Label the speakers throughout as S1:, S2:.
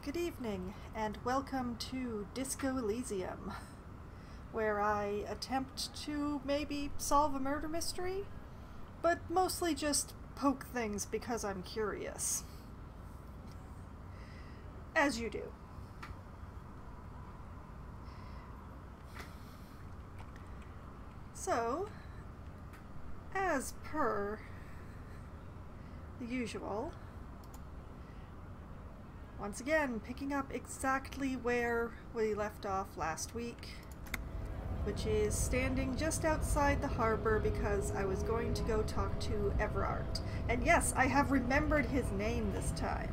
S1: good evening, and welcome to Disco Elysium, where I attempt to maybe solve a murder mystery, but mostly just poke things because I'm curious. As you do. So, as per the usual, once again, picking up exactly where we left off last week, which is standing just outside the harbor because I was going to go talk to Everard. And yes, I have remembered his name this time.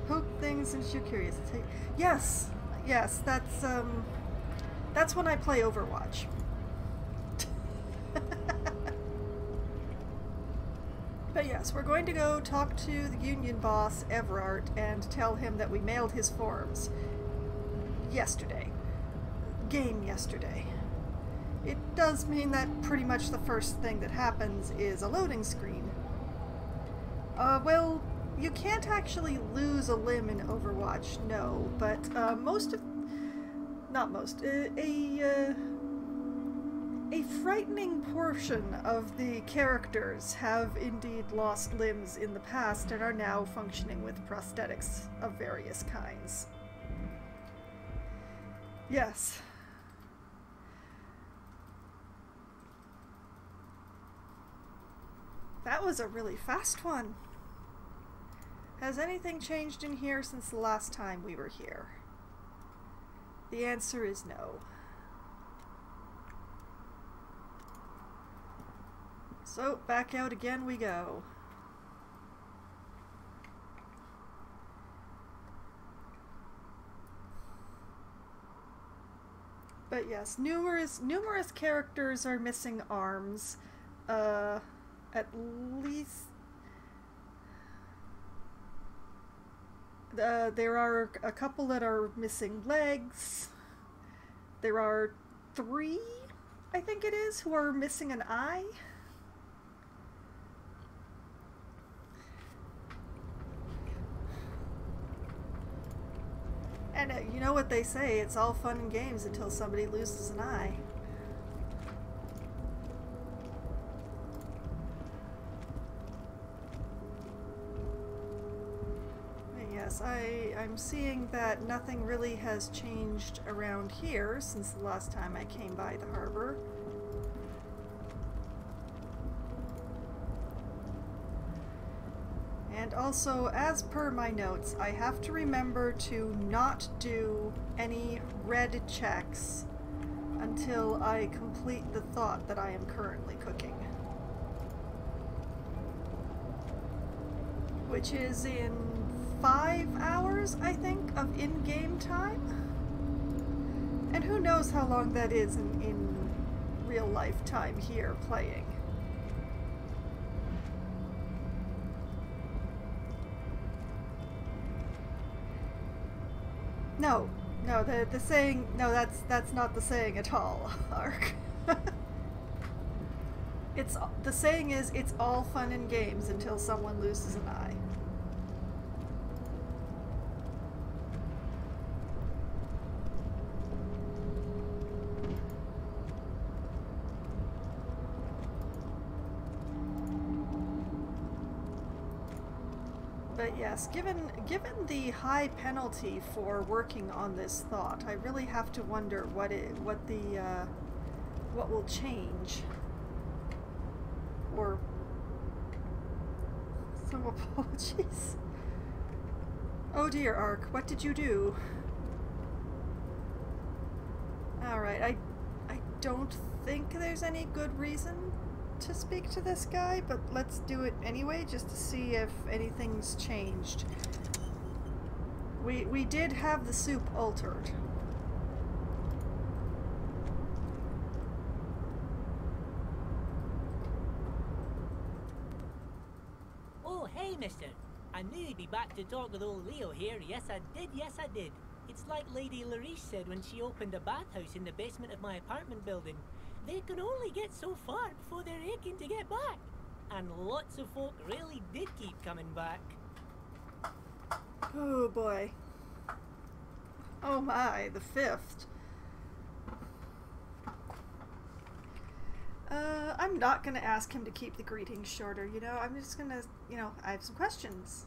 S1: Poke things since you're curious. Yes, that's when I play Overwatch. But yes, we're going to go talk to the union boss, Everard, and tell him that we mailed his forms yesterday. Yesterday. It does mean that pretty much the first thing that happens is a loading screen. Well, you can't actually lose a limb in Overwatch, no, but a frightening portion of the characters have indeed lost limbs in the past and are now functioning with prosthetics of various kinds. Yes. That was a really fast one. Has anything changed in here since the last time we were here? The answer is no. So, back out again we go. But yes, numerous characters are missing arms. At least there are a couple that are missing legs. There are 3, I think it is, who are missing an eye. And you know what they say, it's all fun and games until somebody loses an eye. Yes, I'm seeing that nothing really has changed around here since the last time I came by the harbor. And also, as per my notes, I have to remember to not do any red checks until I complete the thought that I am currently cooking. Which is in 5 hours, I think, of in-game time? And who knows how long that is in real-life time here playing. No, the saying, no, that's not the saying at all, Ark. The saying is, it's all fun and games until someone loses an eye. But yes, given the high penalty for working on this thought, I really have to wonder what will change. Or so apologies. Oh dear, Ark, what did you do? Alright, I don't think there's any good reason to speak to this guy, but let's do it anyway just to see if anything's changed. We did have the soup altered.
S2: Oh, hey, mister. I knew you'd be back to talk with old Leo here. Yes, I did. It's like Lady Larice said when she opened a bathhouse in the basement of my apartment building. They can only get so far before they're aching to get back. And lots of folk really did keep coming back.
S1: Oh boy. Oh my, the 5th. I'm not gonna ask him to keep the greetings shorter, you know? I'm just gonna, I have some questions.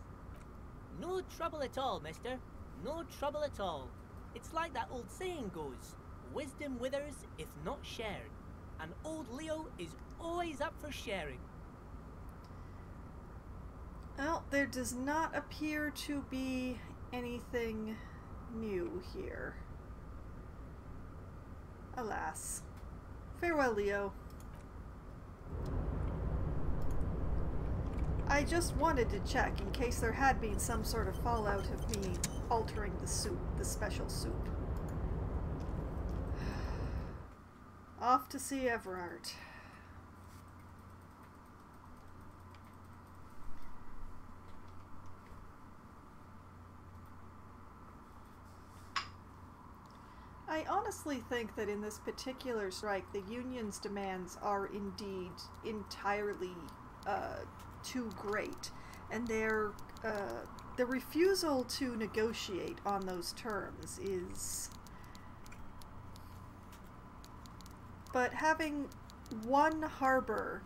S2: No trouble at all, mister. No trouble at all. It's like that old saying goes, wisdom withers if not shared. And old Leo is always up for sharing.
S1: Well, there does not appear to be anything new here. Alas. Farewell, Leo. I just wanted to check in case there had been some sort of fallout of me altering the suit, the special suit. Off to see Everard. I honestly think that in this particular strike, the union's demands are indeed entirely too great, and their the refusal to negotiate on those terms is. But having one harbor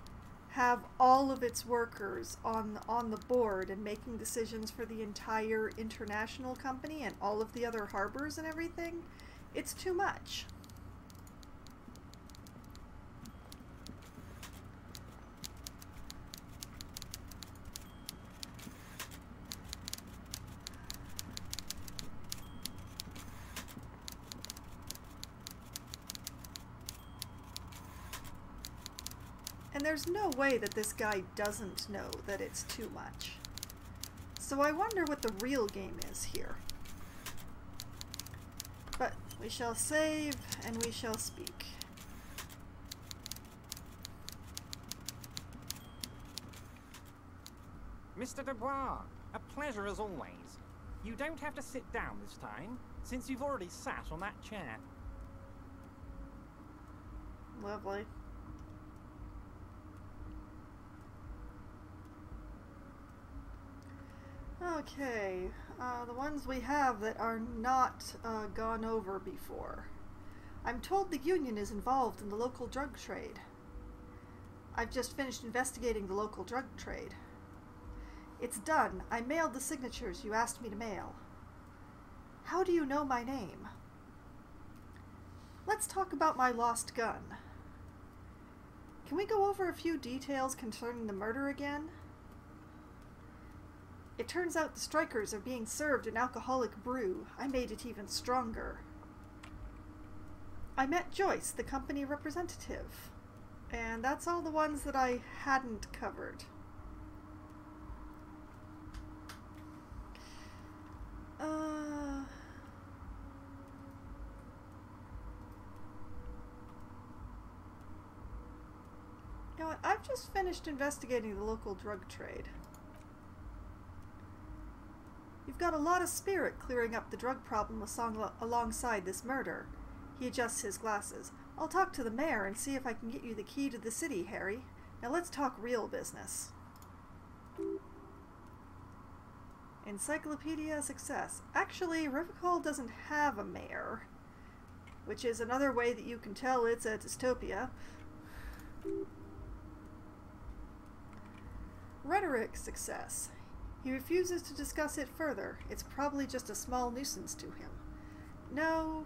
S1: have all of its workers on the board and making decisions for the entire international company and all of the other harbors and everything, it's too much. And there's no way that this guy doesn't know that it's too much. So I wonder what the real game is here. But we shall save and we shall speak.
S3: Mr. Dubois, a pleasure as always. You don't have to sit down this time, since you've already sat on that chair.
S1: Lovely. Okay, the ones we have that are not gone over before. I'm told the Union is involved in the local drug trade. I've just finished investigating the local drug trade. It's done. I mailed the signatures you asked me to mail. How do you know my name? Let's talk about my lost gun. Can we go over a few details concerning the murder again? It turns out the strikers are being served an alcoholic brew. I made it even stronger. I met Joyce, the company representative. And that's all the ones that I hadn't covered. You know what? I've just finished investigating the local drug trade. You've got a lot of spirit clearing up the drug problem alongside this murder. He adjusts his glasses. I'll talk to the mayor and see if I can get you the key to the city, Harry. Now let's talk real business. Encyclopedia success. Actually, Rivicall doesn't have a mayor, which is another way that you can tell it's a dystopia. Rhetoric success. He refuses to discuss it further. It's probably just a small nuisance to him. No,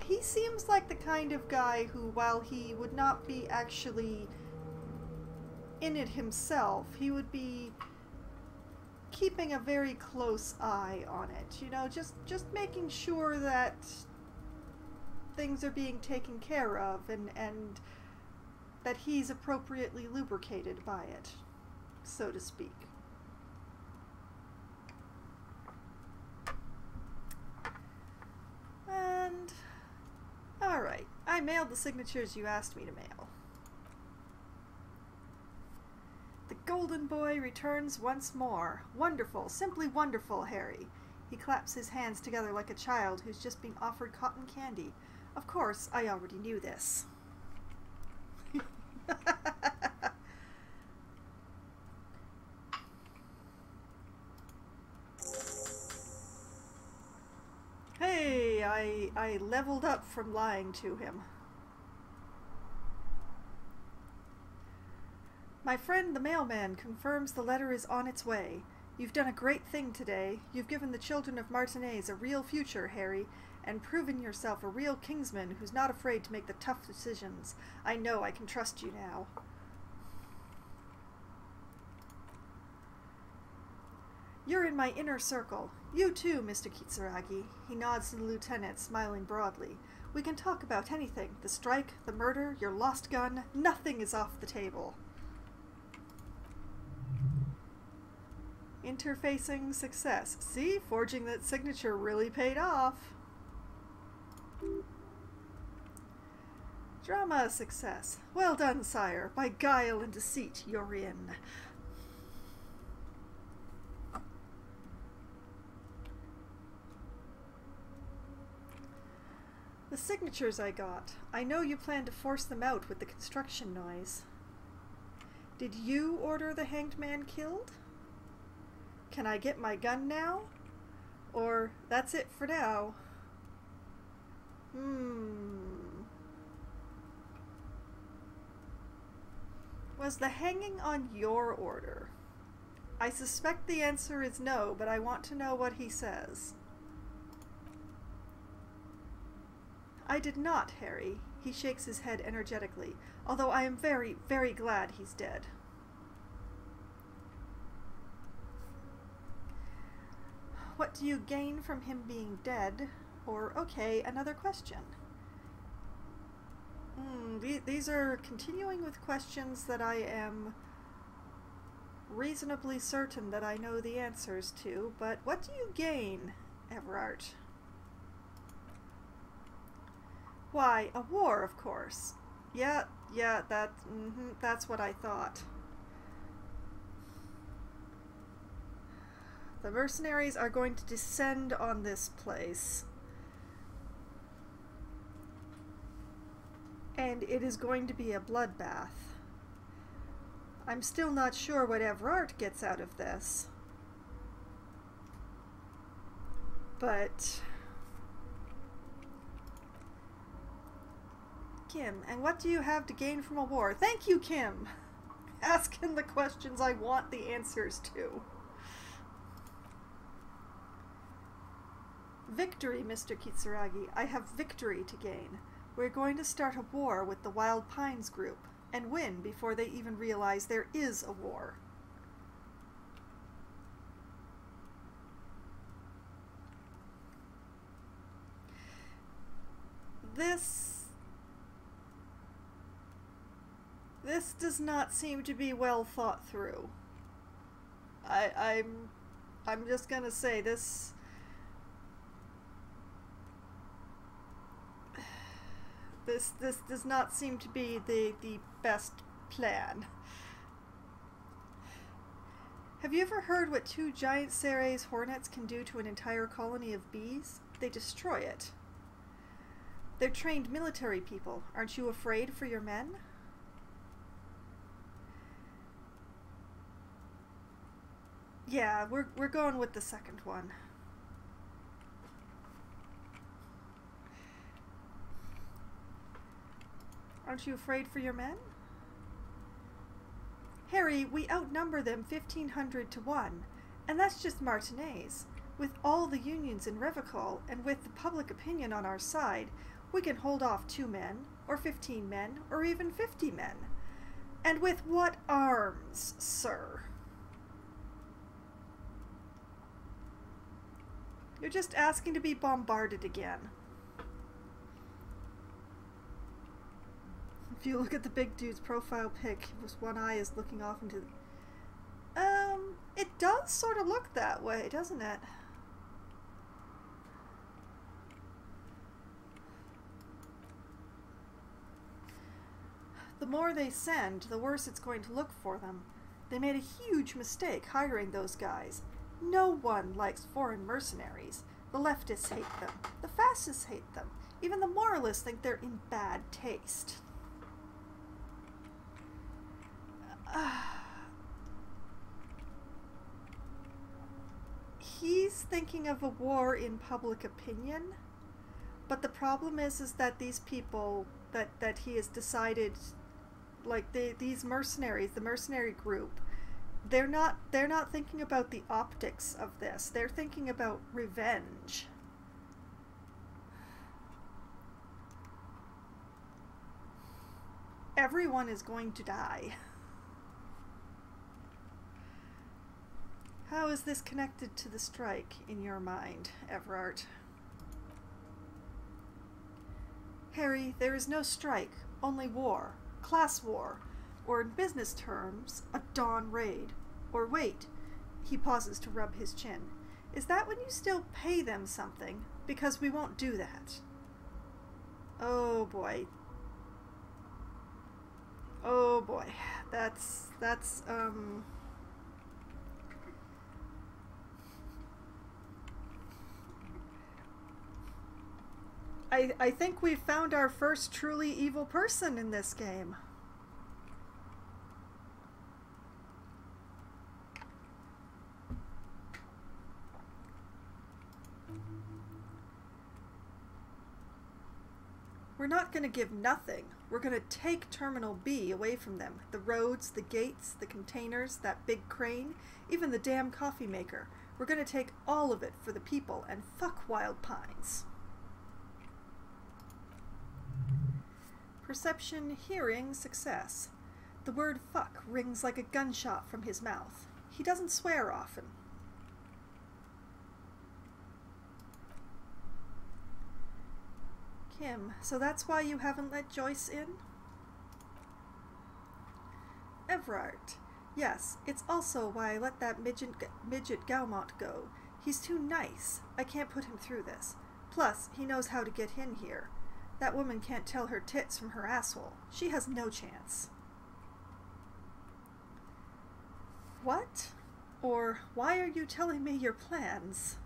S1: He seems like the kind of guy who, while he would not be actually in it himself, he would be keeping a very close eye on it. You know, just making sure that things are being taken care of and that he's appropriately lubricated by it, so to speak. And, alright, I mailed the signatures you asked me to mail. The golden boy returns once more. Wonderful, simply wonderful, Harry. He claps his hands together like a child who's just been offered cotton candy. Of course, I already knew this. I leveled up from lying to him. My friend the mailman confirms the letter is on its way. You've done a great thing today. You've given the children of Martinez a real future, Harry, and proven yourself a real kingsman who's not afraid to make the tough decisions. I know I can trust you now. You're in my inner circle. You too, Mr. Kitsuragi. He nods to the lieutenant, smiling broadly. We can talk about anything. The strike, the murder, your lost gun. Nothing is off the table. Interfacing success. See? Forging that signature really paid off. Drama success. Well done, sire. By guile and deceit, you're in. The signatures I got. I know you plan to force them out with the construction noise. Did you order the hanged man killed? Can I get my gun now? Or that's it for now? Was the hanging on your order? I suspect the answer is no, but I want to know what he says. I did not, Harry. He shakes his head energetically, although I am very, very glad he's dead. What do you gain from him being dead? Or, okay, another question. These are continuing with questions that I am reasonably certain that I know the answers to, but what do you gain, Everard? Why, a war, of course. Yeah, that's what I thought. The mercenaries are going to descend on this place. And it is going to be a bloodbath. I'm still not sure what Everard gets out of this. But... Kim, and what do you have to gain from a war? Thank you, Kim! Asking the questions I want the answers to. Victory, Mr. Kitsuragi. I have victory to gain. We're going to start a war with the Wild Pines group, and win before they even realize there is a war. This does not seem to be well thought through. I'm just gonna say this does not seem to be the best plan. Have you ever heard what 2 giant Ceres hornets can do to an entire colony of bees? They destroy it. They're trained military people. Aren't you afraid for your men? Yeah, we're going with the second one. Aren't you afraid for your men? Harry, we outnumber them 1,500 to 1, and that's just Martinez. With all the unions in Revachol, and with the public opinion on our side, we can hold off 2 men, or 15 men, or even 50 men. And with what arms, sir? You're just asking to be bombarded again. If you look at the big dude's profile pic, his one eye is looking off into... It does sort of look that way, doesn't it? The more they send, the worse it's going to look for them. They made a huge mistake hiring those guys. No one likes foreign mercenaries. The leftists hate them. The fascists hate them. Even the moralists think they're in bad taste. He's thinking of a war in public opinion, But the problem is that these people that he has decided, like these mercenaries, the mercenary group, they're not thinking about the optics of this. They're thinking about revenge. Everyone is going to die. How is this connected to the strike in your mind, Everard? Harry, there is no strike, only war. Class war. Or in business terms, a dawn raid. Or wait, he pauses to rub his chin. Is that when you still pay them something? Because we won't do that. Oh boy. Oh boy. That's I think we've found our first truly evil person in this game. We're not going to give nothing. We're going to take Terminal B away from them. The roads, the gates, the containers, that big crane, even the damn coffee maker. We're going to take all of it for the people and fuck Wild Pines. Perception, hearing, success. The word fuck rings like a gunshot from his mouth. He doesn't swear often. Kim, so that's why you haven't let Joyce in? Everard. Yes, it's also why I let that midget Gaumont go. He's too nice. I can't put him through this. Plus, he knows how to get in here. That woman can't tell her tits from her asshole. She has no chance. What? Or why are you telling me your plans?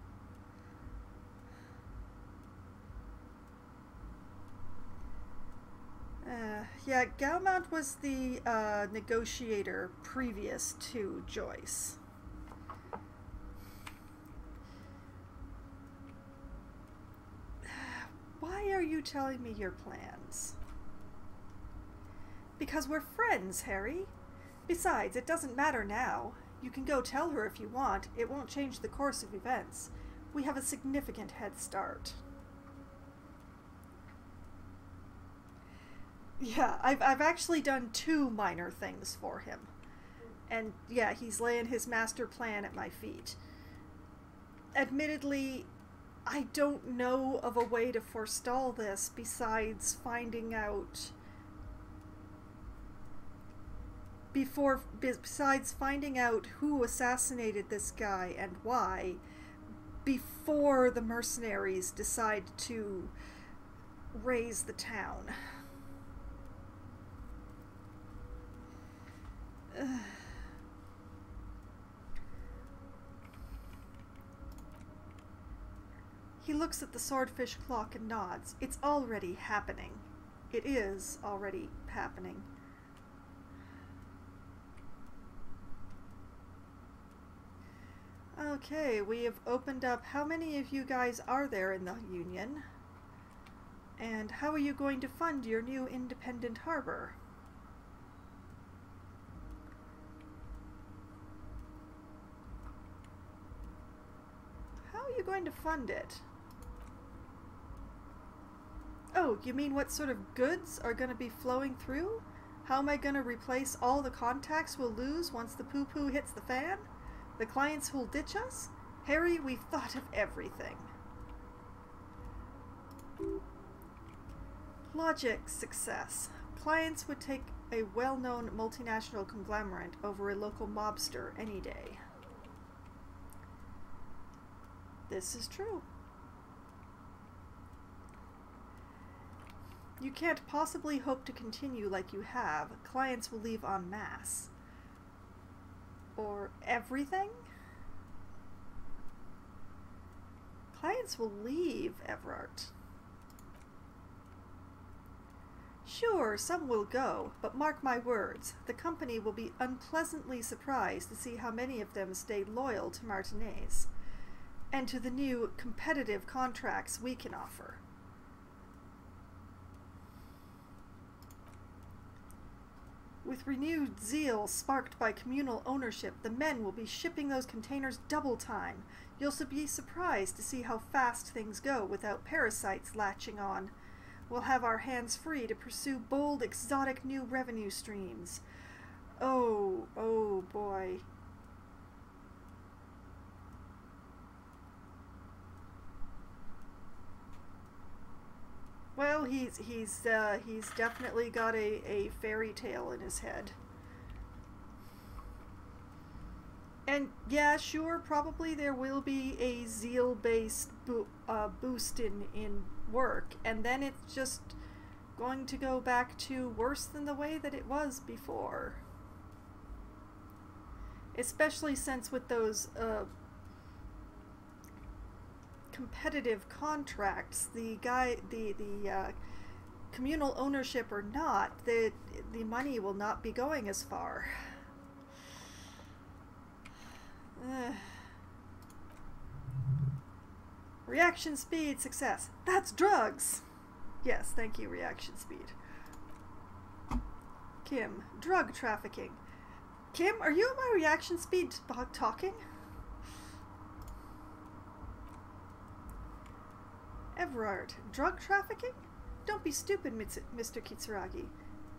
S1: Yeah, Gaumont was the negotiator previous to Joyce. Why are you telling me your plans? Because we're friends, Harry. Besides, it doesn't matter now. You can go tell her if you want. It won't change the course of events. We have a significant head start. Yeah, I've actually done 2 minor things for him. And yeah, he's laying his master plan at my feet. Admittedly, I don't know of a way to forestall this besides finding out who assassinated this guy and why before the mercenaries decide to raise the town. He looks at the swordfish clock and nods. It's already happening. It is already happening. Okay, we have opened up. How many of you guys are there in the Union? And how are you going to fund your new independent harbor? How are you going to fund it? Oh, you mean what sort of goods are going to be flowing through? How am I going to replace all the contacts we'll lose once the poo-poo hits the fan? The clients who'll ditch us? Harry, we've thought of everything. Logic, success. Clients would take a well-known multinational conglomerate over a local mobster any day. This is true. You can't possibly hope to continue like you have. Clients will leave en masse. Or everything? Clients will leave, Everard. Sure, some will go, but mark my words, the company will be unpleasantly surprised to see how many of them stay loyal to Martinez, and to the new competitive contracts we can offer. With renewed zeal sparked by communal ownership, the men will be shipping those containers double time. You'll be surprised to see how fast things go without parasites latching on. We'll have our hands free to pursue bold, exotic new revenue streams. Oh boy. Well, he's definitely got a fairy tale in his head. And yeah, sure, probably there will be a zeal-based boost in work, and then it's just going to go back to worse than the way that it was before. Especially since with those competitive contracts, the communal ownership or not, the money will not be going as far. Reaction speed, success. That's drugs! Yes, thank you, reaction speed. Kim, drug trafficking. Kim, are you at my reaction speed talking? Everard, drug trafficking? Don't be stupid, Mr. Kitsuragi.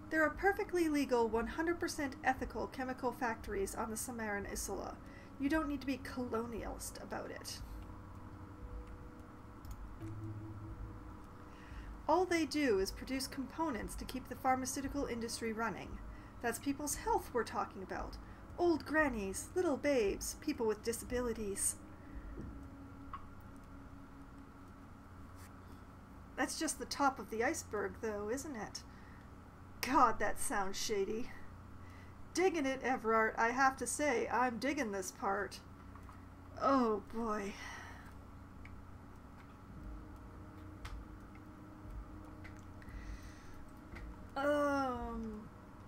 S1: There are perfectly legal, 100% ethical chemical factories on the Samaran Isla. You don't need to be colonialist about it. All they do is produce components to keep the pharmaceutical industry running. That's people's health we're talking about. Old grannies, little babes, people with disabilities. That's just the top of the iceberg, though, isn't it? God, that sounds shady. Digging it, Everard. I have to say, I'm digging this part. Oh, boy.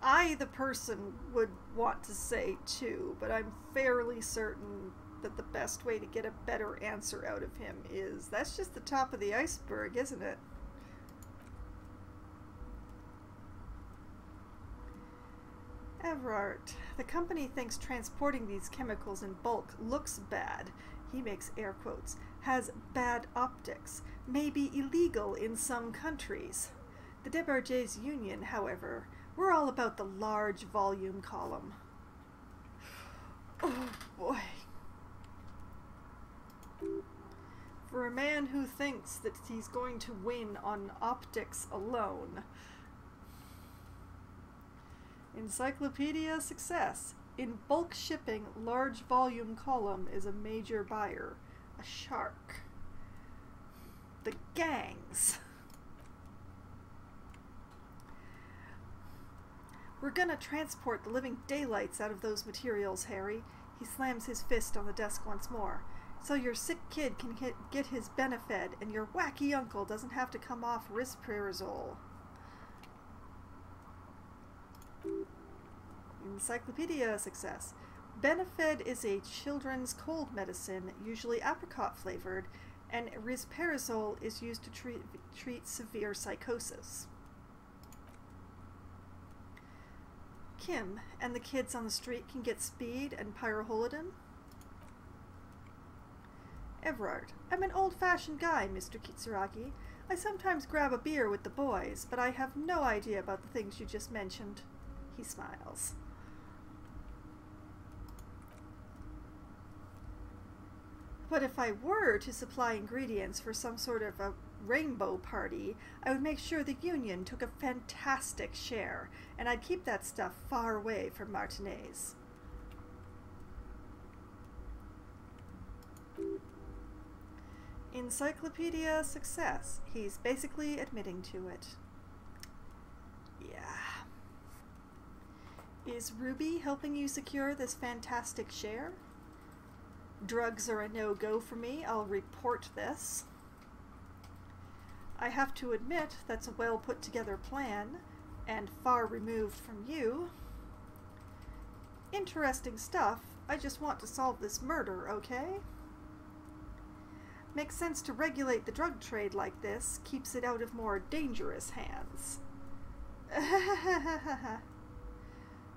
S1: I, the person, would want to say too, but I'm fairly certain that the best way to get a better answer out of him is, that's just the top of the iceberg, isn't it? Everard, the company thinks transporting these chemicals in bulk looks bad. He makes air quotes. Has bad optics. May be illegal in some countries. The Debarges Union, however, we're all about the large volume column. Oh boy. For a man who thinks that he's going to win on optics alone. Encyclopedia success. In bulk shipping, large volume column is a major buyer. A shark. The gangs. We're gonna transport the living daylights out of those materials, Harry. He slams his fist on the desk once more. So your sick kid can get his benefed, and your wacky uncle doesn't have to come off risperazole. Encyclopedia success. Benefed is a children's cold medicine, usually apricot flavored, and risperazole is used to treat severe psychosis. Kim and the kids on the street can get speed and pyroholidin. Everard, I'm an old-fashioned guy, Mr. Kitsuragi. I sometimes grab a beer with the boys, but I have no idea about the things you just mentioned. He smiles. But if I were to supply ingredients for some sort of a rainbow party, I would make sure the Union took a fantastic share, and I'd keep that stuff far away from Martinez. Encyclopedia success. He's basically admitting to it. Yeah. Is Ruby helping you secure this fantastic share? Drugs are a no-go for me. I'll report this. I have to admit that's a well put together plan, and far removed from you. Interesting stuff. I just want to solve this murder, okay? Makes sense to regulate the drug trade like this, keeps it out of more dangerous hands.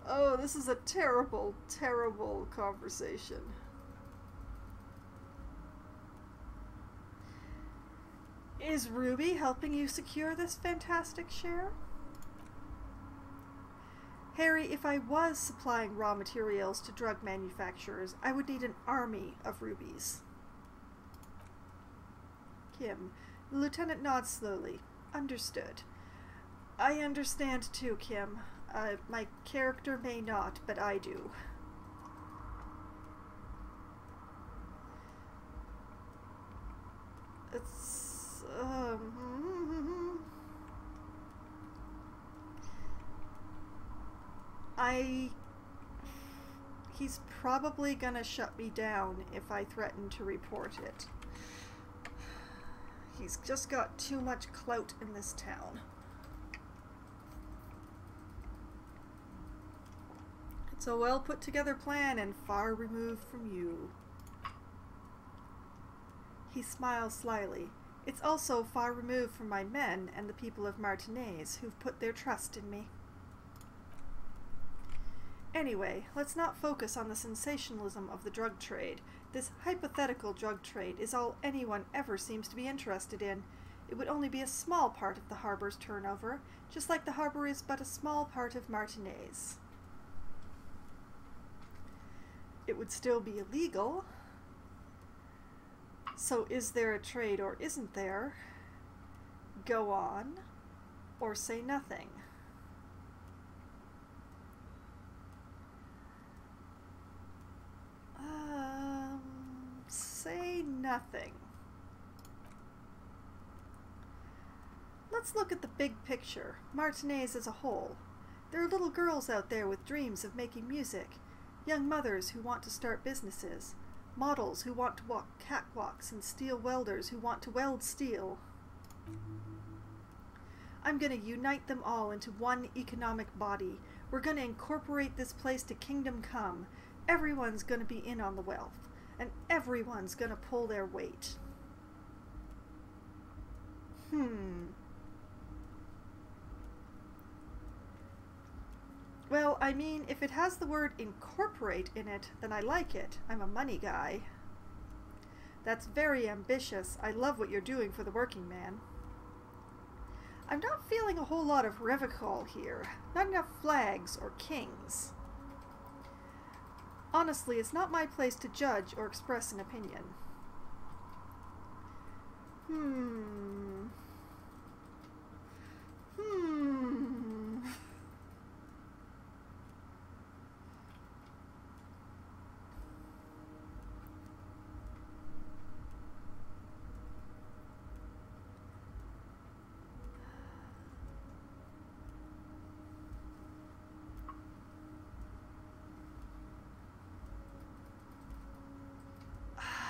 S1: Oh, this is a terrible, terrible conversation. Is Ruby helping you secure this fantastic share? Harry, if I was supplying raw materials to drug manufacturers, I would need an army of rubies. Kim. The lieutenant nods slowly. Understood. I understand too, Kim. My character may not, but I do. It's... He's probably gonna shut me down if I threaten to report it. He's just got too much clout in this town. It's a well put together plan and far removed from you. He smiles slyly. It's also far removed from my men and the people of Martinez who've put their trust in me. Anyway, let's not focus on the sensationalism of the drug trade. This hypothetical drug trade is all anyone ever seems to be interested in. It would only be a small part of the harbor's turnover, just like the harbor is but a small part of Martinez. It would still be illegal. So is there a trade or isn't there? Go on, or say nothing. Say nothing. Let's look at the big picture, Martinez as a whole. There are little girls out there with dreams of making music, young mothers who want to start businesses, models who want to walk catwalks, and steel welders who want to weld steel. I'm going to unite them all into one economic body. We're going to incorporate this place to Kingdom Come. Everyone's going to be in on the wealth, and everyone's going to pull their weight. Well, I mean, if it has the word incorporate in it, then I like it. I'm a money guy. That's very ambitious. I love what you're doing for the working man. I'm not feeling a whole lot of revocol here. Not enough flags or kings. Honestly, it's not my place to judge or express an opinion.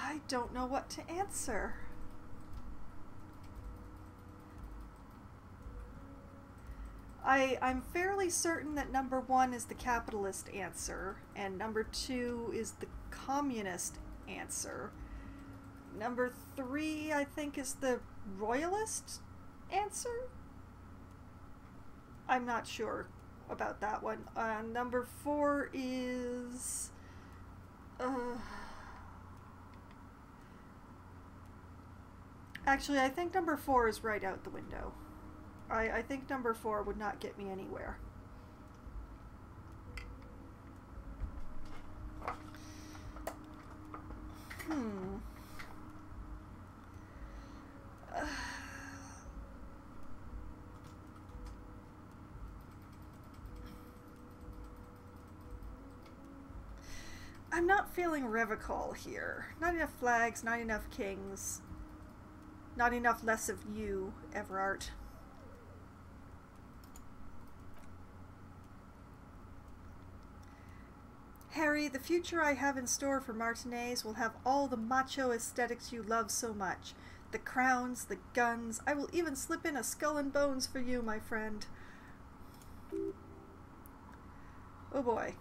S1: I don't know what to answer. I'm fairly certain that number 1 is the capitalist answer, and number 2 is the communist answer. Number 3, I think, is the royalist answer? I'm not sure about that one. Number 4 is... Actually, I think number 4 is right out the window. I think number 4 would not get me anywhere. I'm not feeling revocol here. Not enough flags, not enough kings. Not enough less of you, Everard. Harry, the future I have in store for Martinez will have all the macho aesthetics you love so much. The crowns, the guns. I will even slip in a skull and bones for you, my friend. Oh boy.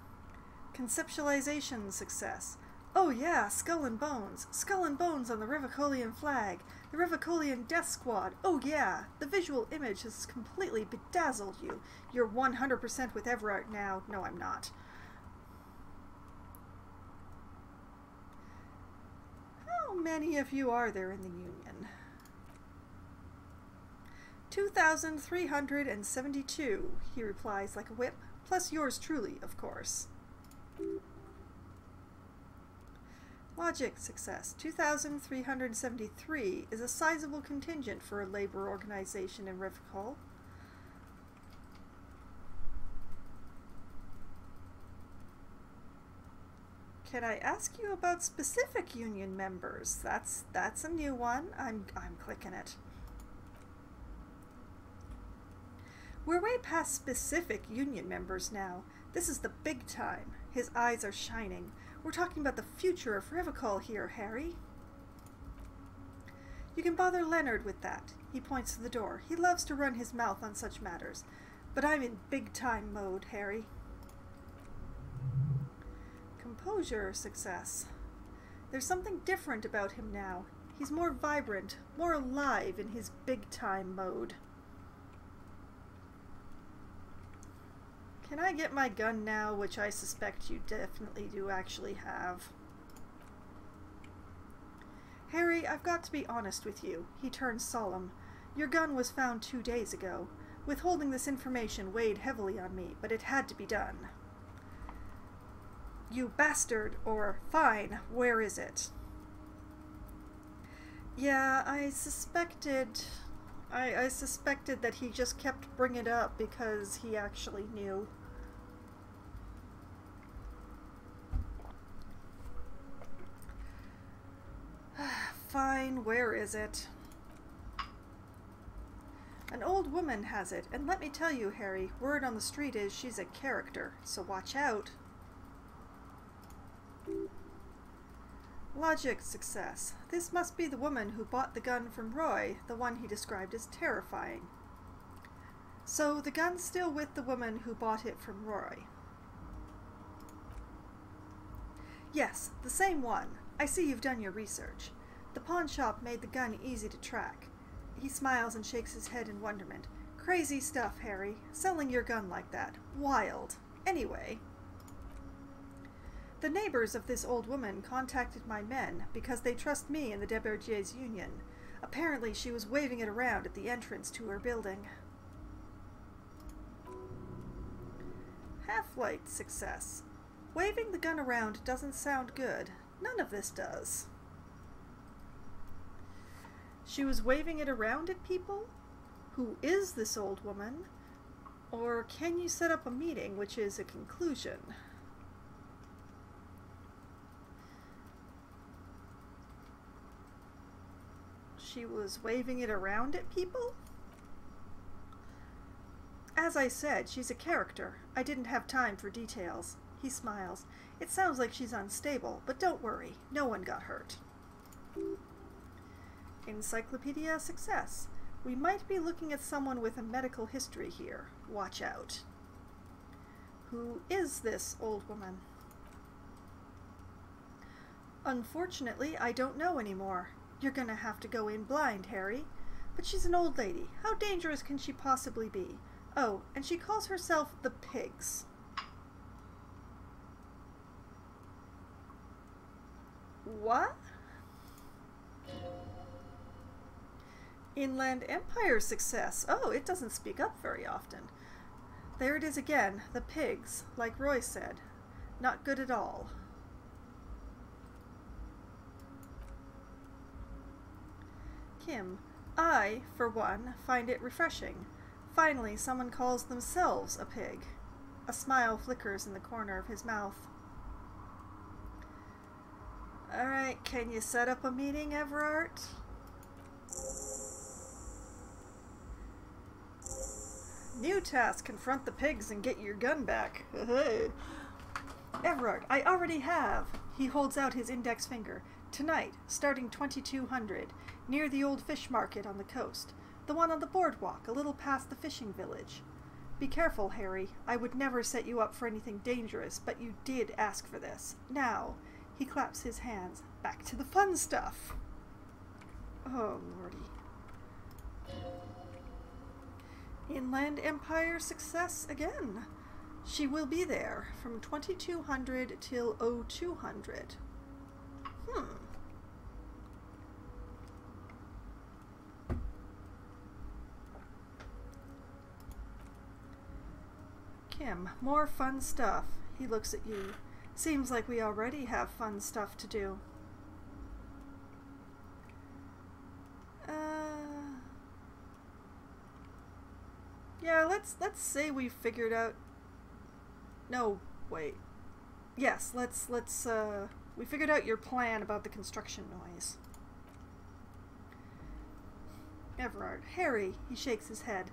S1: Conceptualization success. Oh yeah, skull and bones. Skull and bones on the Revocolian flag. The Revicolian Death Squad. Oh yeah, the visual image has completely bedazzled you. You're 100% with Everard now. No, I'm not. How many of you are there in the Union? 2,372, he replies like a whip, plus yours truly, of course. Logic success. 2,373 is a sizable contingent for a labor organization in Revicol. Can I ask you about specific union members? That's a new one. I'm clicking it. We're way past specific union members now. This is the big time. His eyes are shining. We're talking about the future of Revicol here, Harry. You can bother Leonard with that. He points to the door. He loves to run his mouth on such matters. But I'm in big-time mode, Harry. Composure success. There's something different about him now. He's more vibrant, more alive in his big-time mode. Can I get my gun now, which I suspect you definitely do actually have? Harry, I've got to be honest with you. He turns solemn. Your gun was found 2 days ago. Withholding this information weighed heavily on me, but it had to be done. You bastard, or fine, where is it? Yeah, I suspected that he just kept bringing it up because he actually knew. Fine, where is it? An old woman has it, and let me tell you, Harry, word on the street is she's a character, so watch out. Logic success. This must be the woman who bought the gun from Roy, the one he described as terrifying. So the gun's still with the woman who bought it from Roy. Yes, the same one. I see you've done your research. The pawn shop made the gun easy to track. He smiles and shakes his head in wonderment. Crazy stuff, Harry. Selling your gun like that. Wild. Anyway, the neighbors of this old woman contacted my men because they trust me in the Debergier's union. Apparently she was waving it around at the entrance to her building. Half-light success. Waving the gun around doesn't sound good. None of this does. She was waving it around at people? Who is this old woman? Or can you set up a meeting, which is a conclusion? She was waving it around at people? As I said, she's a character. I didn't have time for details. He smiles. It sounds like she's unstable, but don't worry. No one got hurt. Encyclopedia success. We might be looking at someone with a medical history here. Watch out. Who is this old woman? Unfortunately, I don't know anymore. You're gonna have to go in blind, Harry. But she's an old lady. How dangerous can she possibly be? Oh, and she calls herself the Pigs. What? Inland Empire success. Oh, it doesn't speak up very often. There it is again, the Pigs, like Roy said. Not good at all. Kim. I, for one, find it refreshing. Finally, someone calls themselves a pig. A smile flickers in the corner of his mouth. Alright, can you set up a meeting, Everard? New task, confront the pigs and get your gun back. Everard, I already have. He holds out his index finger. Tonight, starting 2200, near the old fish market on the coast. The one on the boardwalk, a little past the fishing village. Be careful, Harry. I would never set you up for anything dangerous, but you did ask for this. Now, he claps his hands. Back to the fun stuff. Oh, lordy. Inland Empire success again. She will be there from 2200 till 0200. Kim, more fun stuff. He looks at you. Seems like we already have fun stuff to do. Yeah, let's say we figured out. No, wait. Yes, we figured out your plan about the construction noise. Everard, Harry, he shakes his head.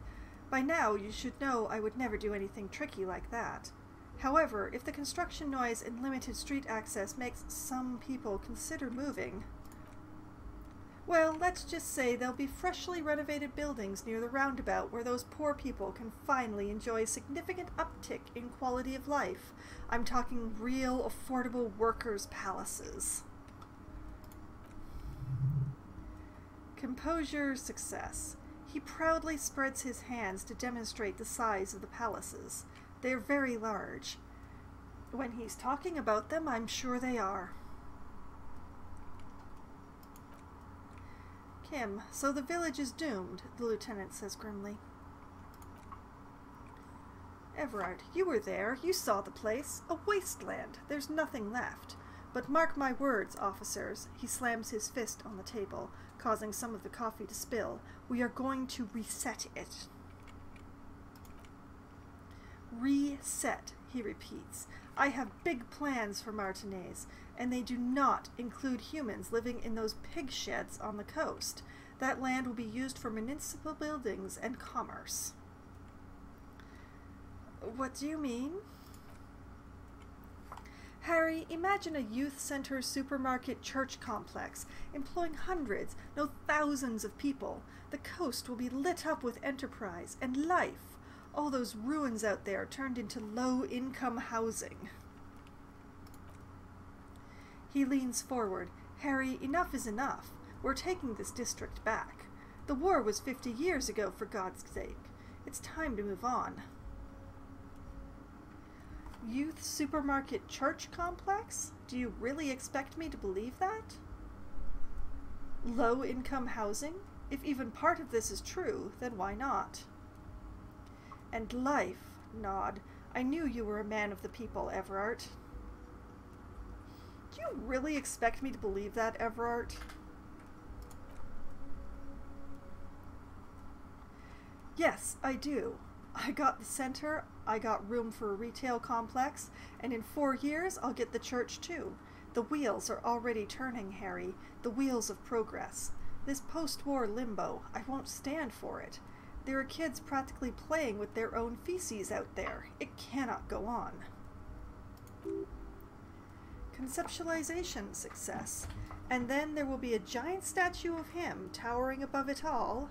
S1: By now, you should know I would never do anything tricky like that. However, if the construction noise and limited street access makes some people consider moving, well, let's just say there'll be freshly renovated buildings near the roundabout where those poor people can finally enjoy a significant uptick in quality of life. I'm talking real, affordable workers' palaces. Composure, success. He proudly spreads his hands to demonstrate the size of the palaces. They're very large. When he's talking about them, I'm sure they are. Kim, so the village is doomed, the lieutenant says grimly. Everard, you were there. You saw the place. A wasteland. There's nothing left. But mark my words, officers. He slams his fist on the table, causing some of the coffee to spill. We are going to reset it. Reset, he repeats. I have big plans for Martinez, and they do not include humans living in those pig sheds on the coast. That land will be used for municipal buildings and commerce. What do you mean? Harry, imagine a youth center, supermarket, church complex, employing hundreds, no thousands of people. The coast will be lit up with enterprise and life. All those ruins out there turned into low-income housing. He leans forward. Harry, enough is enough. We're taking this district back. The war was 50 years ago, for God's sake. It's time to move on. Youth supermarket church complex? Do you really expect me to believe that? Low-income housing? If even part of this is true, then why not? And life, nod. I knew you were a man of the people, Everard. Do you really expect me to believe that, Everard? Yes, I do. I got the center, I got room for a retail complex, and in 4 years I'll get the church too. The wheels are already turning, Harry. The wheels of progress. This post-war limbo, I won't stand for it. There are kids practically playing with their own feces out there. It cannot go on. Conceptualization success. And then there will be a giant statue of him towering above it all.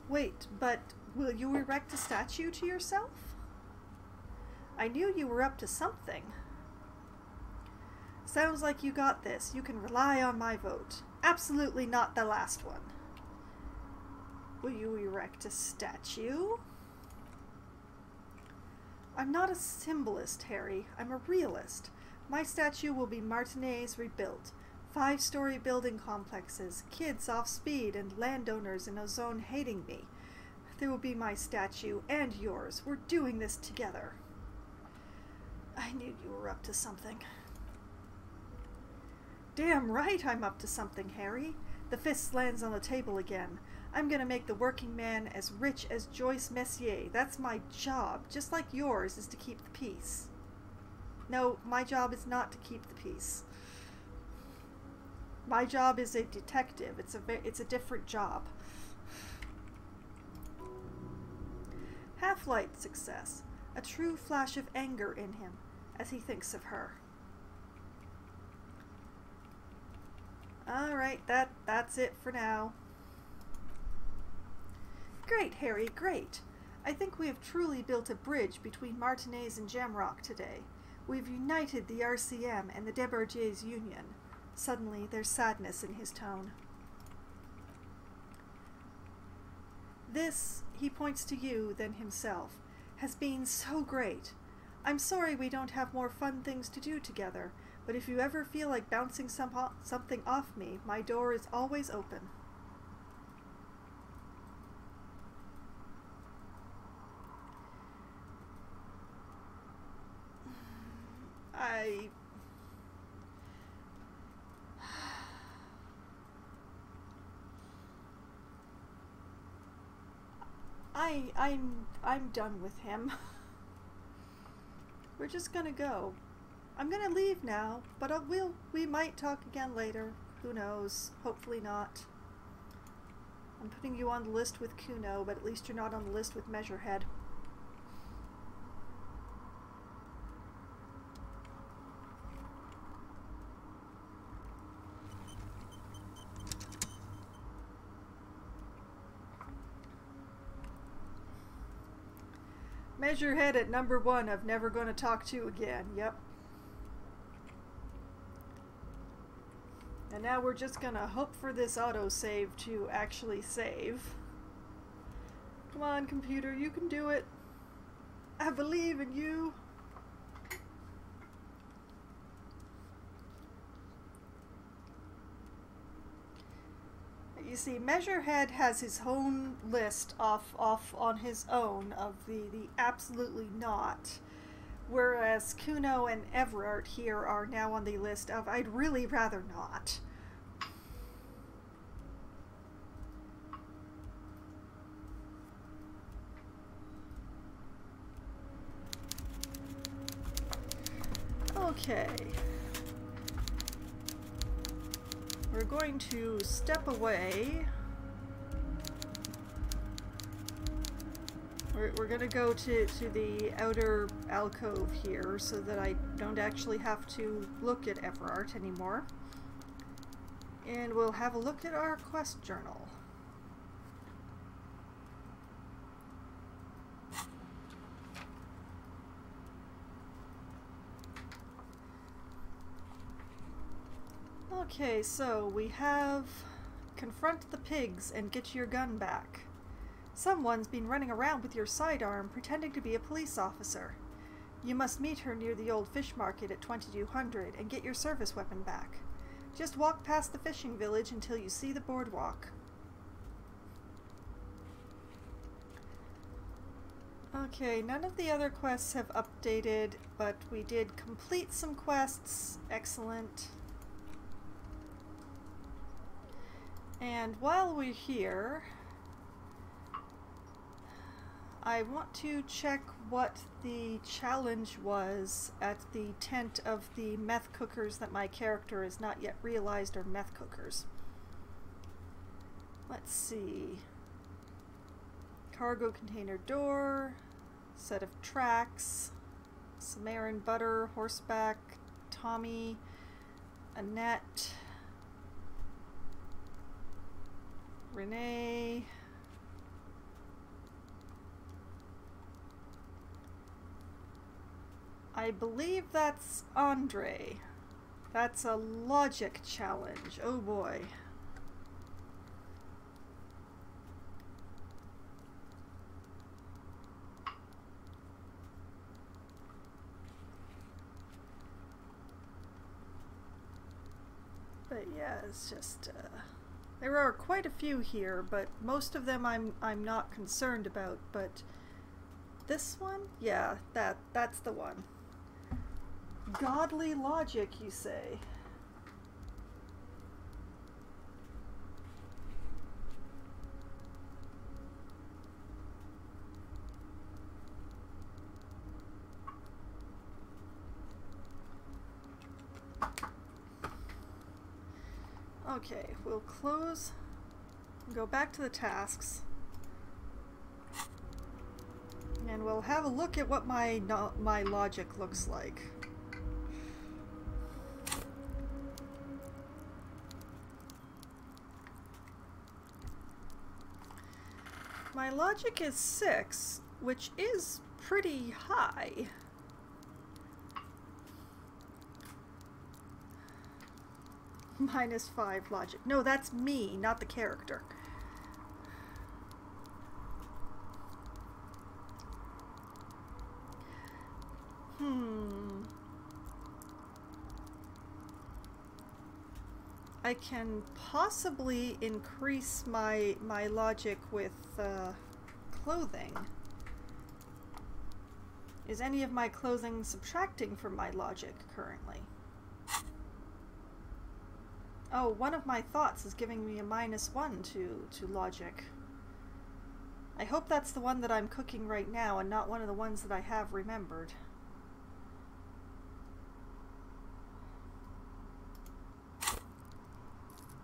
S1: Wait, but will you erect a statue to yourself? I knew you were up to something. Sounds like you got this. You can rely on my vote. Absolutely not the last one. Will you erect a statue? I'm not a symbolist, Harry. I'm a realist. My statue will be Martinez rebuilt. 5-story building complexes, kids off speed, and landowners in Ozone hating me. There will be my statue and yours. We're doing this together. I knew you were up to something. Damn right I'm up to something, Harry. The fist lands on the table again. I'm gonna make the working man as rich as Joyce Messier. That's my job, just like yours is to keep the peace. No, my job is not to keep the peace. My job is a detective. It's a different job. Half-light success. A true flash of anger in him as he thinks of her. Alright, that's it for now. Great, Harry, great. I think we have truly built a bridge between Martinez and Jamrock today. We've united the RCM and the Debardiers Union. Suddenly, there's sadness in his tone. This, he points to you, then himself, has been so great. I'm sorry we don't have more fun things to do together, but if you ever feel like bouncing something off me, my door is always open. I'm done with him. We're just gonna go. I'm gonna leave now, but we might talk again later. Who knows? Hopefully not. I'm putting you on the list with Kuno, but at least you're not on the list with Measurehead. Measurehead at number 1 of never gonna talk to again. Yep. And now we're just gonna hope for this autosave to actually save. Come on, computer, you can do it. I believe in you. You see, Measurehead has his own list off on his own of the absolutely not, whereas Kuno and Everard here are now on the list of I'd really rather not. Okay. We're going to step away. We're going to go to the outer alcove here so that I don't actually have to look at Everard anymore. And we'll have a look at our quest journal. Okay, so we have confront the pigs and get your gun back. Someone's been running around with your sidearm pretending to be a police officer. You must meet her near the old fish market at 2200 and get your service weapon back. Just walk past the fishing village until you see the boardwalk. Okay, none of the other quests have updated, but we did complete some quests. Excellent. And while we're here, I want to check what the challenge was at the tent of the meth cookers that my character has not yet realized are meth cookers. Let's see. Cargo container door, set of tracks, Samarin butter, horseback, Tommy, Annette, Renee, I believe that's Andre. That's a logic challenge. Oh boy. But yeah, it's just there are quite a few here, but most of them I'm not concerned about, but this one? Yeah, that's the one. Godly logic, you say? Okay, we'll close, go back to the tasks, and we'll have a look at what my logic looks like. My logic is 6, which is pretty high. -5 logic. No, that's me, not the character. I can possibly increase my logic with clothing. Is any of my clothing subtracting from my logic currently? Oh, one of my thoughts is giving me a -1 to logic. I hope that's the one that I'm cooking right now and not one of the ones that I have remembered.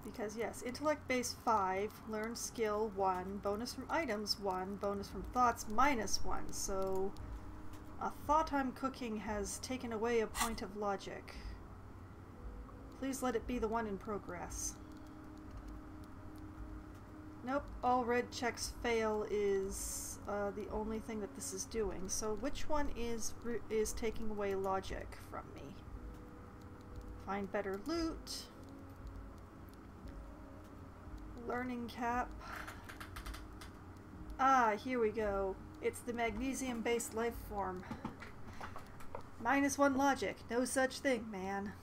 S1: Because yes, intellect base 5, learn skill 1, bonus from items 1, bonus from thoughts -1, so a thought I'm cooking has taken away a point of logic. Please let it be the one in progress. Nope, all red checks fail is the only thing that this is doing. So which one is taking away logic from me? Find better loot. Learning cap. Ah, here we go. It's the magnesium-based life form. -1 logic. No such thing, man.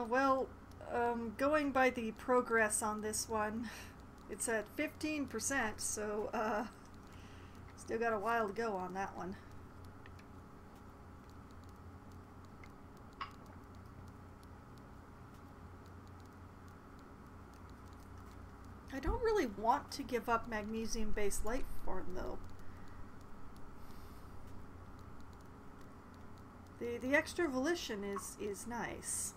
S1: Well, going by the progress on this one, it's at 15%, so, still got a while to go on that one. I don't really want to give up magnesium-based life form, though. The extra volition is nice.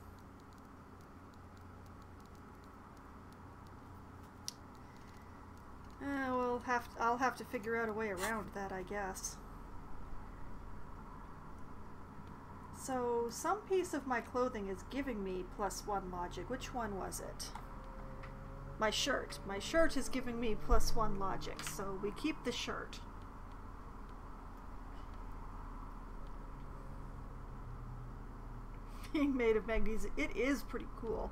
S1: I'll have to figure out a way around that, I guess. So some piece of my clothing is giving me +1 logic. Which one was it? My shirt. My shirt is giving me +1 logic, so we keep the shirt. Being made of magnesium. It is pretty cool.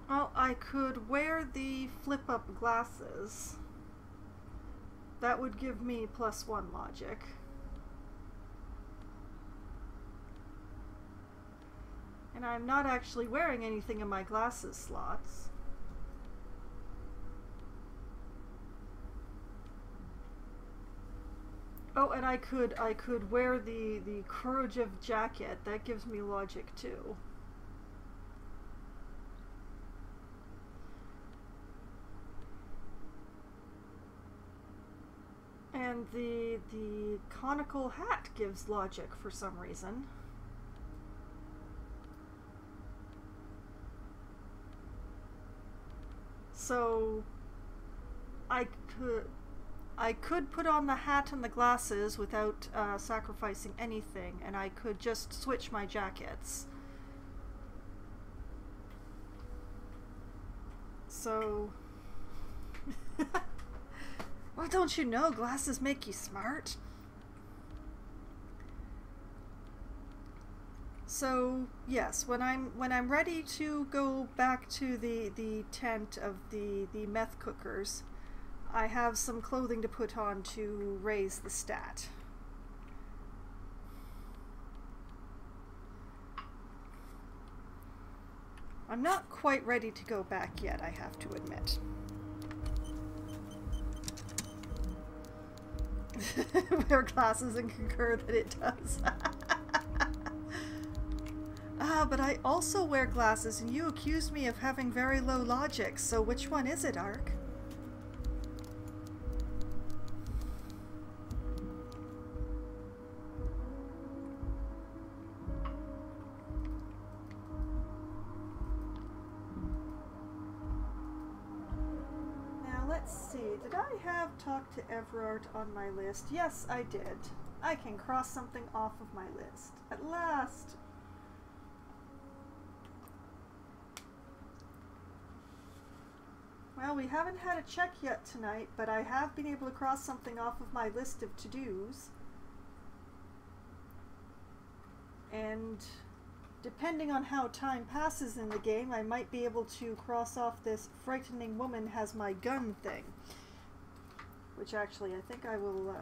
S1: Well, I could wear the flip-up glasses. That would give me +1 logic. And I'm not actually wearing anything in my glasses slots. Oh, and I could wear the corrosive jacket. That gives me logic too. And the conical hat gives logic for some reason. So I could put on the hat and the glasses without sacrificing anything, and I could just switch my jackets. So well, don't you know glasses make you smart? So yes, when I'm ready to go back to the tent of the meth cookers, I have some clothing to put on to raise the stat. I'm not quite ready to go back yet, I have to admit. Wear glasses and concur that it does. Ah, but I also wear glasses and you accused me of having very low logic, so which one is it, Ark? Did I have talk to Everard on my list? Yes, I did. I can cross something off of my list. At last! Well, we haven't had a check yet tonight, but I have been able to cross something off of my list of to-dos. And depending on how time passes in the game, I might be able to cross off this frightening woman has my gun thing. Which actually, I think I will...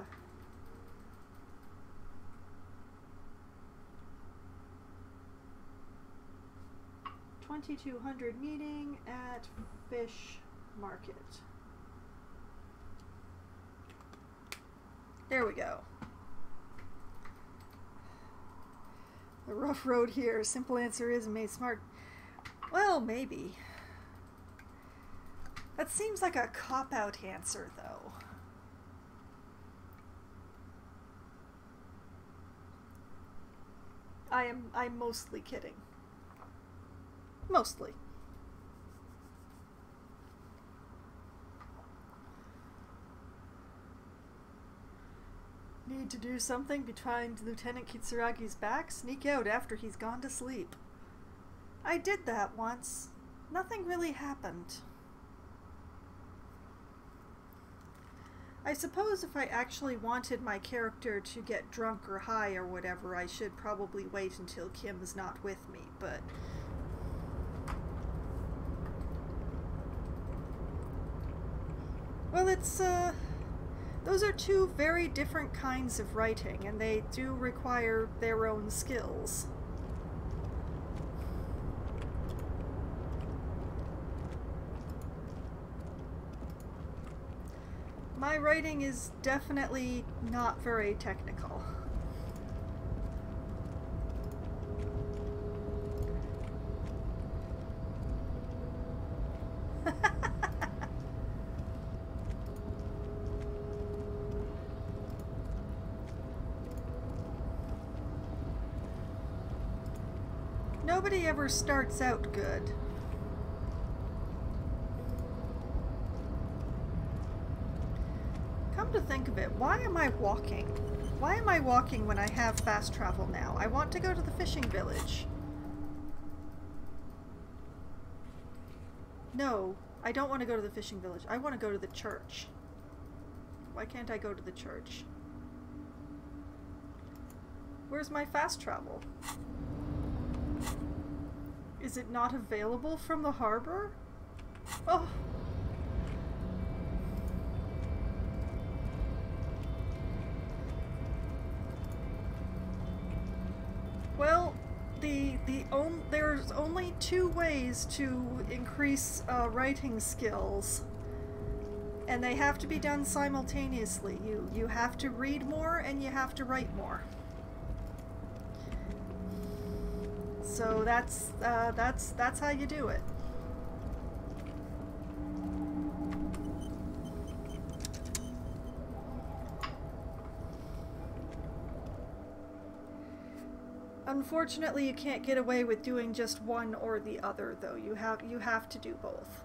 S1: 2200 meeting at Fish Market. There we go. The rough road here. Simple answer is made smart. Well, maybe. That seems like a cop-out answer, though. I'm mostly kidding. Mostly. Need to do something behind Lieutenant Kitsuragi's back? Sneak out after he's gone to sleep. I did that once. Nothing really happened. I suppose if I actually wanted my character to get drunk or high or whatever, I should probably wait until Kim's not with me, but... Well, it's, those are two very different kinds of writing, and they do require their own skills. My writing is definitely not very technical. Nobody ever starts out good. Come to think of it, why am I walking? Why am I walking when I have fast travel now? I want to go to the fishing village. No, I don't want to go to the fishing village. I want to go to the church. Why can't I go to the church? Where's my fast travel? Is it not available from the harbor? Oh. Well, there's only two ways to increase writing skills, and they have to be done simultaneously. You have to read more and you have to write more. So that's how you do it. Unfortunately, you can't get away with doing just one or the other, though. You have to do both.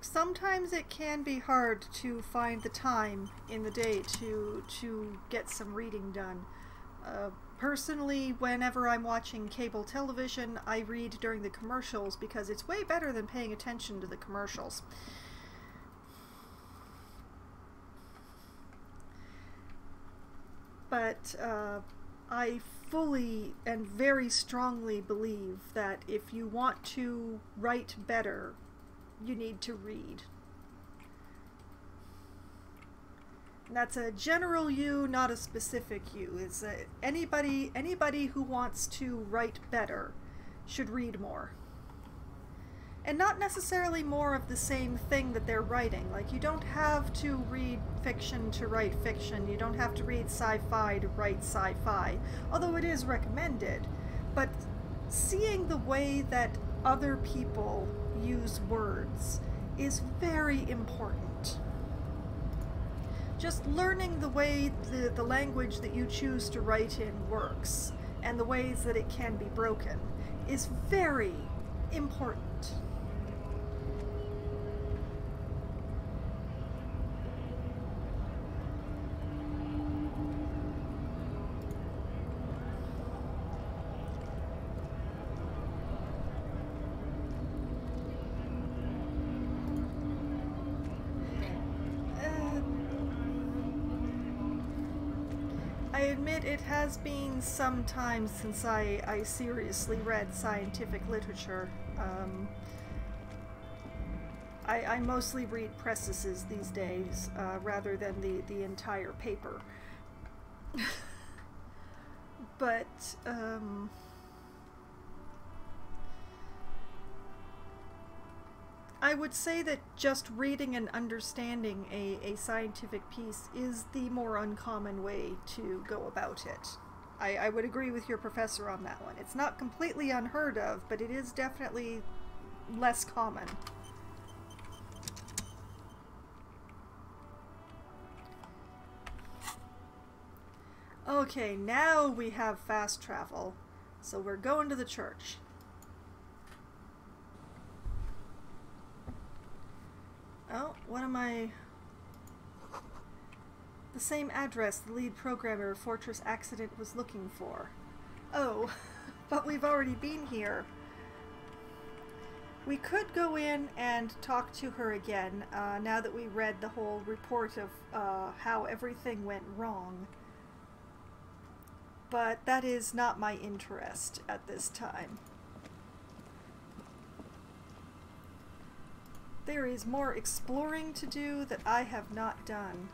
S1: Sometimes it can be hard to find the time in the day to get some reading done. Personally, whenever I'm watching cable television, I read during the commercials because it's way better than paying attention to the commercials. But I fully and very strongly believe that if you want to write better, you need to read. And that's a general you, not a specific you. It's anybody who wants to write better should read more. And not necessarily more of the same thing that they're writing. Like, you don't have to read fiction to write fiction. You don't have to read sci-fi to write sci-fi, although it is recommended. But seeing the way that other people use words is very important. just learning the way the language that you choose to write in works and the ways that it can be broken is very important. I admit it has been some time since I seriously read scientific literature. I mostly read prefaces these days, rather than the entire paper. But, I would say that just reading and understanding a scientific piece is the more uncommon way to go about it. I would agree with your professor on that one. It's not completely unheard of, but it is definitely less common. Okay, now we have fast travel. So we're going to the church. Oh, what am I... The same address the lead programmer of Fortress Accident was looking for. Oh, but we've already been here. We could go in and talk to her again, now that we read the whole report of how everything went wrong. But that is not my interest at this time. There is more exploring to do that I have not done.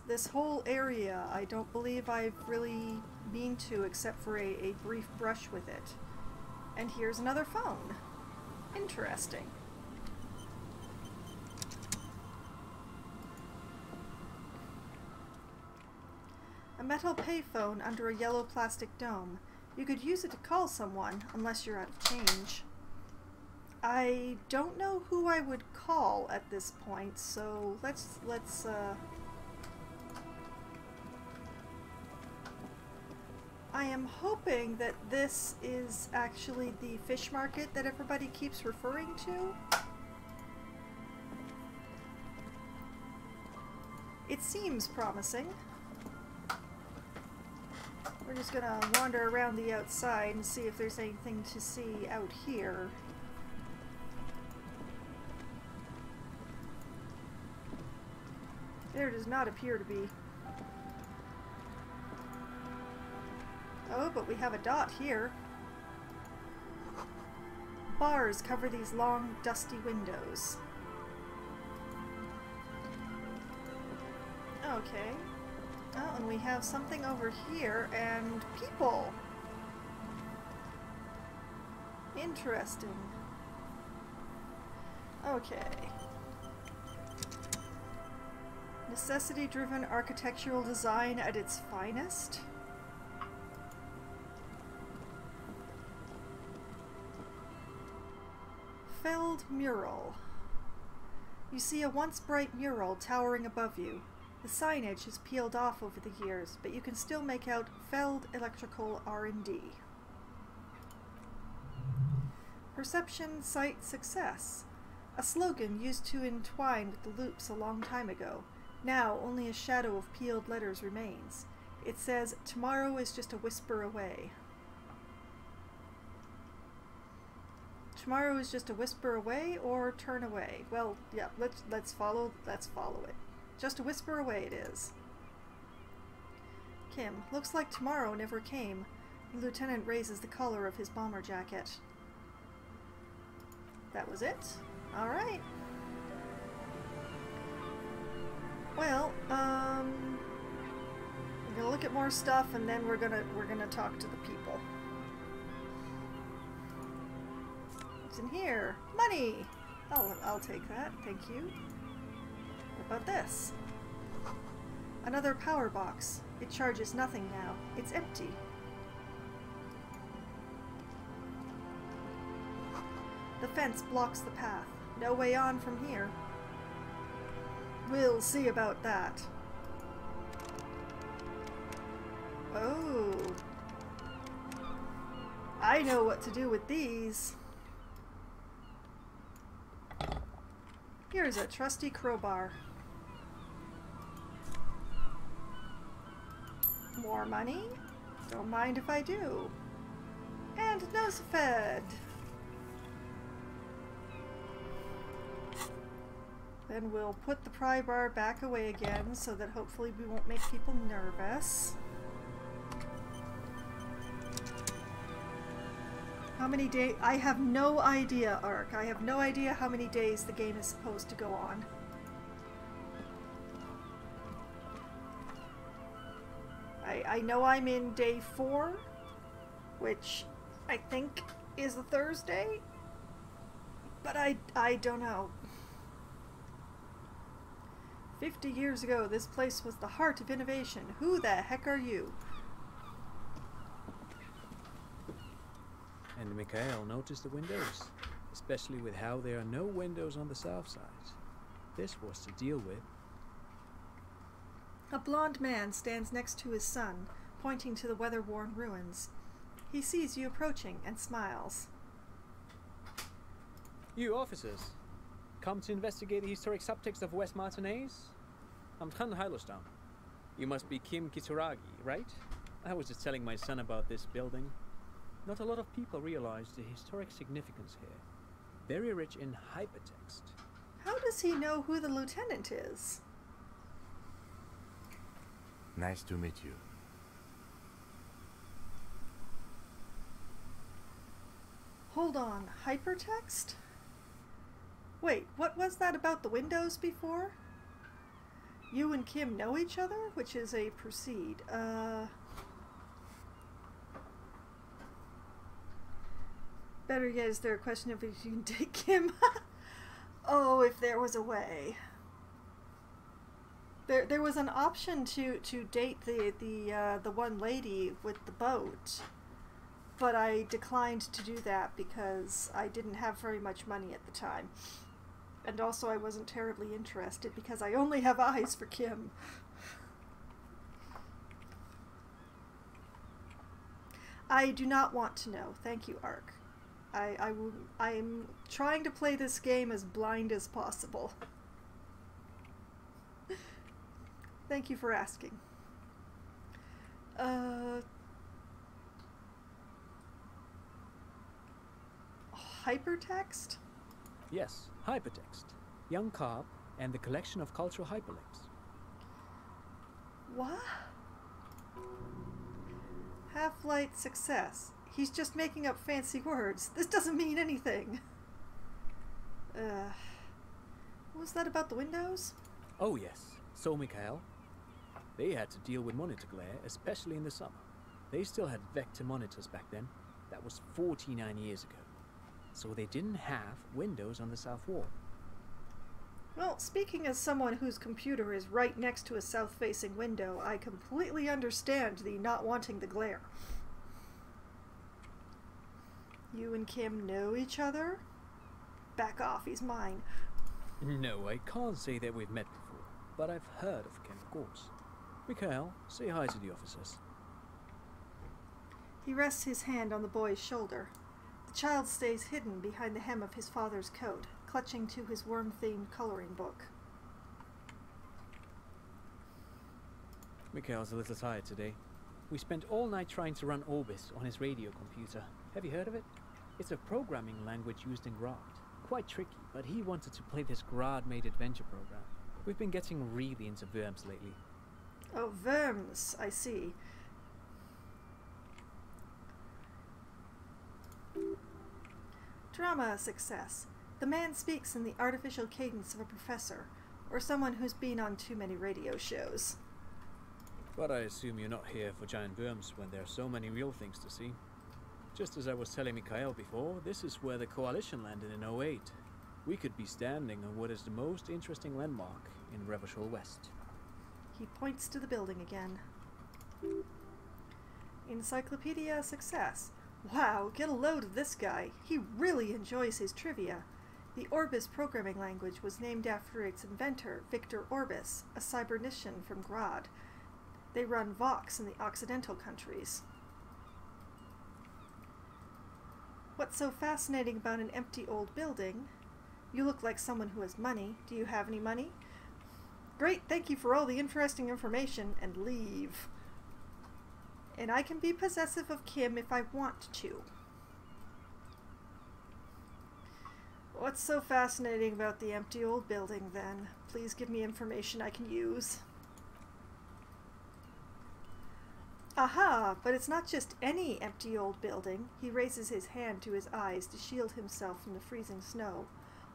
S1: This whole area, I don't believe I've really been to except for a brief brush with it. And here's another phone. Interesting. A metal payphone under a yellow plastic dome. You could use it to call someone, unless you're out of change. I don't know who I would call at this point, so let's I am hoping that this is actually the fish market that everybody keeps referring to. It seems promising. We're just gonna wander around the outside and see if there's anything to see out here. There does not appear to be. Oh, but we have a dot here. Bars cover these long, dusty windows. Okay. Oh, and we have something over here, and people! Interesting. Okay. Necessity-driven architectural design at its finest? Felled mural. You see a once bright mural towering above you. The signage is peeled off over the years, but you can still make out Felled Electrical R&D. Perception, sight, success. A slogan used to entwine with the loops a long time ago. Now only a shadow of peeled letters remains. It says, "Tomorrow is just a whisper away." Tomorrow is just a whisper away, or turn away. Well, yeah, let's follow it. Just a whisper away it is. Kim, looks like tomorrow never came. The lieutenant raises the collar of his bomber jacket. That was it? Alright. Well, we're gonna look at more stuff and then we're gonna talk to the people. What's in here? Money! I'll take that, thank you. What about this? Another power box. It charges nothing now. It's empty. The fence blocks the path. No way on from here. We'll see about that. Oh. I know what to do with these. Here's a trusty crowbar. More money? Don't mind if I do. And Nosefed. Then we'll put the pry bar back away again so that hopefully we won't make people nervous. How many days? I have no idea, Ark. I have no idea how many days the game is supposed to go on. I know I'm in day 4, which I think is a Thursday, but I don't know. 50 years ago, this place was the heart of innovation. Who the heck are you?
S4: And Mikhail noticed the windows, especially with how there are no windows on the south side. This was to deal with.
S1: A blond man stands next to his son, pointing to the weather-worn ruins. He sees you approaching and smiles.
S4: You officers, come to investigate the historic subtext of West Martinez? I'm Khan Hylostown. You must be Kim Kituragi, right? I was just telling my son about this building. Not a lot of people realize the historic significance here. Very rich in hypertext.
S1: How does he know who the lieutenant is?
S5: Nice to meet you.
S1: Hold on, hypertext? Wait, what was that about the windows before? You and Kim know each other? Which is a proceed. Better yet, is there a question of if you can date Kim? Oh, if there was a way. There was an option to date the one lady with the boat, but I declined to do that because I didn't have very much money at the time. And also I wasn't terribly interested because I only have eyes for Kim. I do not want to know. Thank you, Ark. I'm trying to play this game as blind as possible. Thank you for asking. Hypertext?
S4: Yes, hypertext. Young Carp and the collection of cultural hyperlinks.
S1: What? Half-light success. He's just making up fancy words. This doesn't mean anything. What was that about the windows?
S4: Oh yes, so Mikhail. They had to deal with monitor glare, especially in the summer. They still had vector monitors back then. That was 49 years ago. So they didn't have windows on the south wall.
S1: Well, speaking as someone whose computer is right next to a south-facing window, I completely understand the not wanting the glare. You and Kim know each other? Back off, he's mine.
S4: No, I can't say that we've met before, but I've heard of Kim, of course. Mikhail, say hi to the officers.
S1: He rests his hand on the boy's shoulder. The child stays hidden behind the hem of his father's coat, clutching to his worm-themed coloring book.
S4: Mikhail's a little tired today. We spent all night trying to run Orbis on his radio computer. Have you heard of it? It's a programming language used in Grad. Quite tricky, but he wanted to play this Grad-made adventure program. We've been getting really into Worms lately.
S1: Oh, Worms, I see. Drama success. The man speaks in the artificial cadence of a professor, or someone who's been on too many radio shows.
S4: But I assume you're not here for giant worms when there are so many real things to see. Just as I was telling Mikhail before, this is where the Coalition landed in '08. We could be standing on what is the most interesting landmark in Revachol West.
S1: He points to the building again. Encyclopedia success. Wow, get a load of this guy. He really enjoys his trivia. The Orbis programming language was named after its inventor, Victor Orbis, a cybernician from Grad. They run Vox in the Occidental countries. What's so fascinating about an empty old building? You look like someone who has money. Do you have any money? Great, thank you for all the interesting information, and leave. And I can be possessive of Kim if I want to. What's so fascinating about the empty old building, then? Please give me information I can use. Aha! But it's not just any empty old building. He raises his hand to his eyes to shield himself from the freezing snow.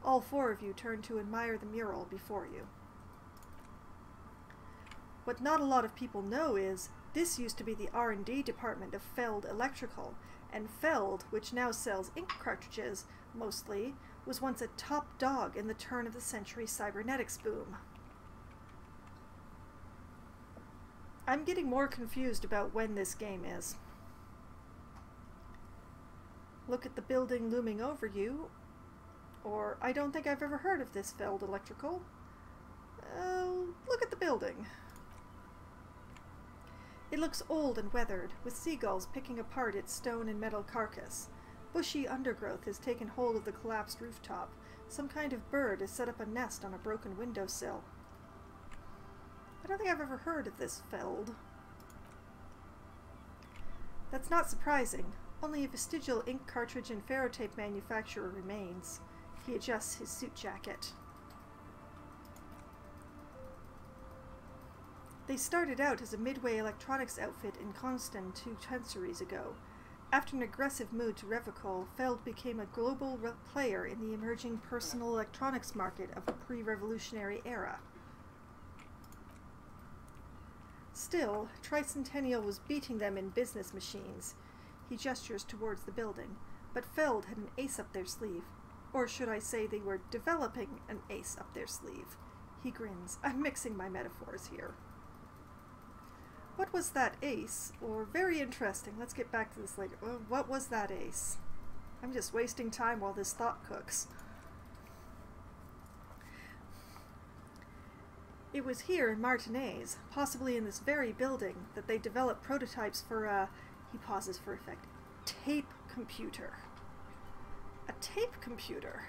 S1: All four of you turn to admire the mural before you. What not a lot of people know is, this used to be the R&D department of Feld Electrical, and Feld, which now sells ink cartridges, mostly, was once a top dog in the turn-of-the-century cybernetics boom. I'm getting more confused about when this game is. Look at the building looming over you, or I don't think I've ever heard of this Feld Electrical. Look at the building. It looks old and weathered, with seagulls picking apart its stone and metal carcass. Bushy undergrowth has taken hold of the collapsed rooftop. Some kind of bird has set up a nest on a broken windowsill. I don't think I've ever heard of this Feld. That's not surprising. Only a vestigial ink cartridge and ferrotape manufacturer remains. He adjusts his suit jacket. They started out as a midway electronics outfit in Constan 2 centuries ago. After an aggressive move to Revocol, Feld became a global player in the emerging personal electronics market of the pre-revolutionary era. Still, Tricentennial was beating them in business machines. He gestures towards the building, but Feld had an ace up their sleeve. Or should I say they were developing an ace up their sleeve. He grins. I'm mixing my metaphors here. What was that ace? Or very interesting. Let's get back to this later. What was that ace? I'm just wasting time while this thought cooks. It was here in Martinez, possibly in this very building, that they developed prototypes for a, he pauses for effect, tape computer. A tape computer?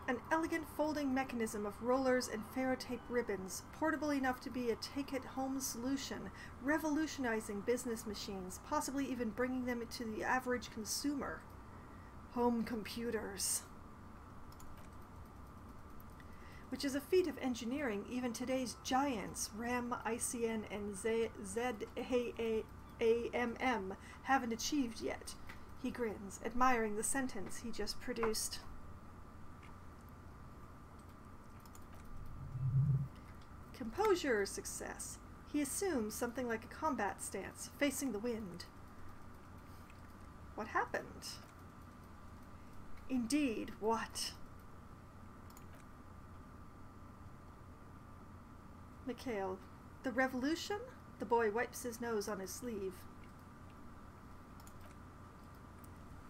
S1: An elegant folding mechanism of rollers and ferrotape ribbons, portable enough to be a take-it-home solution, revolutionizing business machines, possibly even bringing them to the average consumer. Home computers. Which is a feat of engineering even today's giants, RAM, ICN, and ZAMM, haven't achieved yet. He grins, admiring the sentence he just produced. Composure success. He assumes something like a combat stance, facing the wind. What happened? Indeed, what? Mikhail, the revolution? The boy wipes his nose on his sleeve.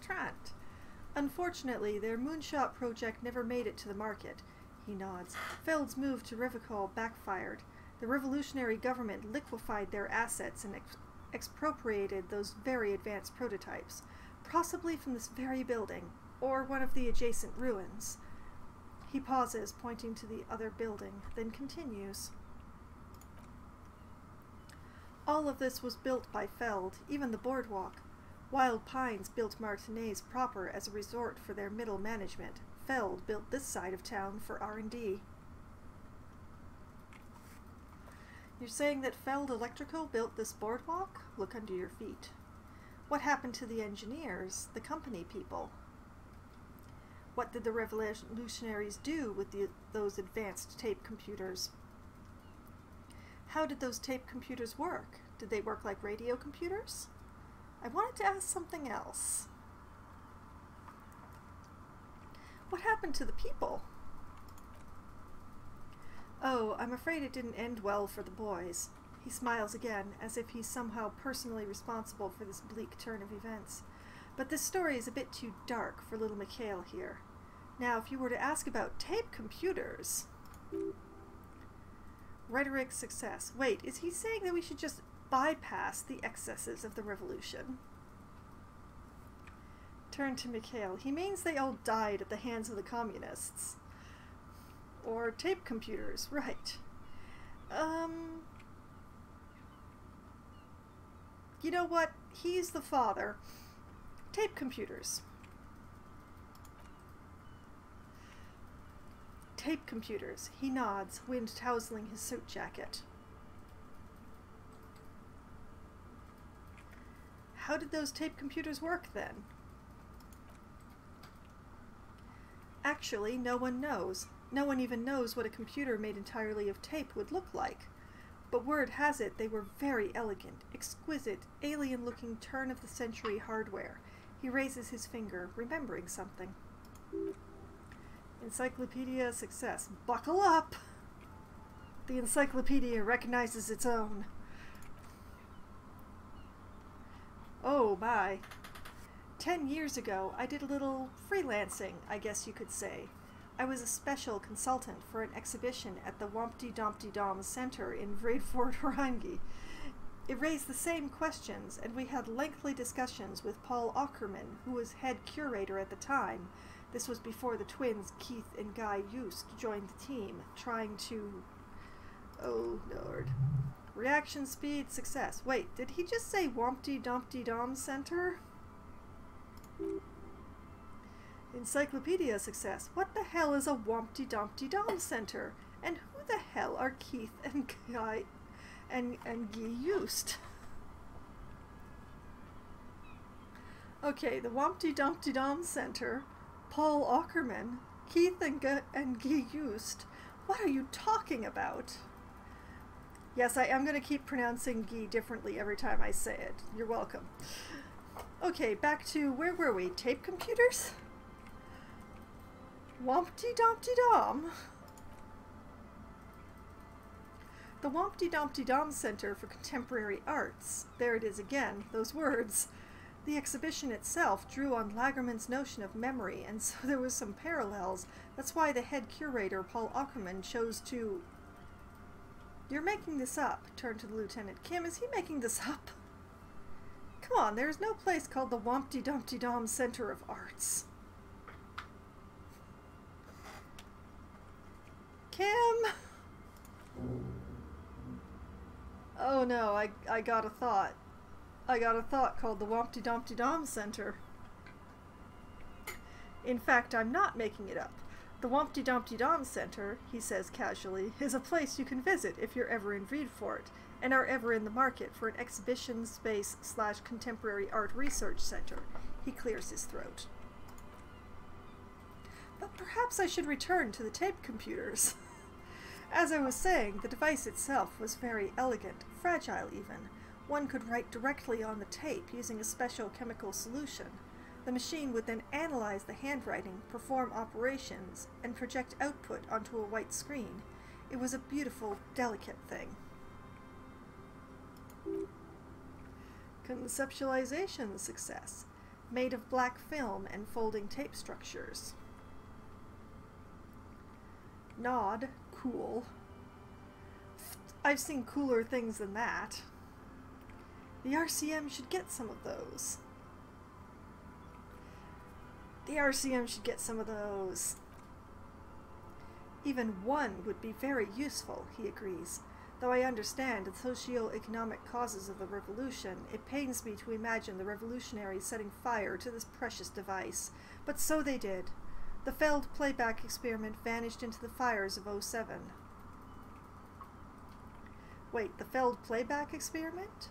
S1: Trant. Unfortunately, their moonshot project never made it to the market. He nods. Feld's move to Revocol backfired. The revolutionary government liquefied their assets and expropriated those very advanced prototypes, possibly from this very building, or one of the adjacent ruins. He pauses, pointing to the other building, then continues. All of this was built by Feld, even the boardwalk. Wild Pines built Martinez proper as a resort for their middle management. Feld built this side of town for R&D. You're saying that Feld Electrical built this boardwalk? Look under your feet. What happened to the engineers, the company people? What did the revolutionaries do with those advanced tape computers? How did those tape computers work? Did they work like radio computers? I wanted to ask something else. What happened to the people? Oh, I'm afraid it didn't end well for the boys. He smiles again, as if he's somehow personally responsible for this bleak turn of events. But this story is a bit too dark for little Mikhail here. Now, if you were to ask about tape computers... Rhetoric success. Wait, is he saying that we should just bypass the excesses of the revolution? Turn to Mikhail. He means they all died at the hands of the communists. Or tape computers, right. You know what? He's the father. Tape computers. Tape computers. He nods, wind tousling his suit jacket. How did those tape computers work then? Actually, no one knows. No one even knows what a computer made entirely of tape would look like. But word has it they were very elegant, exquisite, alien-looking turn-of-the-century hardware. He raises his finger, remembering something. Encyclopedia success. Buckle up! The encyclopedia recognizes its own. Oh my. 10 years ago, I did a little freelancing, I guess you could say. I was a special consultant for an exhibition at the Wompty Dumpty Dom Center in Vredefort, Orangi. It raised the same questions, and we had lengthy discussions with Paul Ackerman, who was head curator at the time. This was before the twins, Keith and Guy Youst, joined the team, trying to... Oh, Lord. Reaction speed, success. Wait, did he just say Wompty Dumpty Dom Center? Encyclopedia success. What the hell is a Wompty Dumpty Dom Center? And who the hell are Keith and Guy and Guy Youst? Okay, the Wompty Dumpty Dom Center, Paul Ackerman, Keith and Guy Youst. What are you talking about? Yes, I am going to keep pronouncing Guy differently every time I say it. You're welcome. Okay, back to, where were we? Tape computers? Wompty Dumpty Dom. The Wompty Dumpty Dom Center for Contemporary Arts. There it is again, those words. The exhibition itself drew on Lagerman's notion of memory, and so there was some parallels. That's why the head curator, Paul Ackerman, chose to... You're making this up, turned to the lieutenant. Kim, is he making this up? Come on, there's no place called the Wompty Dumpty Dom Center of Arts. Kim! Oh no, I got a thought. I got a thought called the Wompty Dumpty Dom Center. In fact, I'm not making it up. The Wompty Dumpty Dom Center, he says casually, is a place you can visit if you're ever in Vredefort, and are ever in the market for an exhibition space / contemporary art research center. He clears his throat. But perhaps I should return to the tape computers. As I was saying, the device itself was very elegant, fragile even. One could write directly on the tape using a special chemical solution. The machine would then analyze the handwriting, perform operations, and project output onto a white screen. It was a beautiful, delicate thing. Conceptualization success. Made of black film and folding tape structures. Nod. Cool. I've seen cooler things than that. The RCM should get some of those. The RCM should get some of those. Even one would be very useful, he agrees. Though I understand the socio-economic causes of the revolution, it pains me to imagine the revolutionaries setting fire to this precious device. But so they did. The failed playback experiment vanished into the fires of '07. Wait, the failed playback experiment?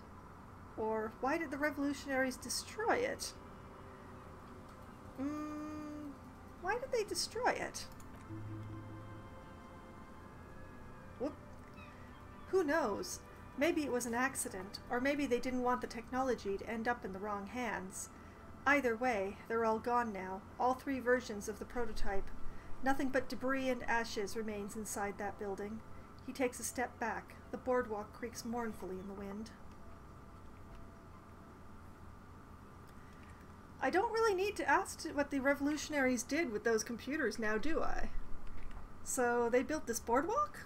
S1: Or why did the revolutionaries destroy it? Why did they destroy it? Whoop. Who knows? Maybe it was an accident, or maybe they didn't want the technology to end up in the wrong hands. Either way, they're all gone now, all 3 versions of the prototype. Nothing but debris and ashes remains inside that building. He takes a step back. The boardwalk creaks mournfully in the wind. I don't really need to ask what the revolutionaries did with those computers now, do I? So they built this boardwalk?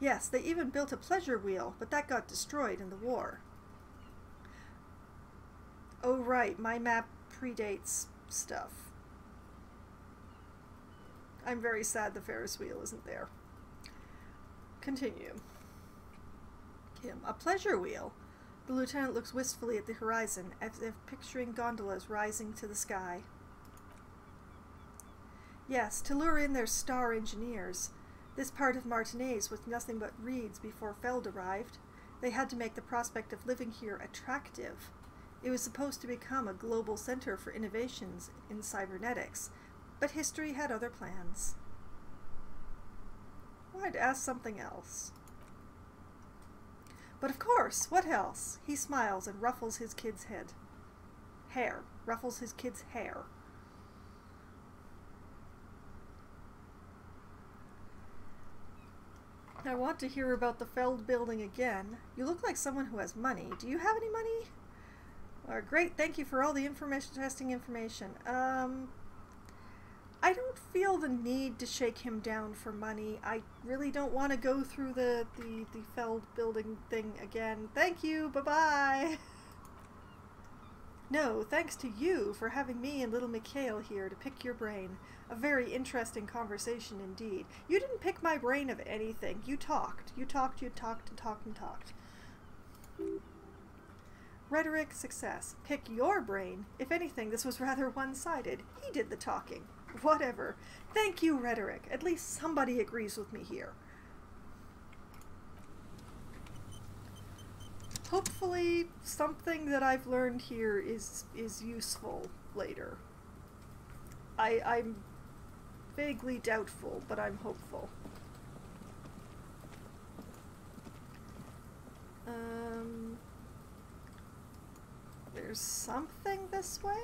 S1: Yes, they even built a pleasure wheel, but that got destroyed in the war. Oh right, my map predates stuff. I'm very sad the Ferris wheel isn't there. Continue. Kim, a pleasure wheel? The lieutenant looks wistfully at the horizon, as if picturing gondolas rising to the sky. Yes, to lure in their star engineers. This part of Martinaise was nothing but reeds before Feld arrived. They had to make the prospect of living here attractive. It was supposed to become a global center for innovations in cybernetics, but history had other plans. Well, I'd ask something else. But of course, what else? He smiles and ruffles his kid's head. Hair. Ruffles his kid's hair. I want to hear about the Feld building again. You look like someone who has money. Do you have any money? Great, thank you for all the interesting information. I don't feel the need to shake him down for money. I really don't want to go through the Feld building thing again. Thank you, bye-bye. No, thanks to you for having me and little Mikhail here to pick your brain. A very interesting conversation indeed. You didn't pick my brain of anything. You talked. You talked, and talked. Rhetoric, success. Pick your brain. If anything, this was rather one-sided. He did the talking. Whatever. Thank you, Rhetoric. At least somebody agrees with me here. Hopefully something that I've learned here is useful later. I'm vaguely doubtful, but I'm hopeful. There's something this way?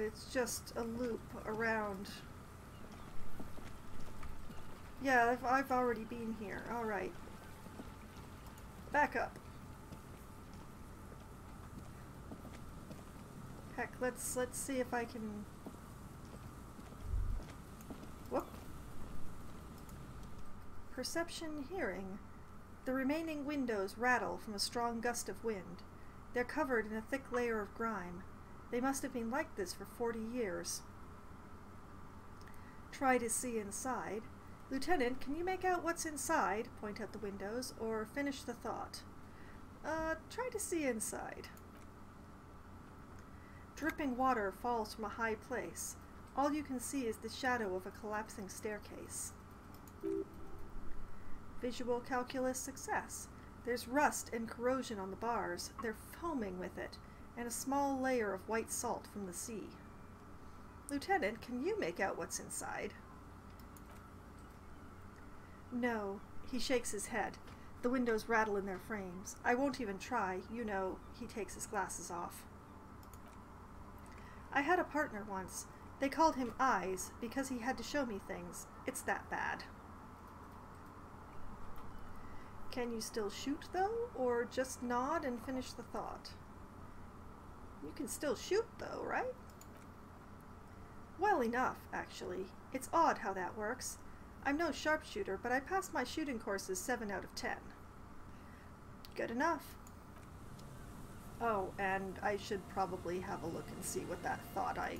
S1: It's just a loop around. Yeah, I've already been here. Alright. Back up. Heck, let's see if I can... Whoop. Perception, hearing. The remaining windows rattle from a strong gust of wind. They're covered in a thick layer of grime. They must have been like this for 40 years. Try to see inside. Lieutenant, can you make out what's inside? Point out the windows, or finish the thought. Try to see inside. Dripping water falls from a high place. All you can see is the shadow of a collapsing staircase. Visual calculus success. There's rust and corrosion on the bars. They're foaming with it, and a small layer of white salt from the sea. Lieutenant, can you make out what's inside? No. He shakes his head. The windows rattle in their frames. I won't even try. You know, he takes his glasses off. I had a partner once. They called him Eyes because he had to show me things. It's that bad. Can you still shoot, though? Or just nod and finish the thought? You can still shoot, though, right? Well enough, actually. It's odd how that works. I'm no sharpshooter, but I passed my shooting courses 7 out of 10. Good enough. Oh, and I should probably have a look and see what that thought I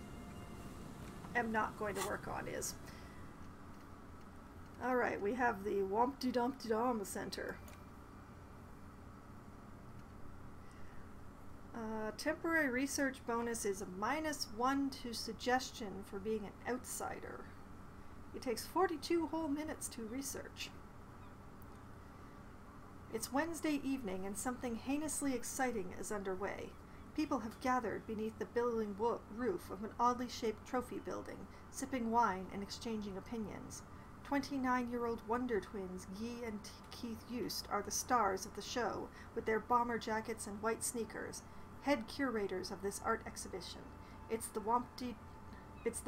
S1: am not going to work on is. Alright, we have the Wompty-Dumpty-Dom Center. Temporary research bonus is a -1 to suggestion for being an outsider. It takes 42 whole minutes to research. It's Wednesday evening and something heinously exciting is underway. People have gathered beneath the billowing roof of an oddly shaped trophy building, sipping wine and exchanging opinions. 29-year-old wonder twins Guy and Keith Eust are the stars of the show, with their bomber jackets and white sneakers, head curators of this art exhibition. It's the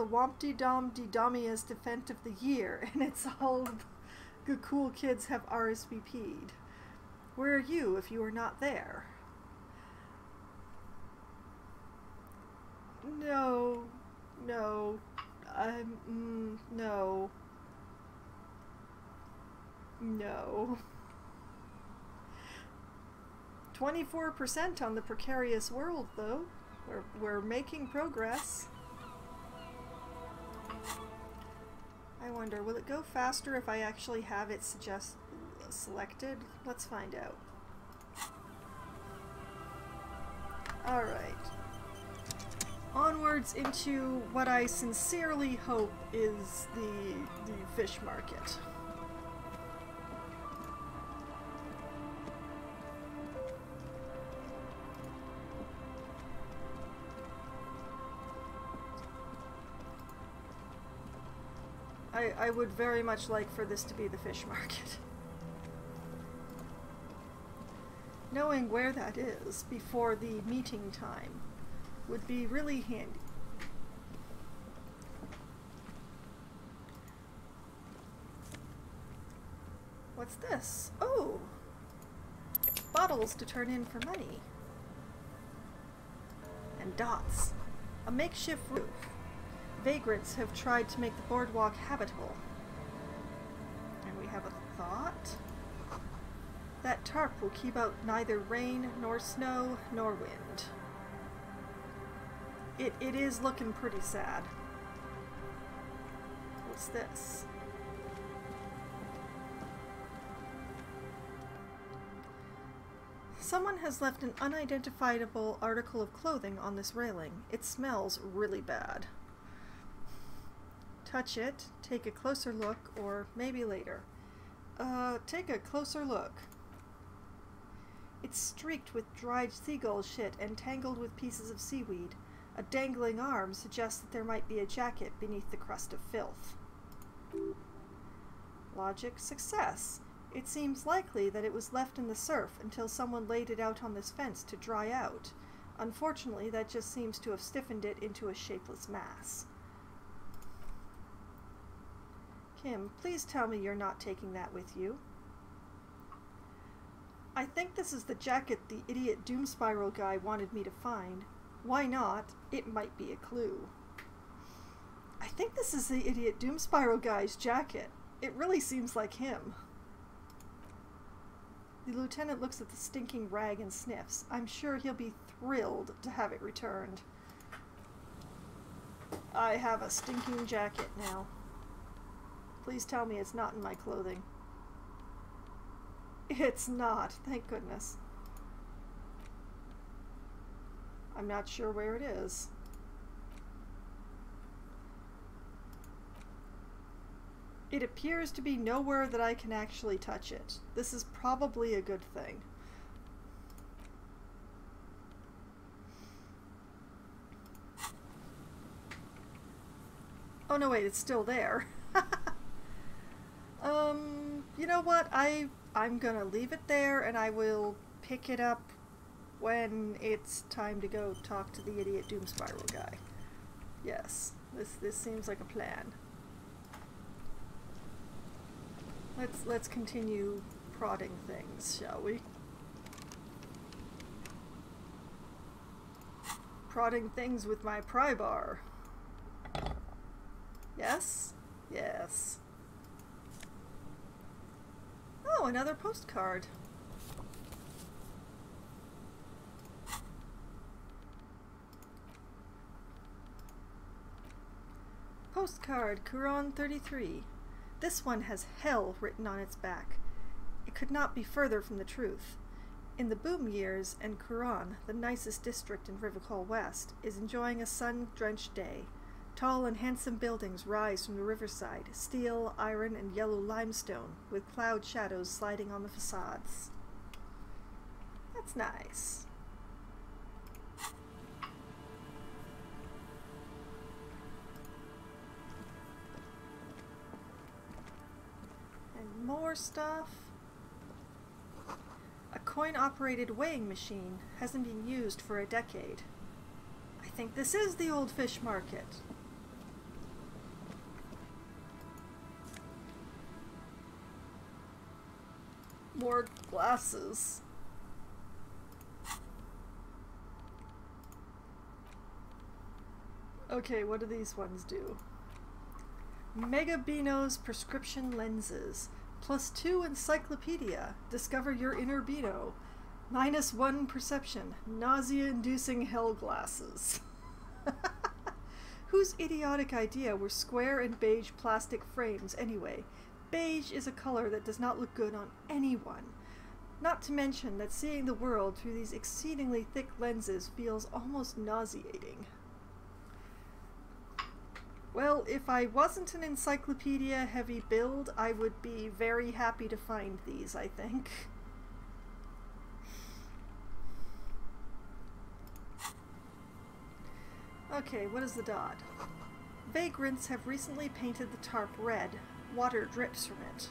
S1: Wompty-Dom-De-Dummiest event of the year, and it's all the cool kids have RSVP'd. Where are you if you are not there? No. No. No. No. 24% on the precarious world, though. We're making progress. I wonder, will it go faster if I actually have it selected? Let's find out. Alright. Onwards into what I sincerely hope is the fish market. I would very much like for this to be the fish market. Knowing where that is before the meeting time would be really handy. What's this? Oh! Bottles to turn in for money. And dots. A makeshift roof. Vagrants have tried to make the boardwalk habitable. And we have a thought. That tarp will keep out neither rain, nor snow, nor wind. It is looking pretty sad. What's this? Someone has left an unidentifiable article of clothing on this railing. It smells really bad. Touch it, take a closer look, or maybe later. Take a closer look. It's streaked with dried seagull shit and tangled with pieces of seaweed. A dangling arm suggests that there might be a jacket beneath the crust of filth. Logic success. It seems likely that it was left in the surf until someone laid it out on this fence to dry out. Unfortunately, that just seems to have stiffened it into a shapeless mass. Kim, please tell me you're not taking that with you. I think this is the jacket the idiot Doom Spiral guy wanted me to find. Why not? It might be a clue. I think this is the idiot Doom Spiral guy's jacket. It really seems like him. The lieutenant looks at the stinking rag and sniffs. I'm sure he'll be thrilled to have it returned. I have a stinking jacket now. Please tell me it's not in my clothing. It's not, thank goodness. I'm not sure where it is. It appears to be nowhere that I can actually touch it. This is probably a good thing. Oh no, wait, it's still there. You know what? I'm gonna leave it there and I will pick it up when it's time to go talk to the idiot Doom Spiral guy. Yes, this seems like a plan. Let's continue prodding things, shall we? Prodding things with my pry bar. Yes? Yes. Oh, another postcard. Postcard, Quran 33. This one has hell written on its back. It could not be further from the truth. In the boom years, and Quran, the nicest district in Rivercall West, is enjoying a sun-drenched day. Tall and handsome buildings rise from the riverside, steel, iron, and yellow limestone, with cloud shadows sliding on the facades. That's nice. And more stuff. A coin-operated weighing machine hasn't been used for a decade. I think this is the old fish market. More glasses. Okay, what do these ones do? Mega Beano's prescription lenses. +2 encyclopedia. Discover your inner Beano. -1 perception. Nausea-inducing hell glasses. Whose idiotic idea were square and beige plastic frames anyway? Beige is a color that does not look good on anyone. Not to mention that seeing the world through these exceedingly thick lenses feels almost nauseating. Well, if I wasn't an encyclopedia-heavy build, I would be very happy to find these, I think. Okay, what is the dot? Vagrants have recently painted the tarp red. Water drips from it.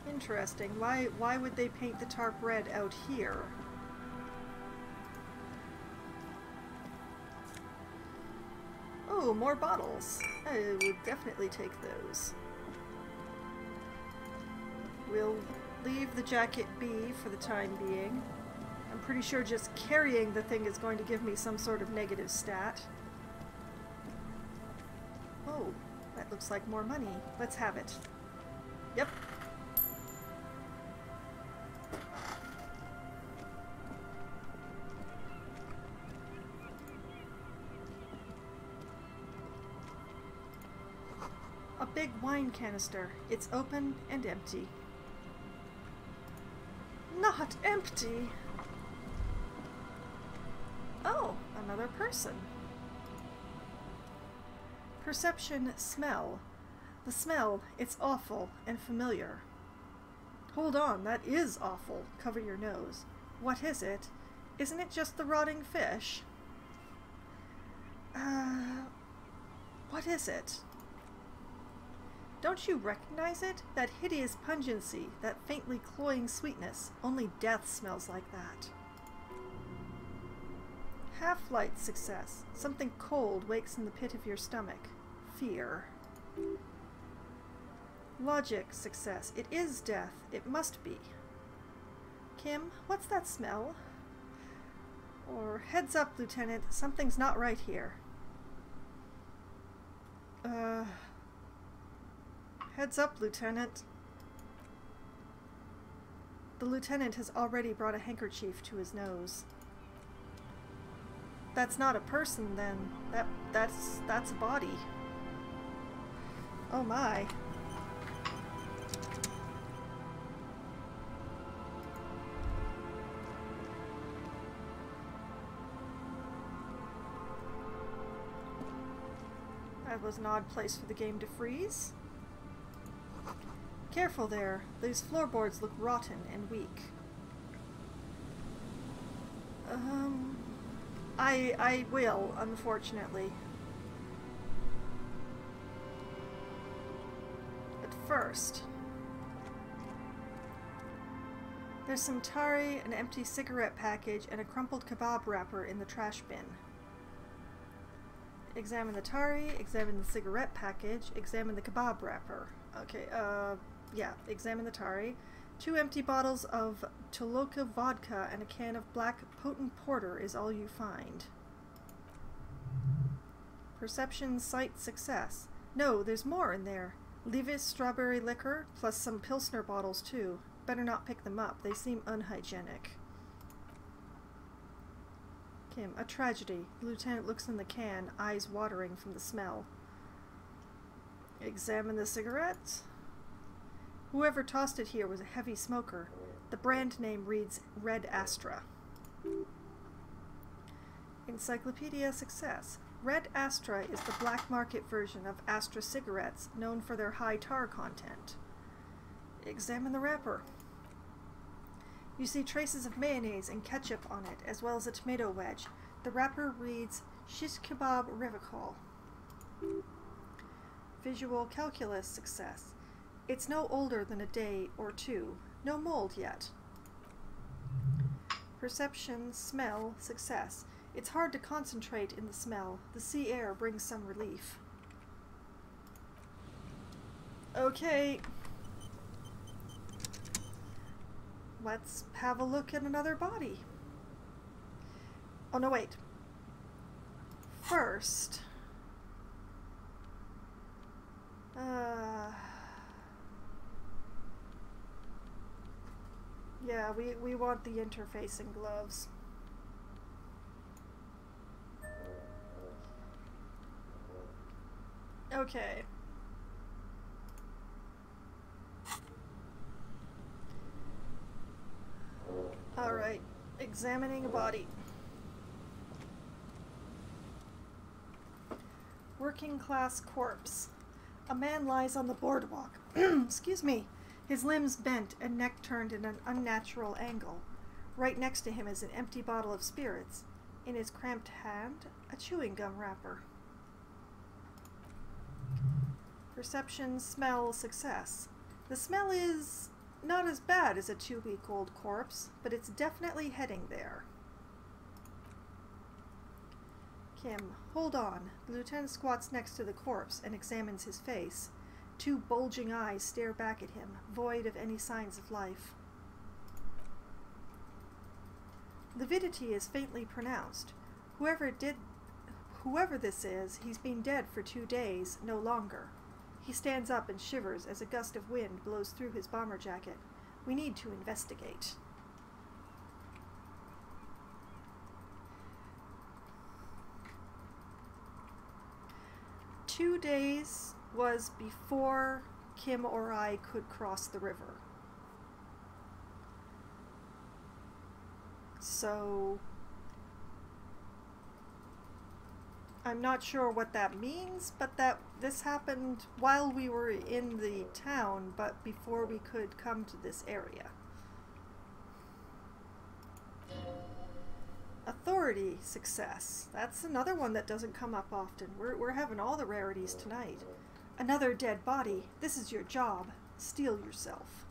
S1: Interesting. Why would they paint the tarp red out here? Oh, more bottles. I would definitely take those. We'll leave the jacket be for the time being. I'm pretty sure just carrying the thing is going to give me some sort of negative stat. Oh, that looks like more money. Let's have it. Yep. A big wine canister. It's open and empty. Not empty! Oh, another person. Perception, smell. The smell, it's awful and familiar. Hold on, that is awful. Cover your nose. What is it? Isn't it just the rotting fish? What is it? Don't you recognize it? That hideous pungency, that faintly cloying sweetness. Only death smells like that. Half-light success. Something cold wakes in the pit of your stomach. Fear. Logic success. It is death. It must be. Kim, what's that smell? Or heads up, Lieutenant. Something's not right here. Heads up, Lieutenant. The lieutenant has already brought a handkerchief to his nose. That's not a person, then. That's a body. Oh my. That was an odd place for the game to freeze. Careful there. These floorboards look rotten and weak. I will, unfortunately. But first, there's some tari, an empty cigarette package, and a crumpled kebab wrapper in the trash bin. Examine the tari, examine the cigarette package, examine the kebab wrapper. Okay, yeah, examine the tari. 2 empty bottles of Toloka vodka and a can of black potent porter is all you find. Perception, sight, success. No, there's more in there. Levis strawberry liquor, plus some Pilsner bottles too. Better not pick them up, they seem unhygienic. Kim, a tragedy. The lieutenant looks in the can, eyes watering from the smell. Examine the cigarette. Whoever tossed it here was a heavy smoker. The brand name reads Red Astra. Encyclopedia success. Red Astra is the black market version of Astra cigarettes, known for their high tar content. Examine the wrapper. You see traces of mayonnaise and ketchup on it, as well as a tomato wedge. The wrapper reads Shish Kebab Revicol. Visual calculus success. It's no older than a day or two. No mold yet. Perception, smell, success. It's hard to concentrate in the smell. The sea air brings some relief. Okay. Let's have a look at another body. Oh, no, wait. First... yeah, we want the interfacing gloves. Okay. Alright, examining a body. Working class corpse. A man lies on the boardwalk. Excuse me. His limbs bent and neck turned in an unnatural angle. Right next to him is an empty bottle of spirits. In his cramped hand, a chewing gum wrapper. Perception, smell, success. The smell is not as bad as a 2-week-old corpse, but it's definitely heading there. Kim, hold on. The lieutenant squats next to the corpse and examines his face. 2 bulging eyes stare back at him, void of any signs of life. Lividity is faintly pronounced. Whoever this is, he's been dead for 2 days, no longer. He stands up and shivers as a gust of wind blows through his bomber jacket. We need to investigate. "2 days was before Kim or I could cross the river. So I'm not sure what that means, but that this happened while we were in the town, but before we could come to this area. Authority, success. That's another one that doesn't come up often. We're having all the rarities tonight. Another dead body. This is your job. Steel yourself.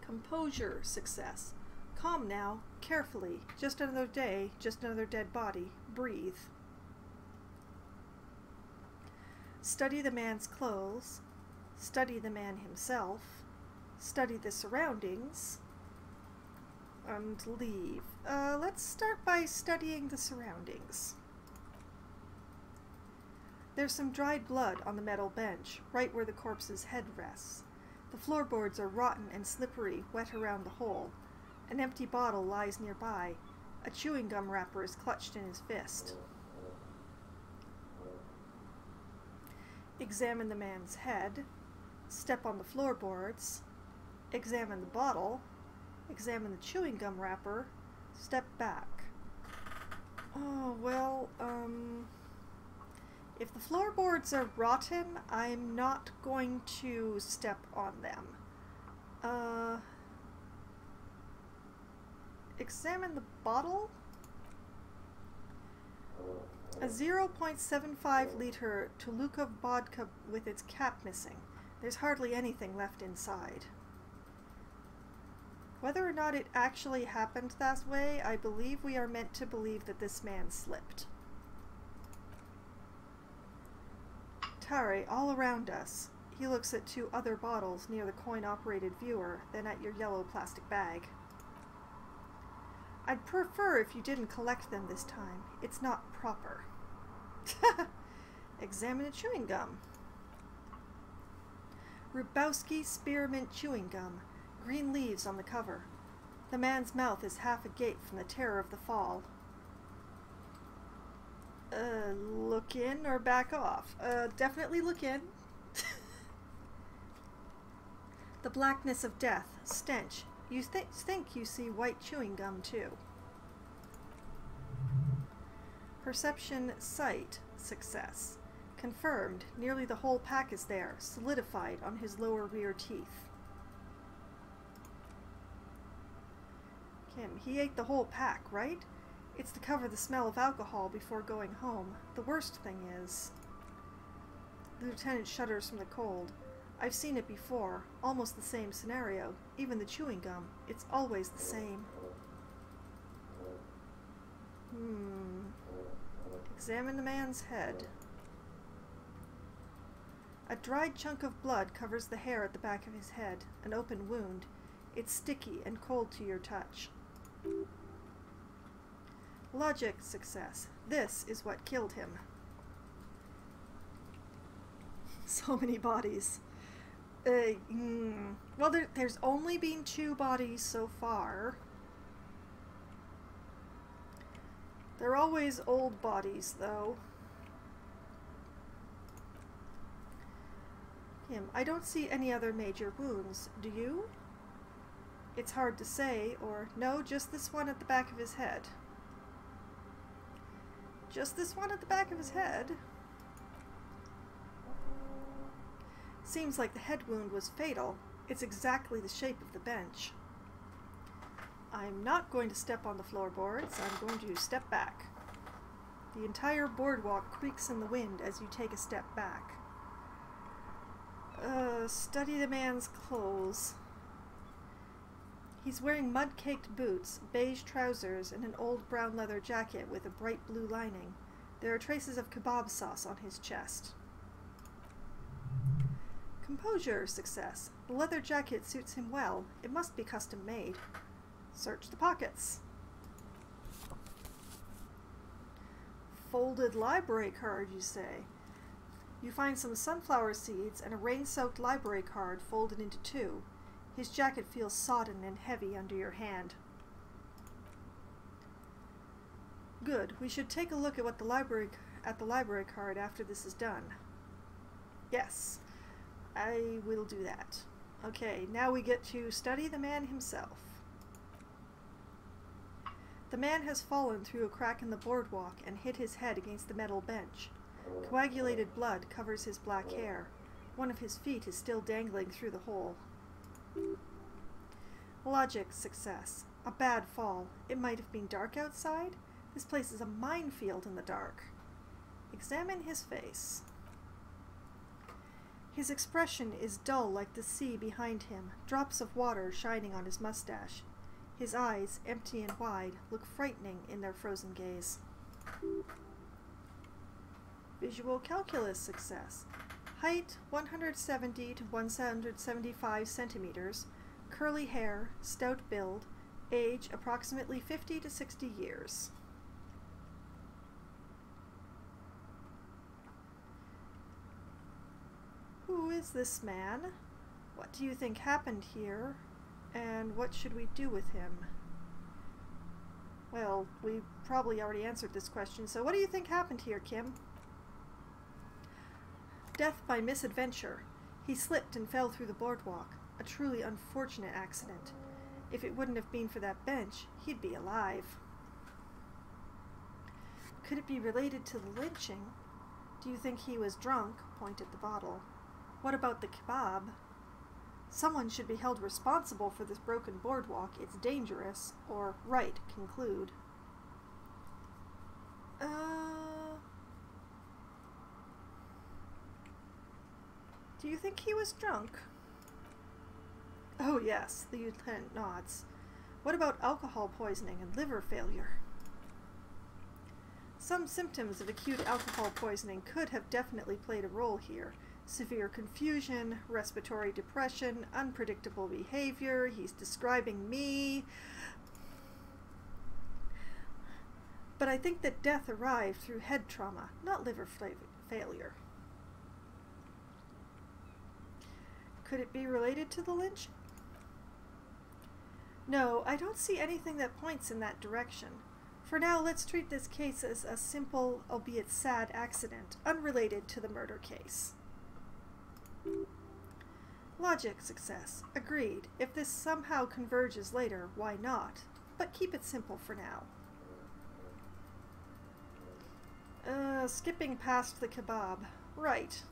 S1: Composure, success. Calm now, carefully. Just another day, just another dead body. Breathe. Study the man's clothes. Study the man himself. Study the surroundings. And leave. Let's start by studying the surroundings. There's some dried blood on the metal bench, right where the corpse's head rests. The floorboards are rotten and slippery, wet around the hole. An empty bottle lies nearby. A chewing gum wrapper is clutched in his fist. Examine the man's head. Step on the floorboards. Examine the bottle. Examine the chewing gum wrapper. Step back. Oh, well, if the floorboards are rotten, I'm not going to step on them. Examine the bottle. A 0.75 liter Toluca vodka with its cap missing. There's hardly anything left inside. Whether or not it actually happened that way, I believe we are meant to believe that this man slipped. Tare, all around us. He looks at 2 other bottles near the coin-operated viewer, then at your yellow plastic bag. I'd prefer if you didn't collect them this time. It's not proper. Examine a chewing gum. Rubowski Spearmint Chewing Gum. Green leaves on the cover. The man's mouth is half agape from the terror of the fall. Look in or back off? Definitely look in. The blackness of death. Stench. You think you see white chewing gum, too. Perception, sight, success. Confirmed. Nearly the whole pack is there, solidified on his lower rear teeth. Kim, he ate the whole pack, right? It's to cover the smell of alcohol before going home. The worst thing is... The lieutenant shudders from the cold. I've seen it before. Almost the same scenario. Even the chewing gum. It's always the same. Examine the man's head. A dried chunk of blood covers the hair at the back of his head. An open wound. It's sticky and cold to your touch. Logic success. This is what killed him. So many bodies. Well, there's only been 2 bodies so far. They're always old bodies, though. I don't see any other major wounds. Do you? It's hard to say, or no, just this one at the back of his head. Just this one at the back of his head? Seems like the head wound was fatal. It's exactly the shape of the bench. I'm not going to step on the floorboards. I'm going to step back. The entire boardwalk creaks in the wind as you take a step back. Study the man's clothes. He's wearing mud-caked boots, beige trousers, and an old brown leather jacket with a bright blue lining. There are traces of kebab sauce on his chest. Composure success. The leather jacket suits him well. It must be custom made. Search the pockets. Folded library card, you say? You find some sunflower seeds and a rain-soaked library card folded into 2. His jacket feels sodden and heavy under your hand. Good. We should take a look at what the library card after this is done. Yes, I will do that. Okay, now we get to study the man himself. The man has fallen through a crack in the boardwalk and hit his head against the metal bench. Coagulated blood covers his black hair. One of his feet is still dangling through the hole. Logic success. A bad fall. It might have been dark outside. This place is a minefield in the dark. Examine his face. His expression is dull like the sea behind him, drops of water shining on his mustache. His eyes, empty and wide, look frightening in their frozen gaze. Visual calculus success. Height 170 to 175 centimeters, curly hair, stout build, age approximately 50 to 60 years. Who is this man? What do you think happened here? And what should we do with him? Well, we probably already answered this question, so what do you think happened here, Kim? Death by misadventure. He slipped and fell through the boardwalk. A truly unfortunate accident. If it wouldn't have been for that bench, he'd be alive. Could it be related to the lynching? Do you think he was drunk? Point at the bottle. What about the kebab? Someone should be held responsible for this broken boardwalk. It's dangerous. Or, right, conclude. Do you think he was drunk? Oh yes, the lieutenant nods. What about alcohol poisoning and liver failure? Some symptoms of acute alcohol poisoning could have definitely played a role here. Severe confusion, respiratory depression, unpredictable behavior. He's describing me. But I think that death arrived through head trauma, not liver failure. Could it be related to the lynch? No, I don't see anything that points in that direction. For now, let's treat this case as a simple, albeit sad, accident, unrelated to the murder case. Logic success. Agreed. If this somehow converges later, why not? But keep it simple for now. Skipping past the kebab. Right.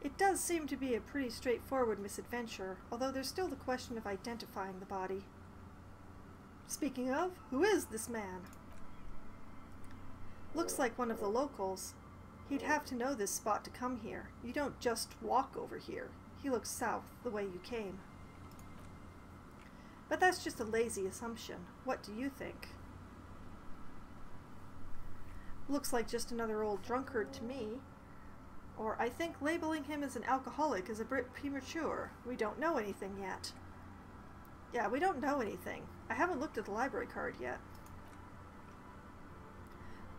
S1: It does seem to be a pretty straightforward misadventure, although there's still the question of identifying the body. Speaking of, who is this man? Looks like one of the locals. He'd have to know this spot to come here. You don't just walk over here. He looks south, the way you came. But that's just a lazy assumption. What do you think? Looks like just another old drunkard to me. Or I think labeling him as an alcoholic is a bit premature. We don't know anything yet. Yeah, we don't know anything. I haven't looked at the library card yet.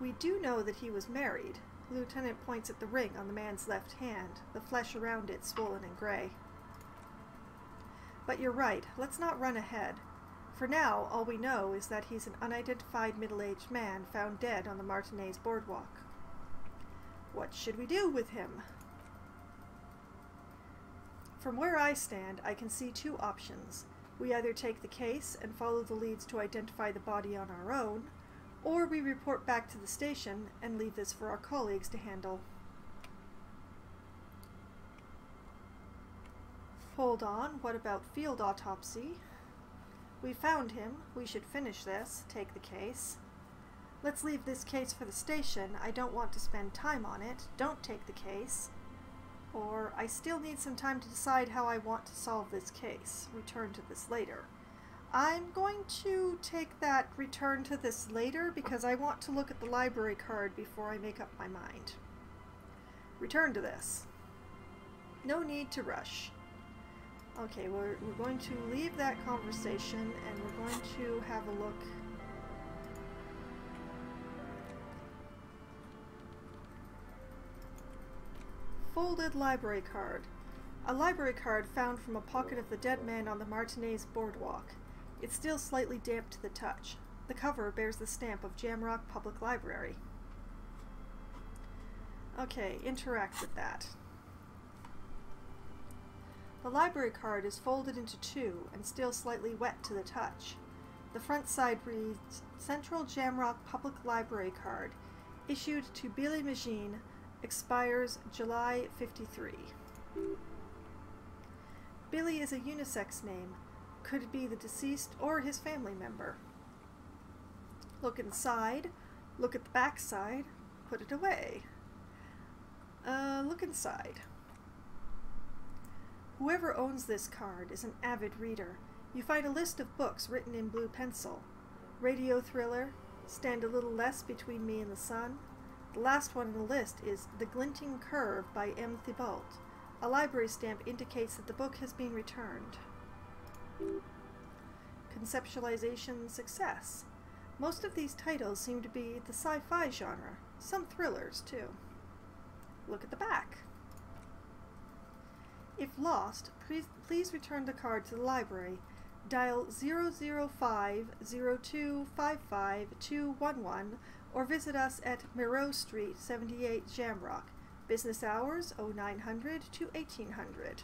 S1: We do know that he was married. The lieutenant points at the ring on the man's left hand, the flesh around it swollen and gray. But you're right, let's not run ahead. For now, all we know is that he's an unidentified middle-aged man found dead on the Martinez boardwalk. What should we do with him? From where I stand, I can see two options. We either take the case and follow the leads to identify the body on our own, or we report back to the station and leave this for our colleagues to handle. Hold on, what about field autopsy? We found him. We should finish this, take the case. Let's leave this case for the station. I don't want to spend time on it. Don't take the case. Or, I still need some time to decide how I want to solve this case. Return to this later. I'm going to take that return to this later because I want to look at the library card before I make up my mind. Return to this. No need to rush. Okay, we're going to leave that conversation and we're going to have a look. Folded library card. A library card found from a pocket of the dead man on the Martinez boardwalk. It's still slightly damp to the touch. The cover bears the stamp of Jamrock Public Library. Okay, interact with that. The library card is folded into two and still slightly wet to the touch. The front side reads, Central Jamrock Public Library Card, issued to Billy Magine, expires July 53. Billy is a unisex name. Could it be the deceased or his family member? Look inside, look at the back side, put it away. Look inside. Whoever owns this card is an avid reader. You find a list of books written in blue pencil. Radio thriller, Stand a Little Less Between Me and the Sun. The last one on the list is The Glinting Curve by M. Thibault. A library stamp indicates that the book has been returned. Conceptualization success. Most of these titles seem to be the sci-fi genre. Some thrillers, too. Look at the back. If lost, please return the card to the library. Dial 005-0255-211 or visit us at Miro Street, 78 Jamrock. Business hours 0900 to 1800.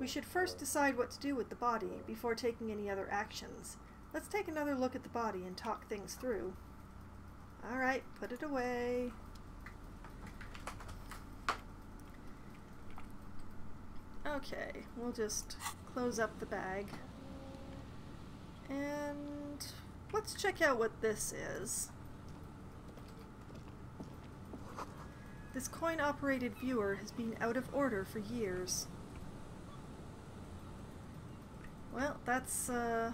S1: We should first decide what to do with the body before taking any other actions. Let's take another look at the body and talk things through. Alright, put it away. Okay, we'll just close up the bag. And let's check out what this is. This coin-operated viewer has been out of order for years. Well, that's, there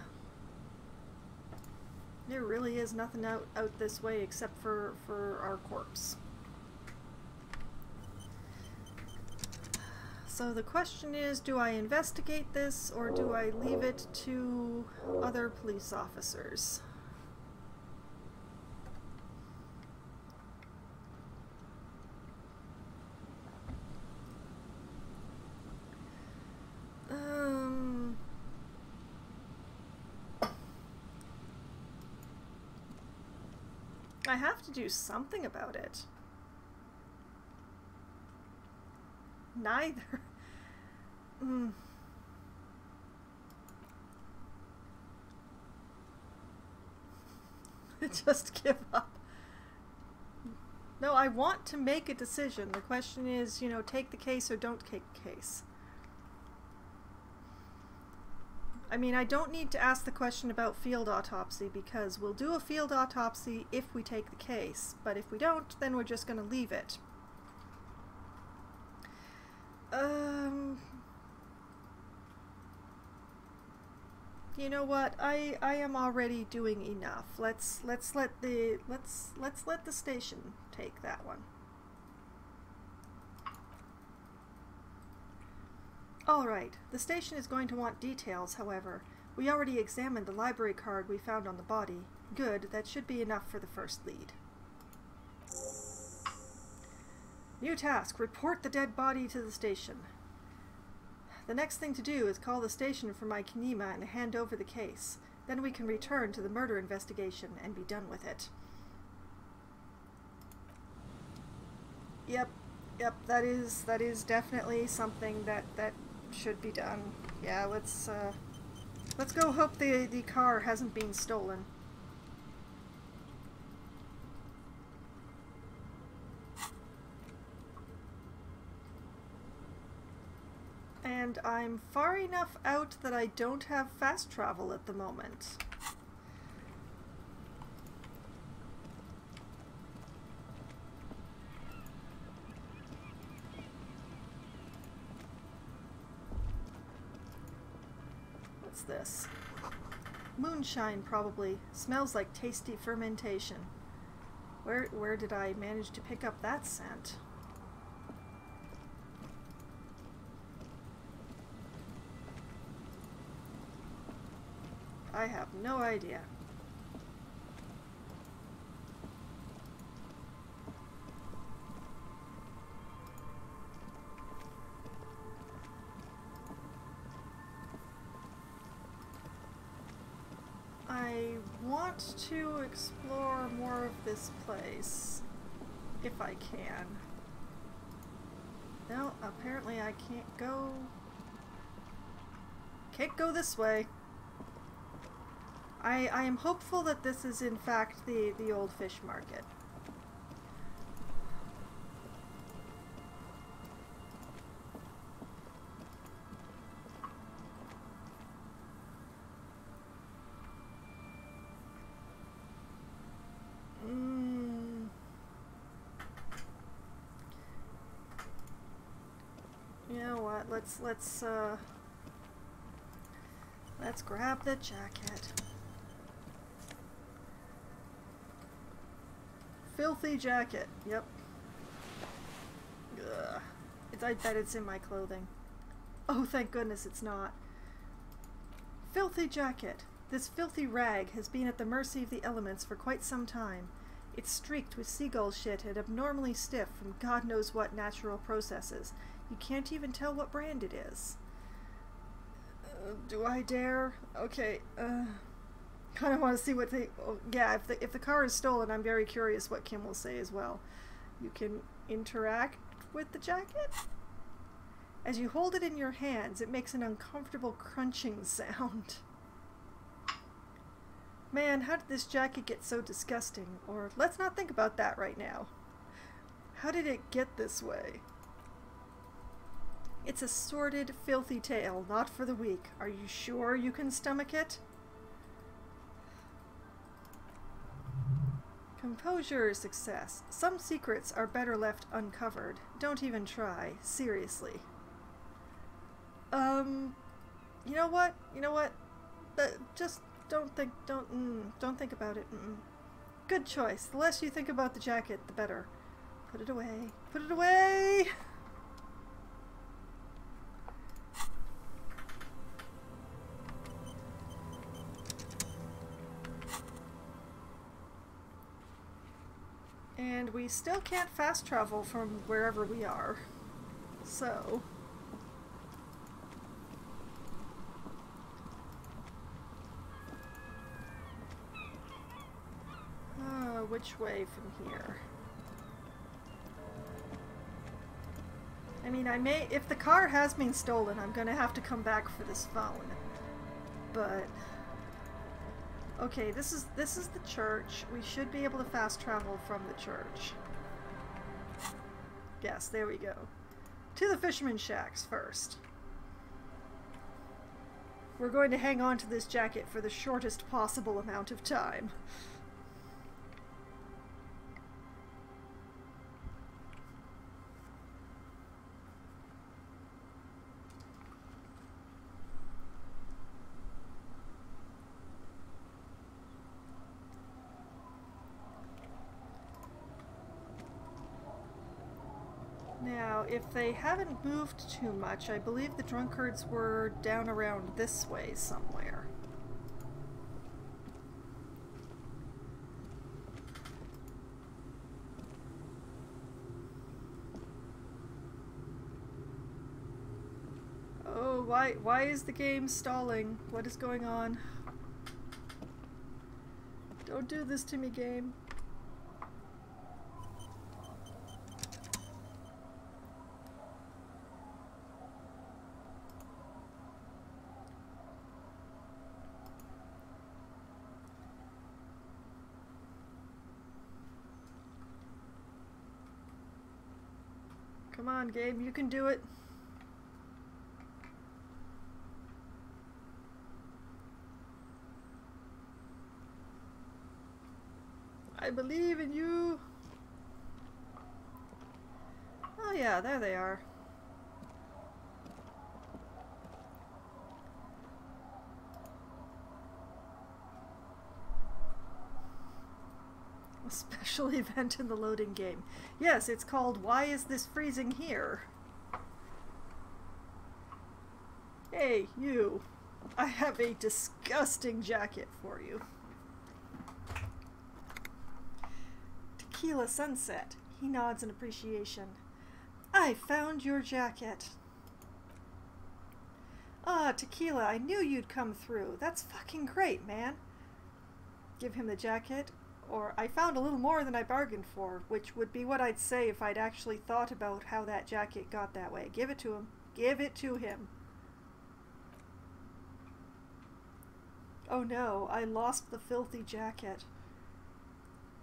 S1: really is nothing out this way except for our corpse. So the question is, do I investigate this or do I leave it to other police officers? I have to do something about it. Neither. Just give up. No, I want to make a decision. The question is, you know, take the case or don't take the case. I mean, I don't need to ask the question about field autopsy because we'll do a field autopsy if we take the case, but if we don't, then we're just going to leave it. You know what? I am already doing enough. Let's let the station take that one. Alright, the station is going to want details, however. We already examined the library card we found on the body. Good, that should be enough for the first lead. New task, report the dead body to the station. The next thing to do is call the station for my Kinema and hand over the case. Then we can return to the murder investigation and be done with it. Yep, that is definitely something that should be done. Yeah, let's go hope the car hasn't been stolen. And I'm far enough out that I don't have fast travel at the moment. What's this? Moonshine, probably. Smells like tasty fermentation. Where did I manage to pick up that scent? I have no idea. I want to explore more of this place, if I can. No, apparently I can't go. Can't go this way. I am hopeful that this is in fact the old fish market. You know what? Let's grab the jacket. Filthy jacket. Yep. Ugh. I bet it's in my clothing. Oh, thank goodness it's not. Filthy jacket. This filthy rag has been at the mercy of the elements for quite some time. It's streaked with seagull shit and abnormally stiff from God knows what natural processes. You can't even tell what brand it is. Do I dare? Okay, kind of want to see what they... Oh, yeah, if the car is stolen, I'm very curious what Kim will say as well. You can interact with the jacket? As you hold it in your hands, it makes an uncomfortable crunching sound. Man, how did this jacket get so disgusting? Or, let's not think about that right now. How did it get this way? It's a sordid, filthy tale, not for the weak. Are you sure you can stomach it? Composure is success. Some secrets are better left uncovered. Don't even try. Seriously. You know what? You know what? Just don't think about it. Good choice. The less you think about the jacket, the better. Put it away. Put it away! And we still can't fast travel from wherever we are. So... which way from here? I mean, if the car has been stolen, I'm gonna have to come back for this phone. But... okay, this is the church. We should be able to fast travel from the church. Yes, there we go. To the fisherman shacks first. We're going to hang on to this jacket for the shortest possible amount of time. Now, if they haven't moved too much, I believe the drunkards were down around this way somewhere. Oh, why is the game stalling? What is going on? Don't do this to me, game. Come on, game, you can do it. I believe in you. Oh yeah, there they are. A special event in the loading game. Yes, it's called Why Is This Freezing Here? Hey, you. I have a disgusting jacket for you. Tequila Sunset. He nods in appreciation. I found your jacket. Ah, Tequila, I knew you'd come through. That's fucking great, man. Give him the jacket. Or, I found a little more than I bargained for, which would be what I'd say if I'd actually thought about how that jacket got that way. Give it to him. Give it to him. Oh no, I lost the filthy jacket.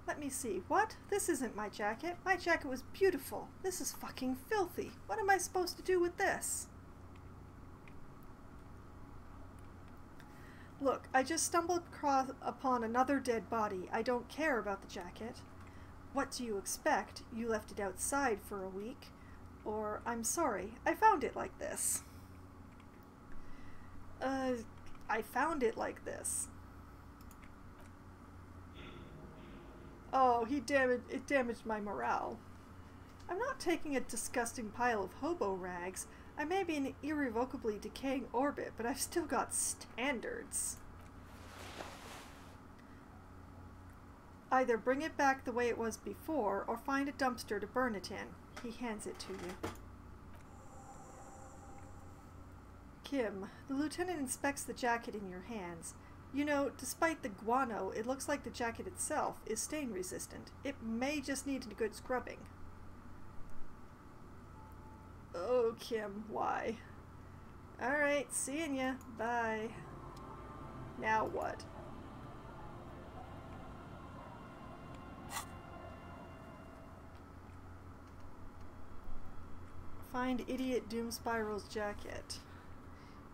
S1: Let me see. What? This isn't my jacket. My jacket was beautiful. This is fucking filthy. What am I supposed to do with this? Look, I just stumbled upon another dead body. I don't care about the jacket. What do you expect? You left it outside for a week. Or, I'm sorry, I found it like this. I found it like this. Oh, it damaged my morale. I'm not taking a disgusting pile of hobo rags. I may be in an irrevocably decaying orbit, but I've still got standards. Either bring it back the way it was before, or find a dumpster to burn it in. He hands it to you. Kim, the lieutenant inspects the jacket in your hands. You know, despite the guano, it looks like the jacket itself is stain resistant. It may just need a good scrubbing. Oh, Kim, why? Alright, seeing ya. Bye. Now what? Find Idiot Doom Spiral's jacket.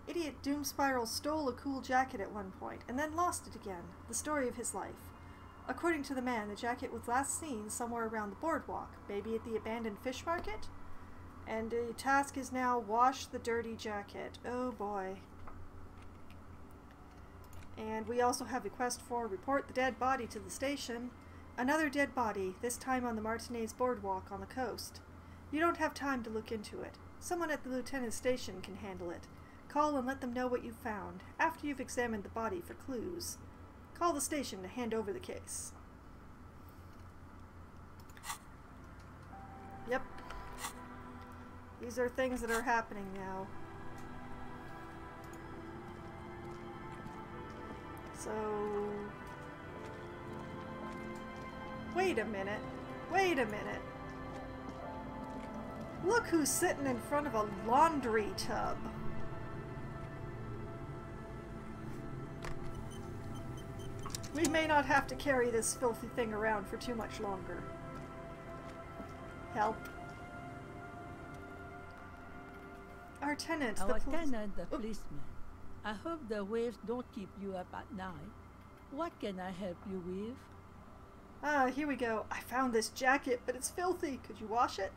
S1: Idiot Doom Spiral stole a cool jacket at one point, and then lost it again. The story of his life. According to the man, the jacket was last seen somewhere around the boardwalk, maybe at the abandoned fish market? And the task is now wash the dirty jacket. Oh boy. And we also have a quest for report the dead body to the station. Another dead body, this time on the Martinez boardwalk on the coast. You don't have time to look into it. Someone at the lieutenant's station can handle it. Call and let them know what you found, after you've examined the body for clues. Call the station to hand over the case. Yep. These are things that are happening now. So... Wait a minute. Wait a minute. Look who's sitting in front of a laundry tub. We may not have to carry this filthy thing around for too much longer. Help. Our tenant,
S6: Our tenant, the policeman. I hope the waves don't keep you up at night. What can I help you with?
S1: Ah, here we go. I found this jacket, but it's filthy. Could you wash it?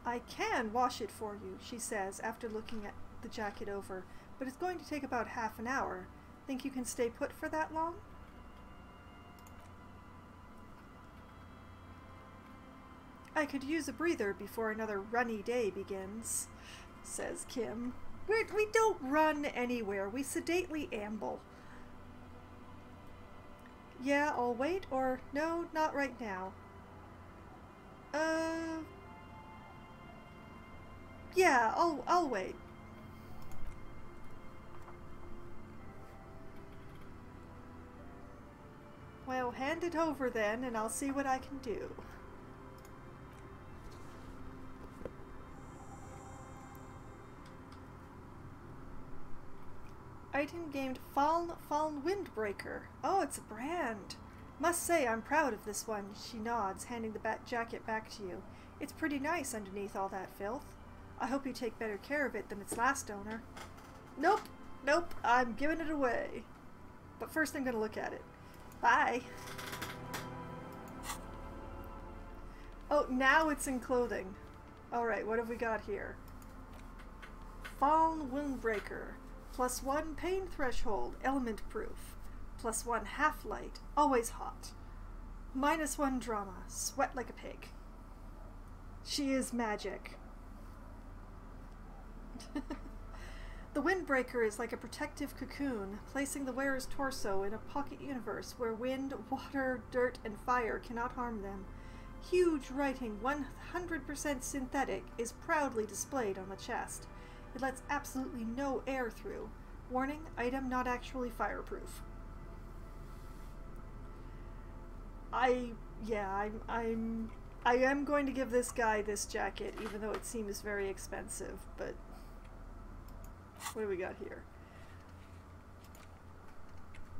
S1: I can wash it for you, she says after looking at the jacket over, but it's going to take about half an hour. Think you can stay put for that long? I could use a breather before another runny day begins, says Kim. We don't run anywhere. We sedately amble. Yeah, I'll wait, or no, not right now. Yeah, I'll wait. Well, hand it over then, and I'll see what I can do. Item gained Fallen Windbreaker. Oh, it's a brand. Must say, I'm proud of this one, she nods, handing the jacket back to you. It's pretty nice underneath all that filth. I hope you take better care of it than its last owner. Nope, nope, I'm giving it away. But first I'm gonna look at it. Bye. Oh, now it's in clothing. Alright, what have we got here? Fallen Windbreaker. +1 pain threshold, element proof. +1 half-light, always hot. -1 drama, sweat like a pig. She is magic. The Windbreaker is like a protective cocoon, placing the wearer's torso in a pocket universe where wind, water, dirt, and fire cannot harm them. Huge writing, 100% synthetic, is proudly displayed on the chest. It lets absolutely no air through. Warning, item not actually fireproof. I am going to give this guy this jacket, even though it seems very expensive, but what do we got here?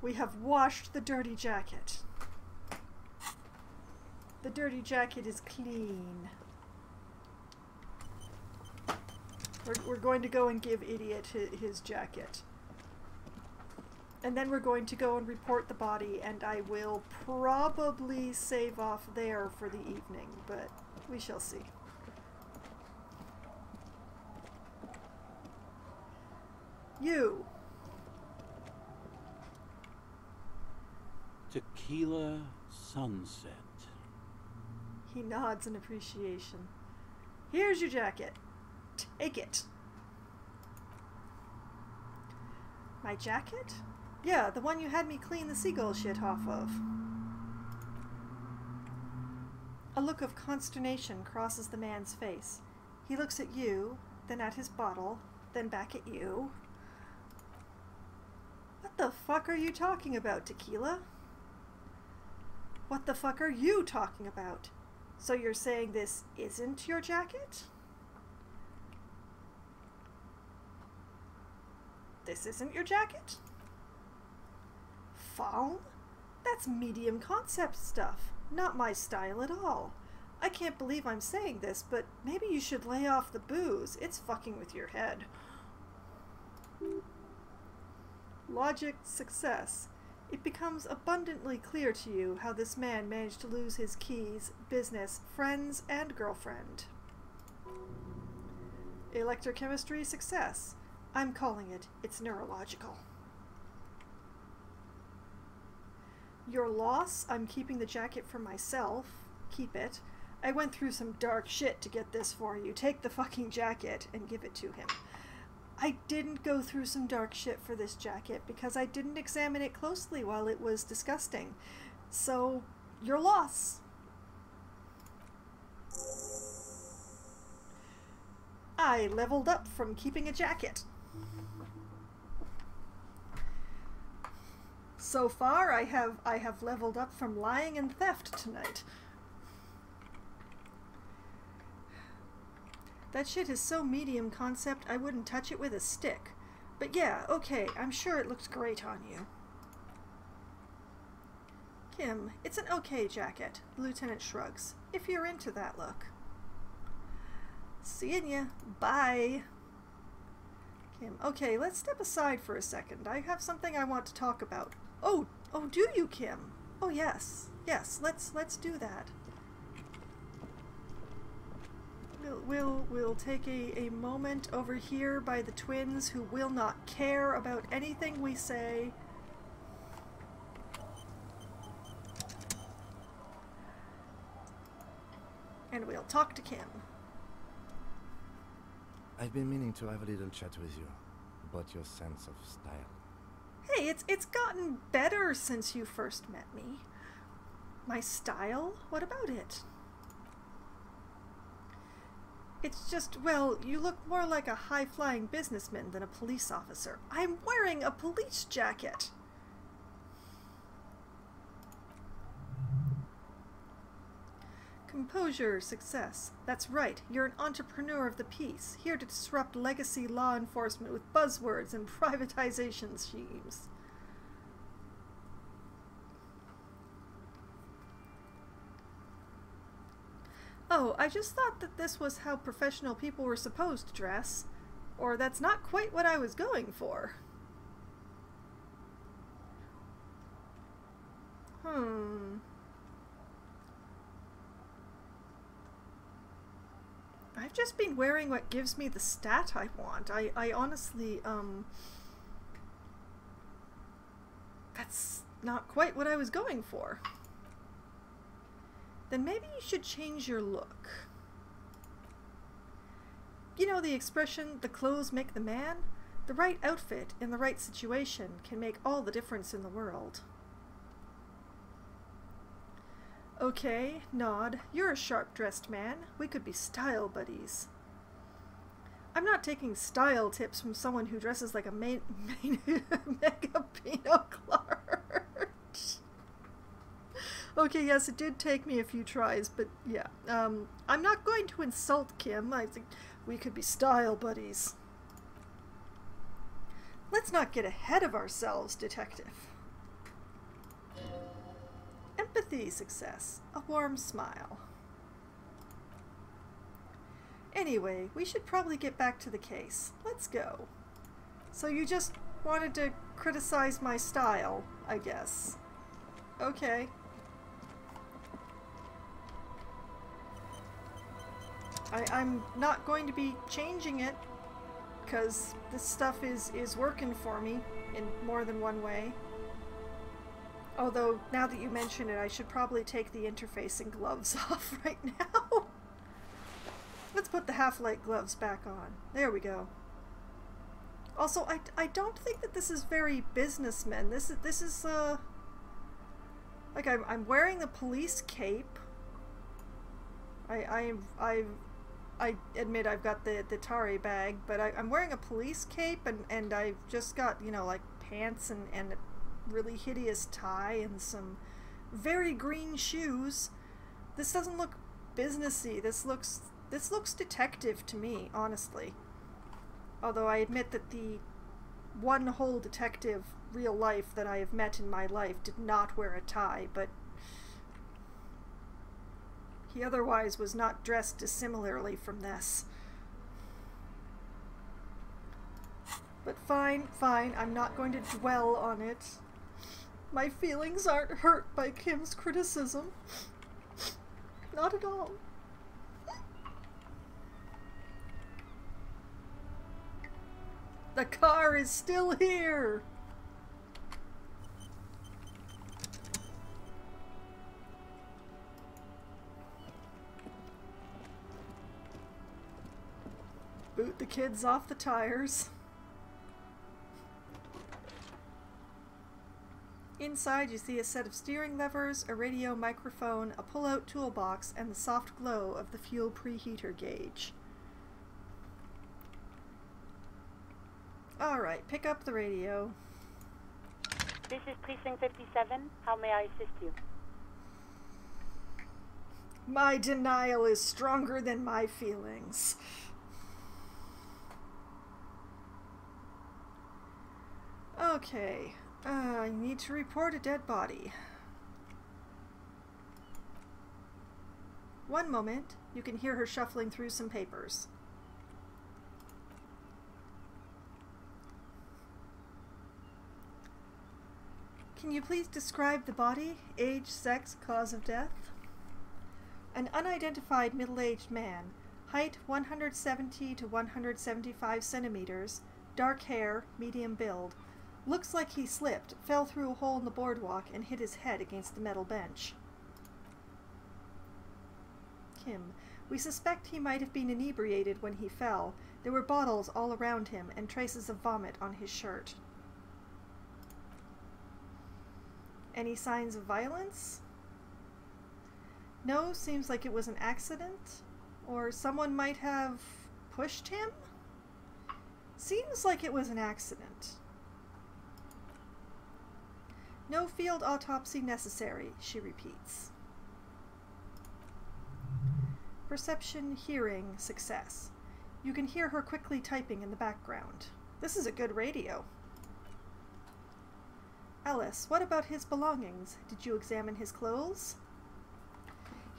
S1: We have washed the dirty jacket. The dirty jacket is clean. We're going to go and give Idiot his jacket. And then we're going to go and report the body, and I will probably save off there for the evening, but we shall see. You!
S7: Tequila Sunset.
S1: He nods in appreciation. Here's your jacket. Take it. My jacket? Yeah, the one you had me clean the seagull shit off of. A look of consternation crosses the man's face. He looks at you, then at his bottle, then back at you. What the fuck are you talking about, Tequila? What the fuck are you talking about? So you're saying this isn't your jacket? This isn't your jacket? Fallen? That's medium concept stuff. Not my style at all. I can't believe I'm saying this, but maybe you should lay off the booze. It's fucking with your head. Logic success. It becomes abundantly clear to you how this man managed to lose his keys, business, friends, and girlfriend. Electrochemistry success. I'm calling it. It's neurological. Your loss? I'm keeping the jacket for myself. Keep it. I went through some dark shit to get this for you. Take the fucking jacket and give it to him. I didn't go through some dark shit for this jacket because I didn't examine it closely while it was disgusting. So, your loss. I leveled up from keeping a jacket. So far, I have leveled up from lying and theft tonight. That shit is so medium concept, I wouldn't touch it with a stick. But yeah, okay, I'm sure it looks great on you. Kim, it's an okay jacket, the lieutenant shrugs, if you're into that look. Seeing ya. Bye. Kim. Okay, let's step aside for a second. I have something I want to talk about. Oh, do you, Kim? Oh, yes. Yes, let's do that. We'll take a moment over here by the twins who will not care about anything we say. And we'll talk to Kim.
S5: I've been meaning to have a little chat with you about your sense of style.
S1: Hey, it's gotten better since you first met me. My style? What about it? It's just, well, you look more like a high-flying businessman than a police officer. I'm wearing a police jacket! Composure, success. That's right, you're an entrepreneur of the peace, here to disrupt legacy law enforcement with buzzwords and privatization schemes. Oh, I just thought that this was how professional people were supposed to dress. Or that's not quite what I was going for. I've just been wearing what gives me the stat I want. I honestly, that's not quite what I was going for. Then maybe you should change your look. You know the expression, the clothes make the man? The right outfit in the right situation can make all the difference in the world. Okay, nod. You're a sharp-dressed man. We could be style buddies. I'm not taking style tips from someone who dresses like a Mega Pinot Clark. Okay, yes, it did take me a few tries, but yeah. I'm not going to insult Kim. I think we could be style buddies. Let's not get ahead of ourselves, detective. Empathy, success. A warm smile. Anyway, we should probably get back to the case. Let's go. So you just wanted to criticize my style, I guess. Okay. I'm not going to be changing it, because this stuff is working for me in more than one way. Although, now that you mention it, I should probably take the interfacing gloves off right now. Let's put the half-light gloves back on. There we go. Also, I don't think that this is very businessman. This is like I'm wearing the police cape. I admit I've got the Tari bag, but I'm wearing a police cape and I've just got, you know, like pants and a really hideous tie and some very green shoes. This doesn't look businessy. This looks detective to me, honestly. Although I admit that the one whole detective real life that I have met in my life did not wear a tie, but he otherwise was not dressed dissimilarly from this. But fine, I'm not going to dwell on it. My feelings aren't hurt by Kim's criticism. Not at all. The car is still here! Boot the kids off the tires. Inside you see a set of steering levers, a radio microphone, a pull-out toolbox, and the soft glow of the fuel preheater gauge. Alright, pick up the radio.
S8: This is Precinct 57. How may I assist you?
S1: My denial is stronger than my feelings. Okay, I need to report a dead body. One moment, you can hear her shuffling through some papers. Can you please describe the body, age, sex, cause of death? An unidentified middle-aged man, height 170 to 175 centimeters, dark hair, medium build. Looks like he slipped, fell through a hole in the boardwalk, and hit his head against the metal bench. Kim. We suspect he might have been inebriated when he fell. There were bottles all around him and traces of vomit on his shirt. Any signs of violence? No, seems like it was an accident. Or someone might have pushed him? Seems like it was an accident. No field autopsy necessary, she repeats. Perception, hearing, success. You can hear her quickly typing in the background. This is a good radio. Alice, what about his belongings? Did you examine his clothes?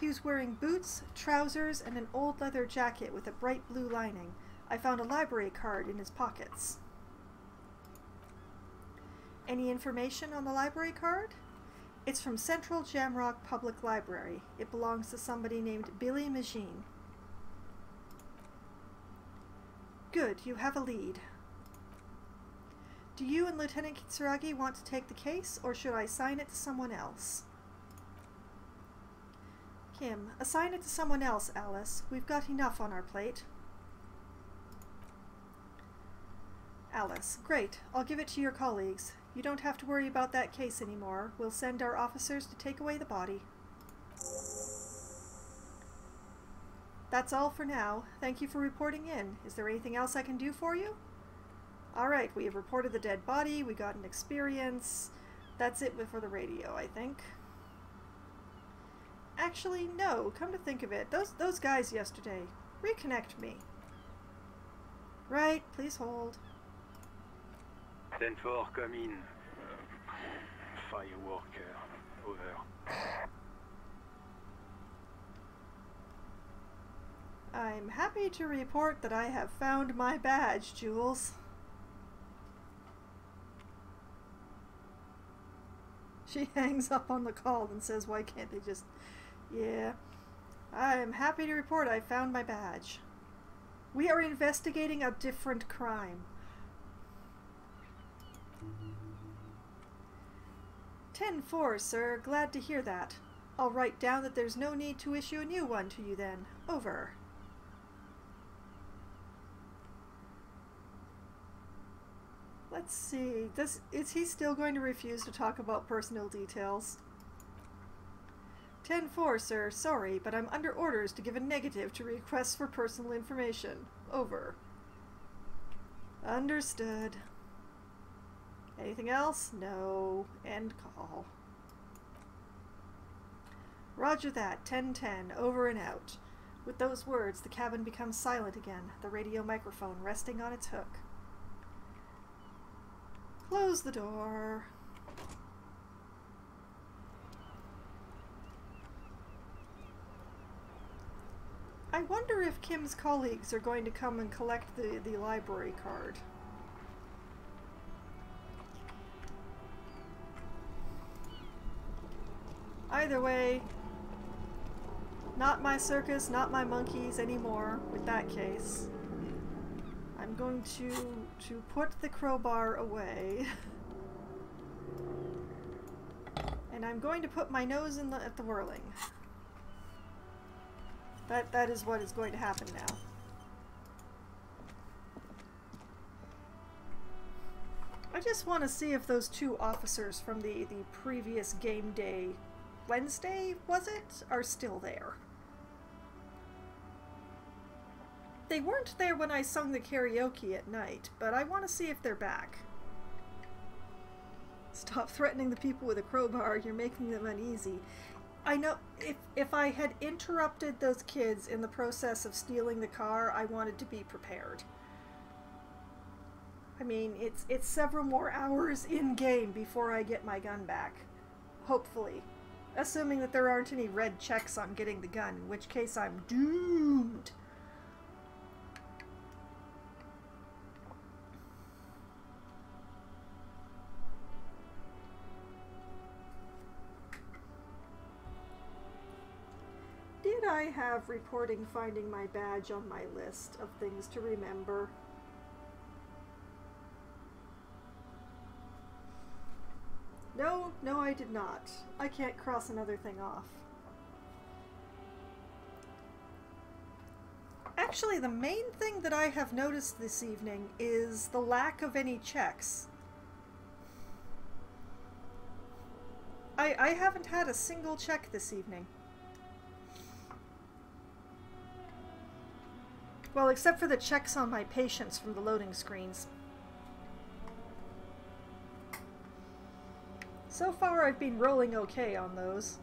S1: He was wearing boots, trousers, and an old leather jacket with a bright blue lining. I found a library card in his pockets. Any information on the library card? It's from Central Jamrock Public Library. It belongs to somebody named Billy Magine. Good, you have a lead. Do you and Lieutenant Kitsuragi want to take the case, or should I assign it to someone else? Kim, assign it to someone else, Alice. We've got enough on our plate. Alice, great. I'll give it to your colleagues. You don't have to worry about that case anymore. We'll send our officers to take away the body. That's all for now. Thank you for reporting in. Is there anything else I can do for you? Alright, we have reported the dead body. We got an experience. That's it for the radio, I think. Actually, no. Come to think of it, those guys yesterday. Reconnect me. Right, please hold.
S9: 10-4, come in. Fireworker, over.
S1: I'm happy to report that I have found my badge, Jules. She hangs up on the call and says, why can't they just... Yeah. I'm happy to report I found my badge. We are investigating a different crime. 10-4, sir. Glad to hear that. I'll write down that there's no need to issue a new one to you then. Over. Let's see. Is he still going to refuse to talk about personal details? 10-4, sir. Sorry, but I'm under orders to give a negative to requests for personal information. Over. Understood. Anything else? No. End call. Roger that. 10-10. Over and out. With those words, the cabin becomes silent again, the radio microphone resting on its hook. Close the door. I wonder if Kim's colleagues are going to come and collect the library card. Either way, not my circus, not my monkeys anymore with that case. I'm going to put the crowbar away. And I'm going to put my nose at the whirling. That is what is going to happen now. I just want to see if those two officers from the previous game day, Wednesday, was it? Are still there. They weren't there when I sung the karaoke at night, but I want to see if they're back. Stop threatening the people with a crowbar, you're making them uneasy. I know, if I had interrupted those kids in the process of stealing the car, I wanted to be prepared. I mean, it's several more hours in-game before I get my gun back. Hopefully. Assuming that there aren't any red checks on getting the gun, in which case I'm doomed. did I have reporting finding my badge on my list of things to remember? No, I did not. I can't cross another thing off. Actually, the main thing that I have noticed this evening is the lack of any checks. I haven't had a single check this evening. Well, except for the checks on my patients from the loading screens. So far, I've been rolling okay on those.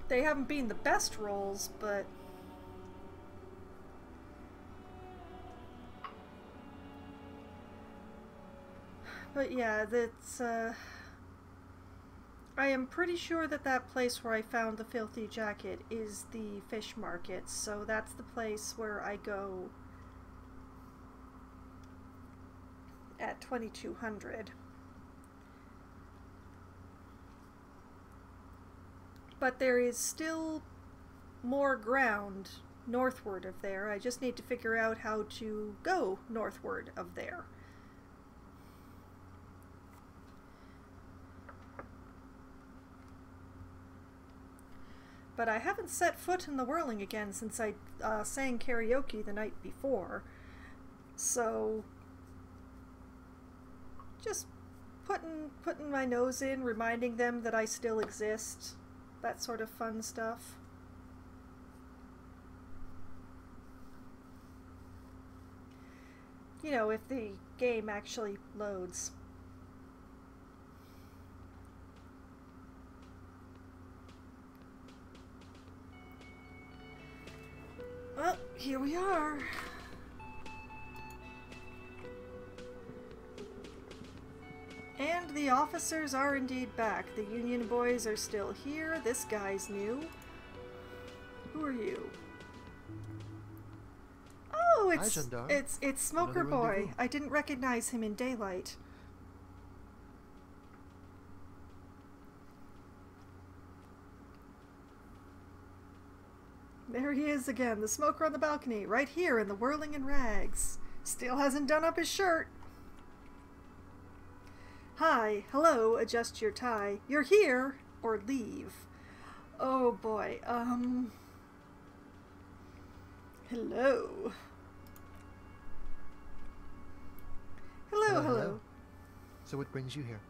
S1: They haven't been the best rolls, but... But yeah, that's, I am pretty sure that that place where I found the filthy jacket is the fish market, so that's the place where I go at 2200. But there is still more ground northward of there. I just need to figure out how to go northward of there. But I haven't set foot in the whirling again since I sang karaoke the night before. So just putting my nose in, reminding them that I still exist. That sort of fun stuff. You know, if the game actually loads. Well, here we are. And the officers are indeed back. The Union boys are still here. This guy's new. Who are you? Oh, it's Smoker Boy. I didn't recognize him in daylight. There he is again, the smoker on the balcony, right here in the whirling in rags. Still hasn't done up his shirt. Hi, hello, adjust your tie. You're here, or leave. Oh boy, hello. Hello.
S10: So what brings you here?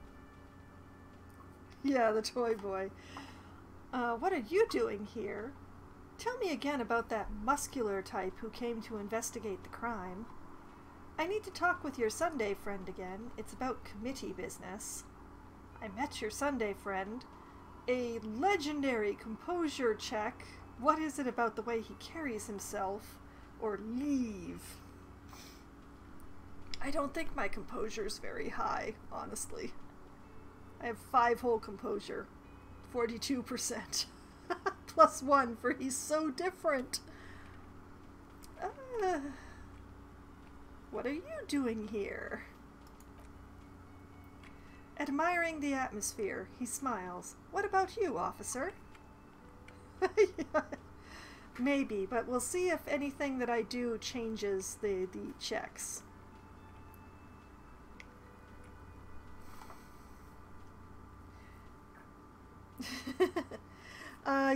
S1: Yeah, the toy boy. What are you doing here? Tell me again about that muscular type who came to investigate the crime. I need to talk with your Sunday friend again. It's about committee business. I met your Sunday friend. A legendary composure check. What is it about the way he carries himself? Or leave. I don't think my composure's very high, honestly. I have 5 whole composure. 42%. +1 for he's so different. What are you doing here? Admiring the atmosphere, he smiles. What about you, officer? Maybe, but we'll see if anything that I do changes the checks.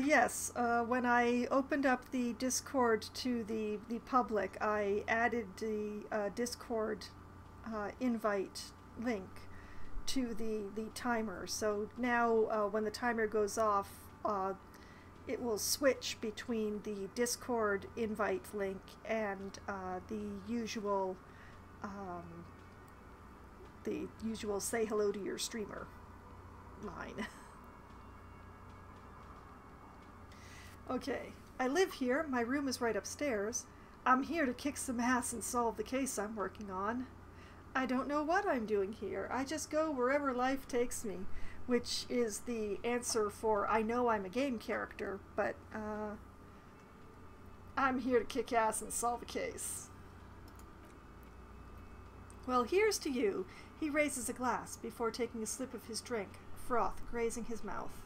S1: Yes, when I opened up the Discord to the public, I added the Discord invite link to the timer. So now when the timer goes off, it will switch between the Discord invite link and the usual say hello to your streamer line. Okay, I live here. My room is right upstairs. I'm here to kick some ass and solve the case I'm working on. I don't know what I'm doing here. I just go wherever life takes me, which is the answer for I know I'm a game character, but I'm here to kick ass and solve a case. Well, here's to you. He raises a glass before taking a sip of his drink, froth grazing his mouth.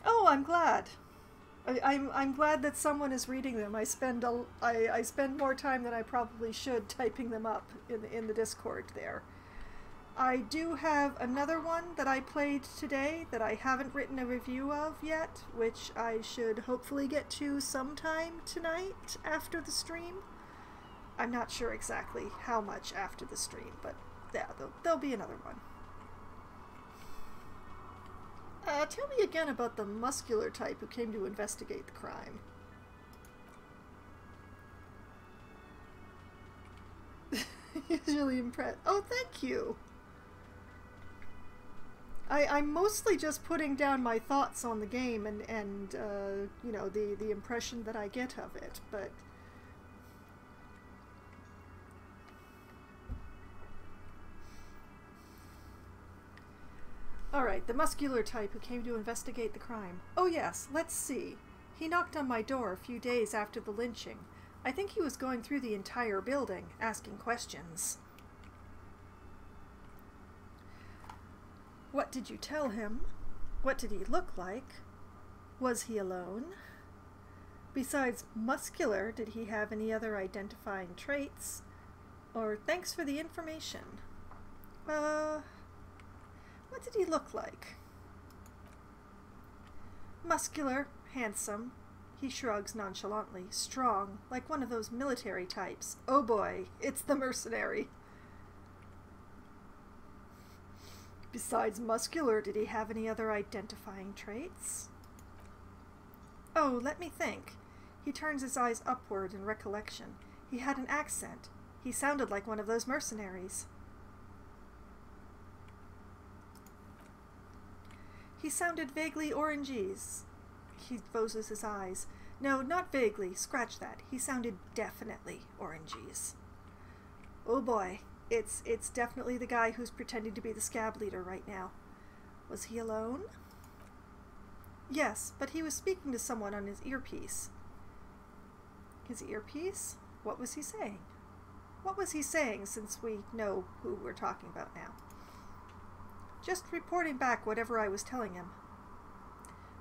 S1: Oh, I'm glad. I'm glad that someone is reading them. I spend more time than I probably should typing them up in the Discord there. I do have another one that I played today that I haven't written a review of yet, which I should hopefully get to sometime tonight after the stream. I'm not sure exactly how much after the stream, but yeah, there'll be another one. Tell me again about the muscular type who came to investigate the crime. Usually impressed. Oh, thank you! I'm mostly just putting down my thoughts on the game and you know, the impression that I get of it, but... Alright, the muscular type who came to investigate the crime. Oh yes, let's see. He knocked on my door a few days after the lynching. I think he was going through the entire building, asking questions. What did you tell him? What did he look like? Was he alone? Besides muscular, did he have any other identifying traits? Or thanks for the information. What did he look like? Muscular, handsome. He shrugs nonchalantly. Strong, like one of those military types. Oh boy, it's the mercenary. Besides muscular, did he have any other identifying traits? Oh, let me think. He turns his eyes upward in recollection. He had an accent. He sounded like one of those mercenaries. He sounded vaguely orangese. He closes his eyes. No, not vaguely. Scratch that. He sounded definitely orangese. Oh boy. It's definitely the guy who's pretending to be the scab leader right now. Was he alone? Yes, but he was speaking to someone on his earpiece. His earpiece? What was he saying? What was he saying, since we know who we're talking about now? Just reporting back whatever I was telling him.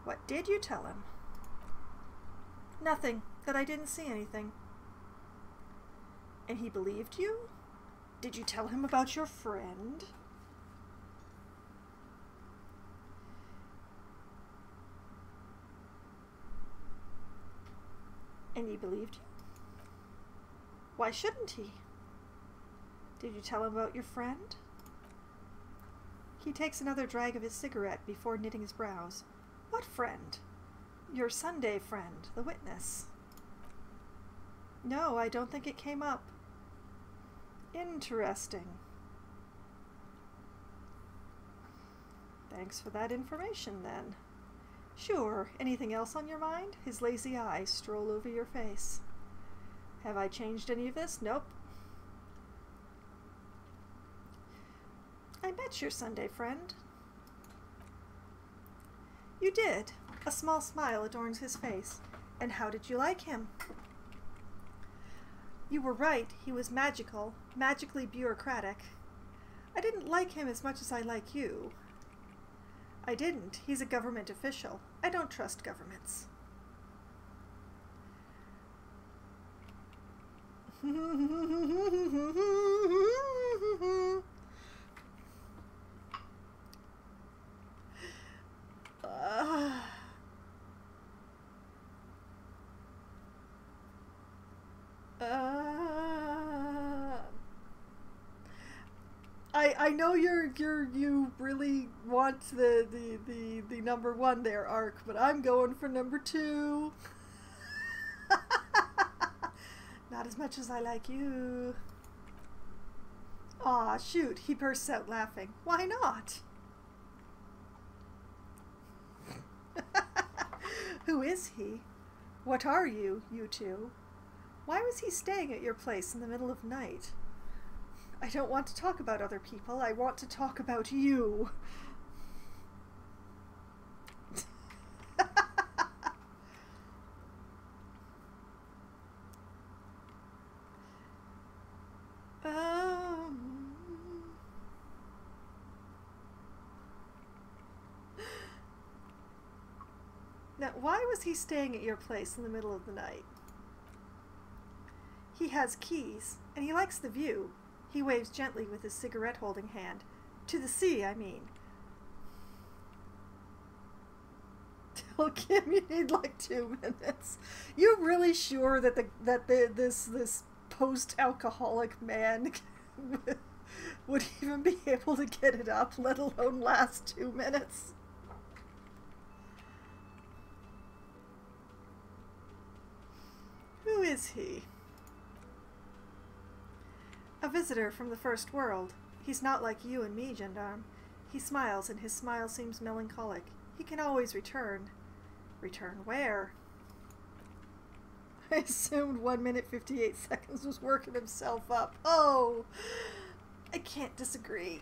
S1: What did you tell him? Nothing. That I didn't see anything. And he believed you? Did you tell him about your friend? And he believed you? Why shouldn't he? Did you tell him about your friend? He takes another drag of his cigarette before knitting his brows. What friend? Your Sunday friend, the witness. No, I don't think it came up. Interesting. Thanks for that information, then. Sure. Anything else on your mind? His lazy eyes stroll over your face. Have I changed any of this? Nope. I met your Sunday friend. You did. A small smile adorns his face. And how did you like him? You were right. He was magical, magically bureaucratic. I didn't like him as much as I like you. I didn't. He's a government official. I don't trust governments. I know you really want the number one there, Ark, but I'm going for number 2. Not as much as I like you. Aw, shoot, he bursts out laughing. Why not? Who is he? What are you two? Why was he staying at your place in the middle of night? I don't want to talk about other people. I want to talk about you. Now, why was he staying at your place in the middle of the night? He has keys, and he likes the view. He waves gently with his cigarette-holding hand. To the sea, I mean. Tell Kim you need like 2 minutes. You really sure that this post-alcoholic man would even be able to get it up, let alone last 2 minutes? Who is he? A visitor from the first world. He's not like you and me, gendarme. He smiles, and his smile seems melancholic. He can always return. Return where? I assumed 1 minute 58 seconds was working himself up. Oh! I can't disagree.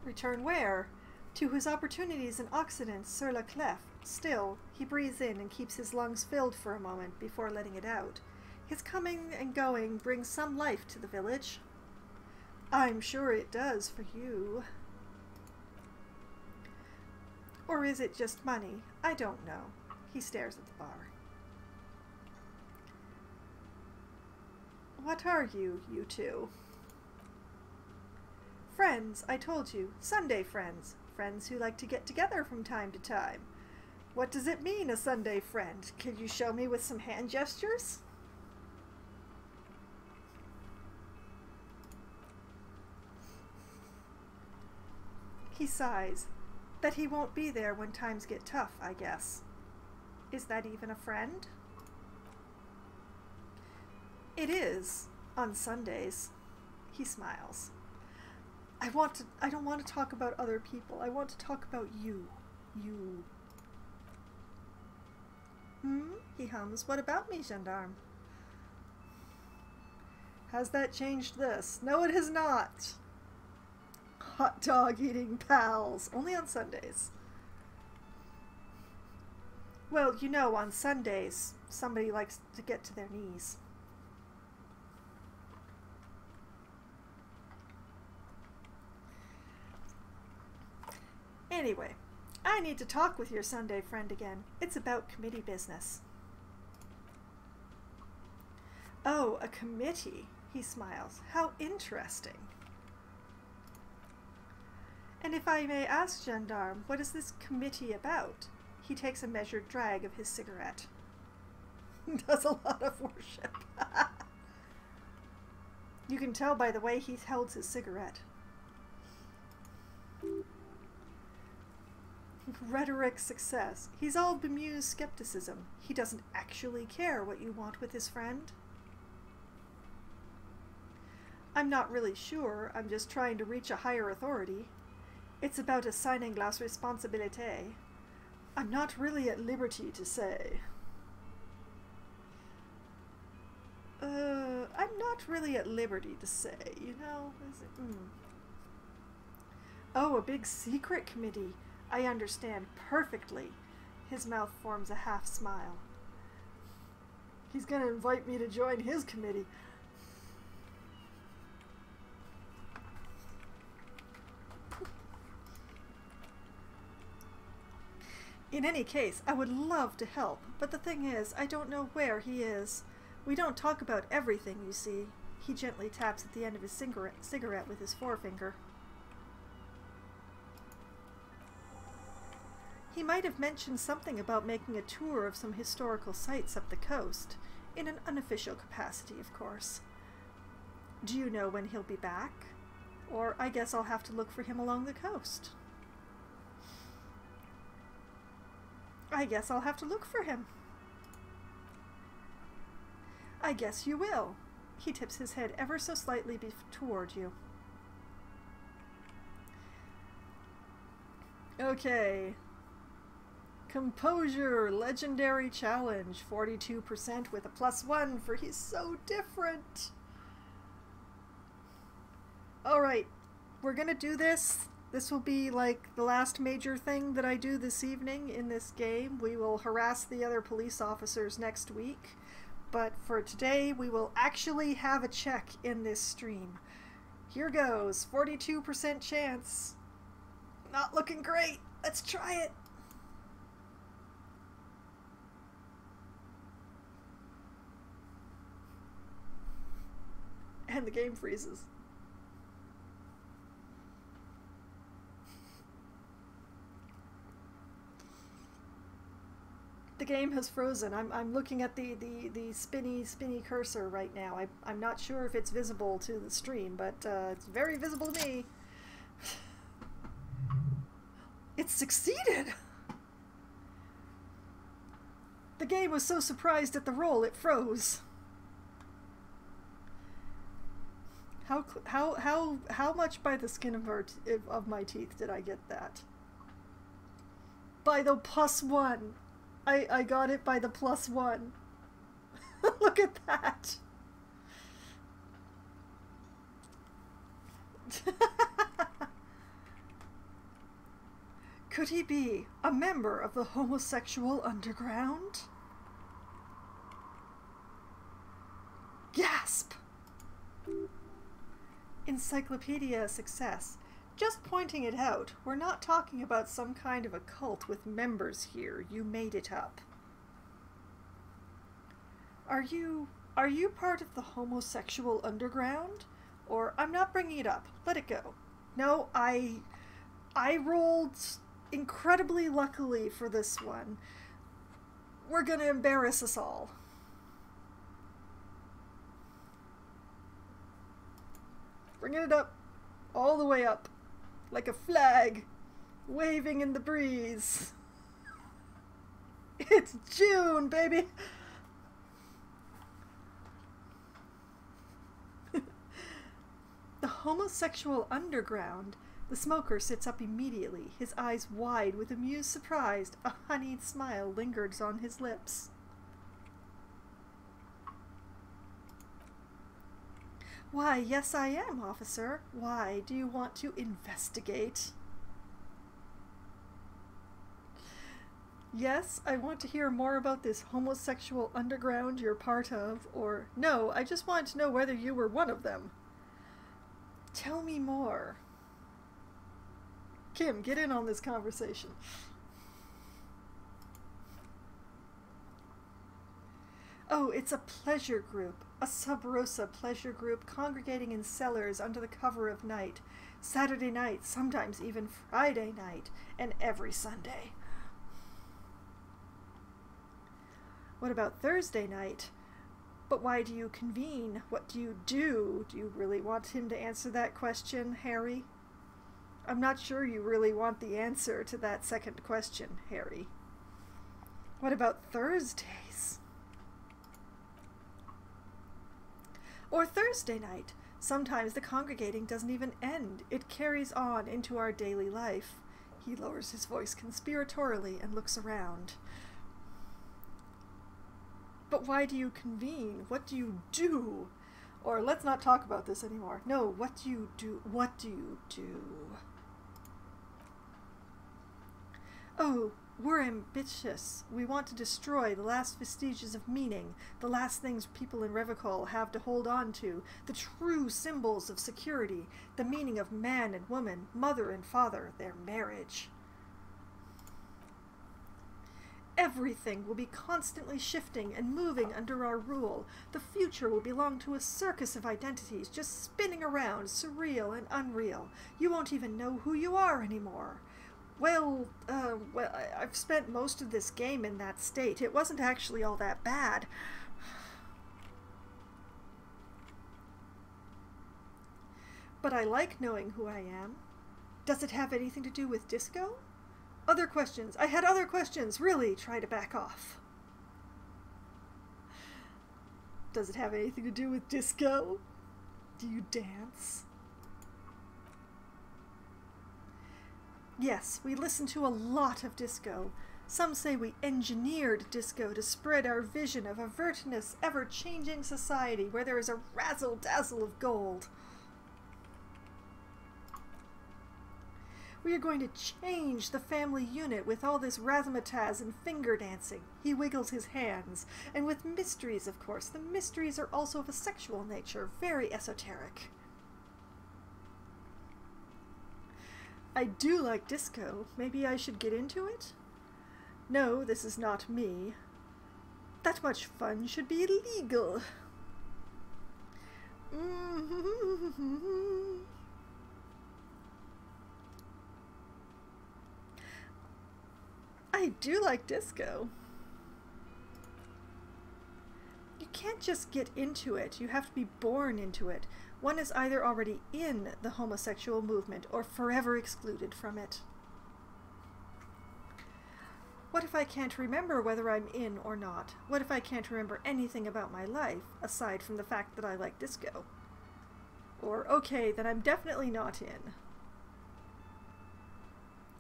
S1: Return where? To his opportunities in Occident, sur la clef. Still, he breathes in and keeps his lungs filled for a moment before letting it out. His coming and going brings some life to the village. I'm sure it does for you. Or is it just money? I don't know. He stares at the bar. What are you, you two? Friends, I told you. Sunday friends. Friends who like to get together from time to time. What does it mean, a Sunday friend? Could you show me with some hand gestures? He sighs. Bet he won't be there when times get tough, I guess. Is that even a friend? It is, on Sundays. He smiles. I don't want to talk about other people. I want to talk about you. You. He hums. What about me, gendarme? Has that changed this? No, it has not. Hot dog eating pals. Only on Sundays. Well, you know, on Sundays, somebody likes to get to their knees. Anyway, I need to talk with your Sunday friend again. It's about committee business. Oh, a committee, he smiles. How interesting. And if I may ask, gendarme, what is this committee about? He takes a measured drag of his cigarette. Does a lot of worship. You can tell by the way he holds his cigarette. Rhetoric success. He's all bemused skepticism. He doesn't actually care what you want with his friend. I'm not really sure. I'm just trying to reach a higher authority. It's about assigning las responsabilités. I'm not really at liberty to say. I'm not really at liberty to say, you know? Is it, Oh, a big secret committee. I understand perfectly. His mouth forms a half smile. He's gonna invite me to join his committee. In any case, I would love to help, but the thing is, I don't know where he is. We don't talk about everything, you see. He gently taps at the end of his cigarette with his forefinger. He might have mentioned something about making a tour of some historical sites up the coast, in an unofficial capacity, of course. Do you know when he'll be back? Or I guess I'll have to look for him along the coast. I guess I'll have to look for him. I guess you will. He tips his head ever so slightly toward you. Okay. Composure, legendary challenge, 42% with a +1 for he's so different. Alright, we're gonna do this. This will be like the last major thing that I do this evening in this game. We will harass the other police officers next week. But for today, we will actually have a check in this stream. Here goes, 42% chance. Not looking great. Let's try it. And the game freezes. The game has frozen. I'm looking at the spinny cursor right now. I'm not sure if it's visible to the stream, but it's very visible to me. It succeeded! The game was so surprised at the roll, it froze. How much by the skin of my teeth did I get that? By the +1. I got it by the +1. Look at that. Could he be a member of the homosexual underground? Gasp! Encyclopedia success. Just pointing it out, we're not talking about some kind of a cult with members here. You made it up. Are you part of the homosexual underground? Or, I'm not bringing it up. Let it go. No, I rolled incredibly luckily for this one. We're gonna embarrass us all. Bringing it up. All the way up. Like a flag. Waving in the breeze. It's June, baby! The homosexual underground. The smoker sits up immediately, his eyes wide with amused surprise. A honeyed smile lingers on his lips. Why, yes I am, officer. Why do you want to investigate? Yes, I want to hear more about this homosexual underground you're part of, or no, I just wanted to know whether you were one of them. Tell me more. Kim, get in on this conversation. Oh, it's a pleasure group. A sub rosa pleasure group congregating in cellars under the cover of night. Saturday night, sometimes even Friday night, and every Sunday. What about Thursday night? But why do you convene? What do you do? Do you really want him to answer that question, Harry? I'm not sure you really want the answer to that second question, Harry. What about Thursdays? Or Thursday night. Sometimes the congregating doesn't even end. It carries on into our daily life. He lowers his voice conspiratorially and looks around. But why do you convene? What do you do? Or let's not talk about this anymore. No, what do you do? What do you do? Oh, we're ambitious. We want to destroy the last vestiges of meaning, the last things people in Revicol have to hold on to, the true symbols of security, the meaning of man and woman, mother and father, their marriage. Everything will be constantly shifting and moving under our rule. The future will belong to a circus of identities just spinning around, surreal and unreal. You won't even know who you are anymore. Well, I've spent most of this game in that state. It wasn't actually all that bad. But I like knowing who I am. Does it have anything to do with disco? Other questions. I had other questions. Really, try to back off. Does it have anything to do with disco? Do you dance? Yes, we listen to a lot of disco. Some say we engineered disco to spread our vision of a vertinous, ever-changing society where there is a razzle-dazzle of gold. We are going to change the family unit with all this razzmatazz and finger dancing. He wiggles his hands. And with mysteries, of course. The mysteries are also of a sexual nature, very esoteric. I do like disco. Maybe I should get into it? No, this is not me. That much fun should be illegal. I do like disco. You can't just get into it. You have to be born into it. One is either already in the homosexual movement or forever excluded from it. What if I can't remember whether I'm in or not? What if I can't remember anything about my life, aside from the fact that I like disco? Or, okay, then I'm definitely not in.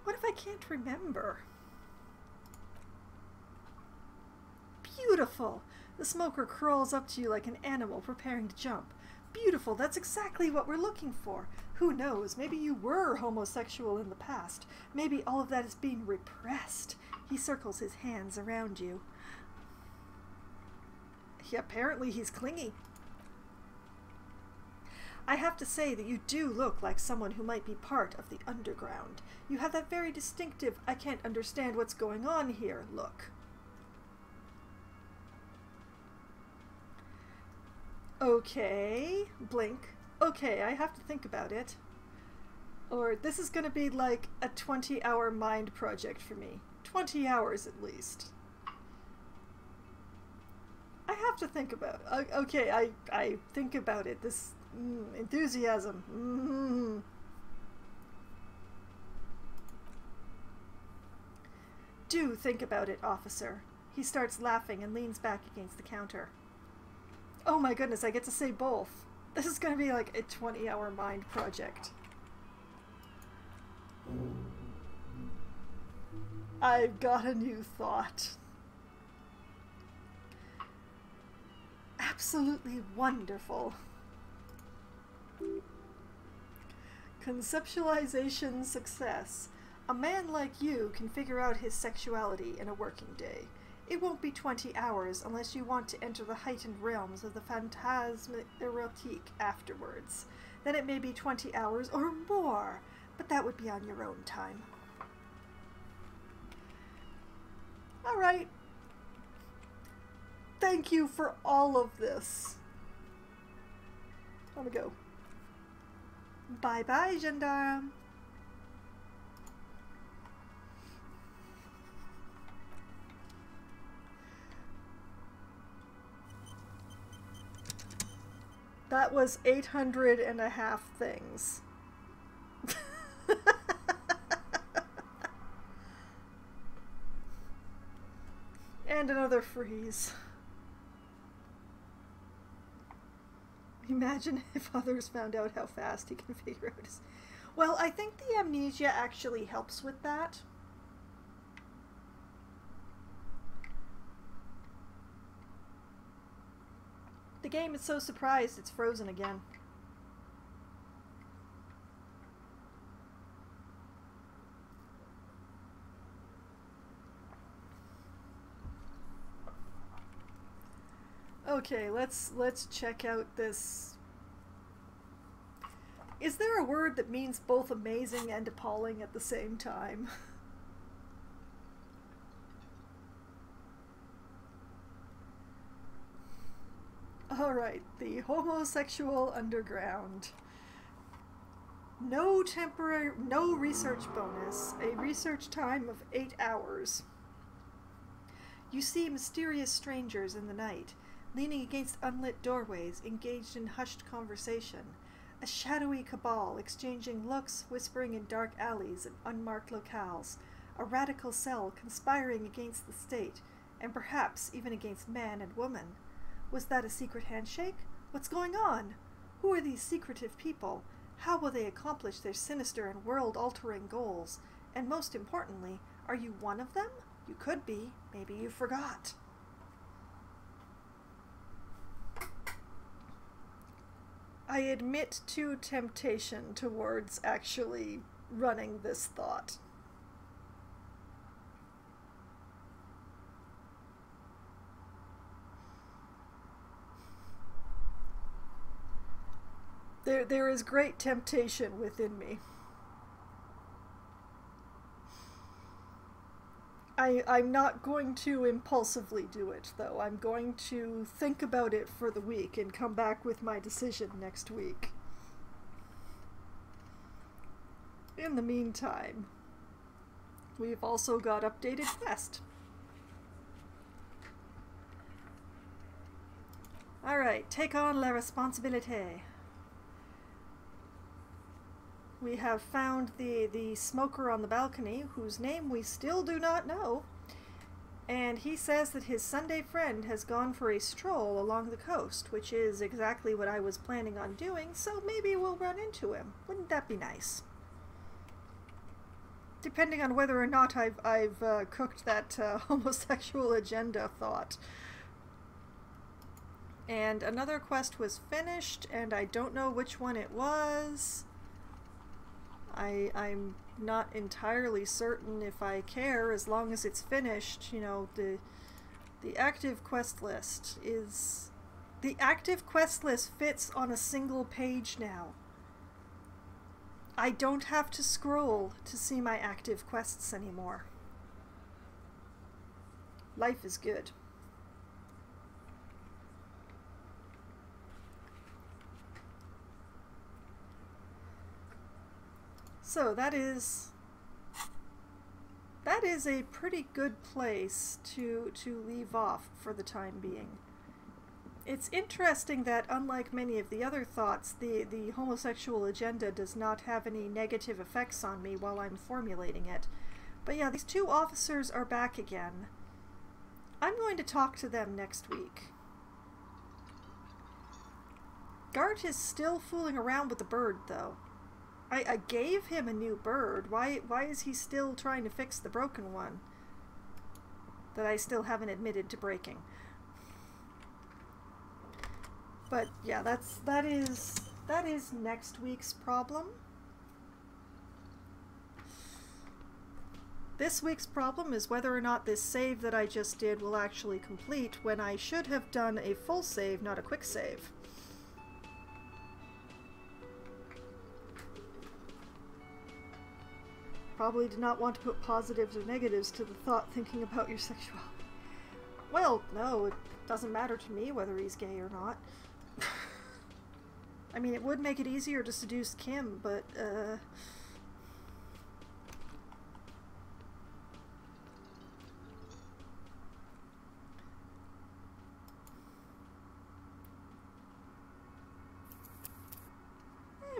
S1: What if I can't remember? Beautiful! The smoker crawls up to you like an animal preparing to jump. Beautiful, that's exactly what we're looking for. Who knows, maybe you were homosexual in the past. Maybe all of that is being repressed. He circles his hands around you. Yeah, apparently he's clingy. I have to say that you do look like someone who might be part of the underground. You have that very distinctive, I can't understand what's going on here look. Okay, blink. Okay, I have to think about it. Or this is going to be like a 20-hour mind project for me. 20 hours at least. I have to think about it. Okay, I think about it. This enthusiasm. Do think about it, officer. He starts laughing and leans back against the counter. Oh my goodness, I get to say both. This is going to be like a 20-hour mind project. I've got a new thought. Absolutely wonderful. Conceptualization success. A man like you can figure out his sexuality in a working day. It won't be 20 hours unless you want to enter the heightened realms of the phantasme erotique afterwards. Then it may be 20 hours or more, but that would be on your own time. Alright. Thank you for all of this. I'm gonna go. Bye-bye, gendarme. That was 800 and a half things. And another freeze. Imagine if others found out how fast he can figure out his... Well, I think the amnesia actually helps with that. The game is so surprised it's frozen again. Okay, let's check out this. Is there a word that means both amazing and appalling at the same time? Alright, the homosexual underground. No research bonus. A research time of 8 hours. You see mysterious strangers in the night, leaning against unlit doorways, engaged in hushed conversation. A shadowy cabal exchanging looks, whispering in dark alleys and unmarked locales. A radical cell conspiring against the state, and perhaps even against man and woman. Was that a secret handshake? What's going on? Who are these secretive people? How will they accomplish their sinister and world-altering goals? And most importantly, are you one of them? You could be. Maybe you forgot. I admit to temptation towards actually running this thought. There is great temptation within me. I'm not going to impulsively do it, though. I'm going to think about it for the week and come back with my decision next week. In the meantime, we've also got updated quest. Alright, take on la responsabilité. We have found the smoker on the balcony, whose name we still do not know, and he says that his Sunday friend has gone for a stroll along the coast, which is exactly what I was planning on doing, so maybe we'll run into him. Wouldn't that be nice? Depending on whether or not I've cooked that homosexual agenda thought. And another quest was finished, and I don't know which one it was. I'm not entirely certain if I care, as long as it's finished. You know, the active quest list is... The active quest list fits on a single page now. I don't have to scroll to see my active quests anymore. Life is good. So that is a pretty good place to leave off for the time being. It's interesting that, unlike many of the other thoughts, the homosexual agenda does not have any negative effects on me while I'm formulating it. But yeah, these two officers are back again. I'm going to talk to them next week. Gart is still fooling around with the bird, though. I gave him a new bird. Why is he still trying to fix the broken one that I still haven't admitted to breaking? But yeah, that is next week's problem. This week's problem is whether or not this save that I just did will actually complete, when I should have done a full save, not a quick save. Probably did not want to put positives or negatives to the thought thinking about your sexuality. Well, no, it doesn't matter to me whether he's gay or not. I mean, it would make it easier to seduce Kim, but,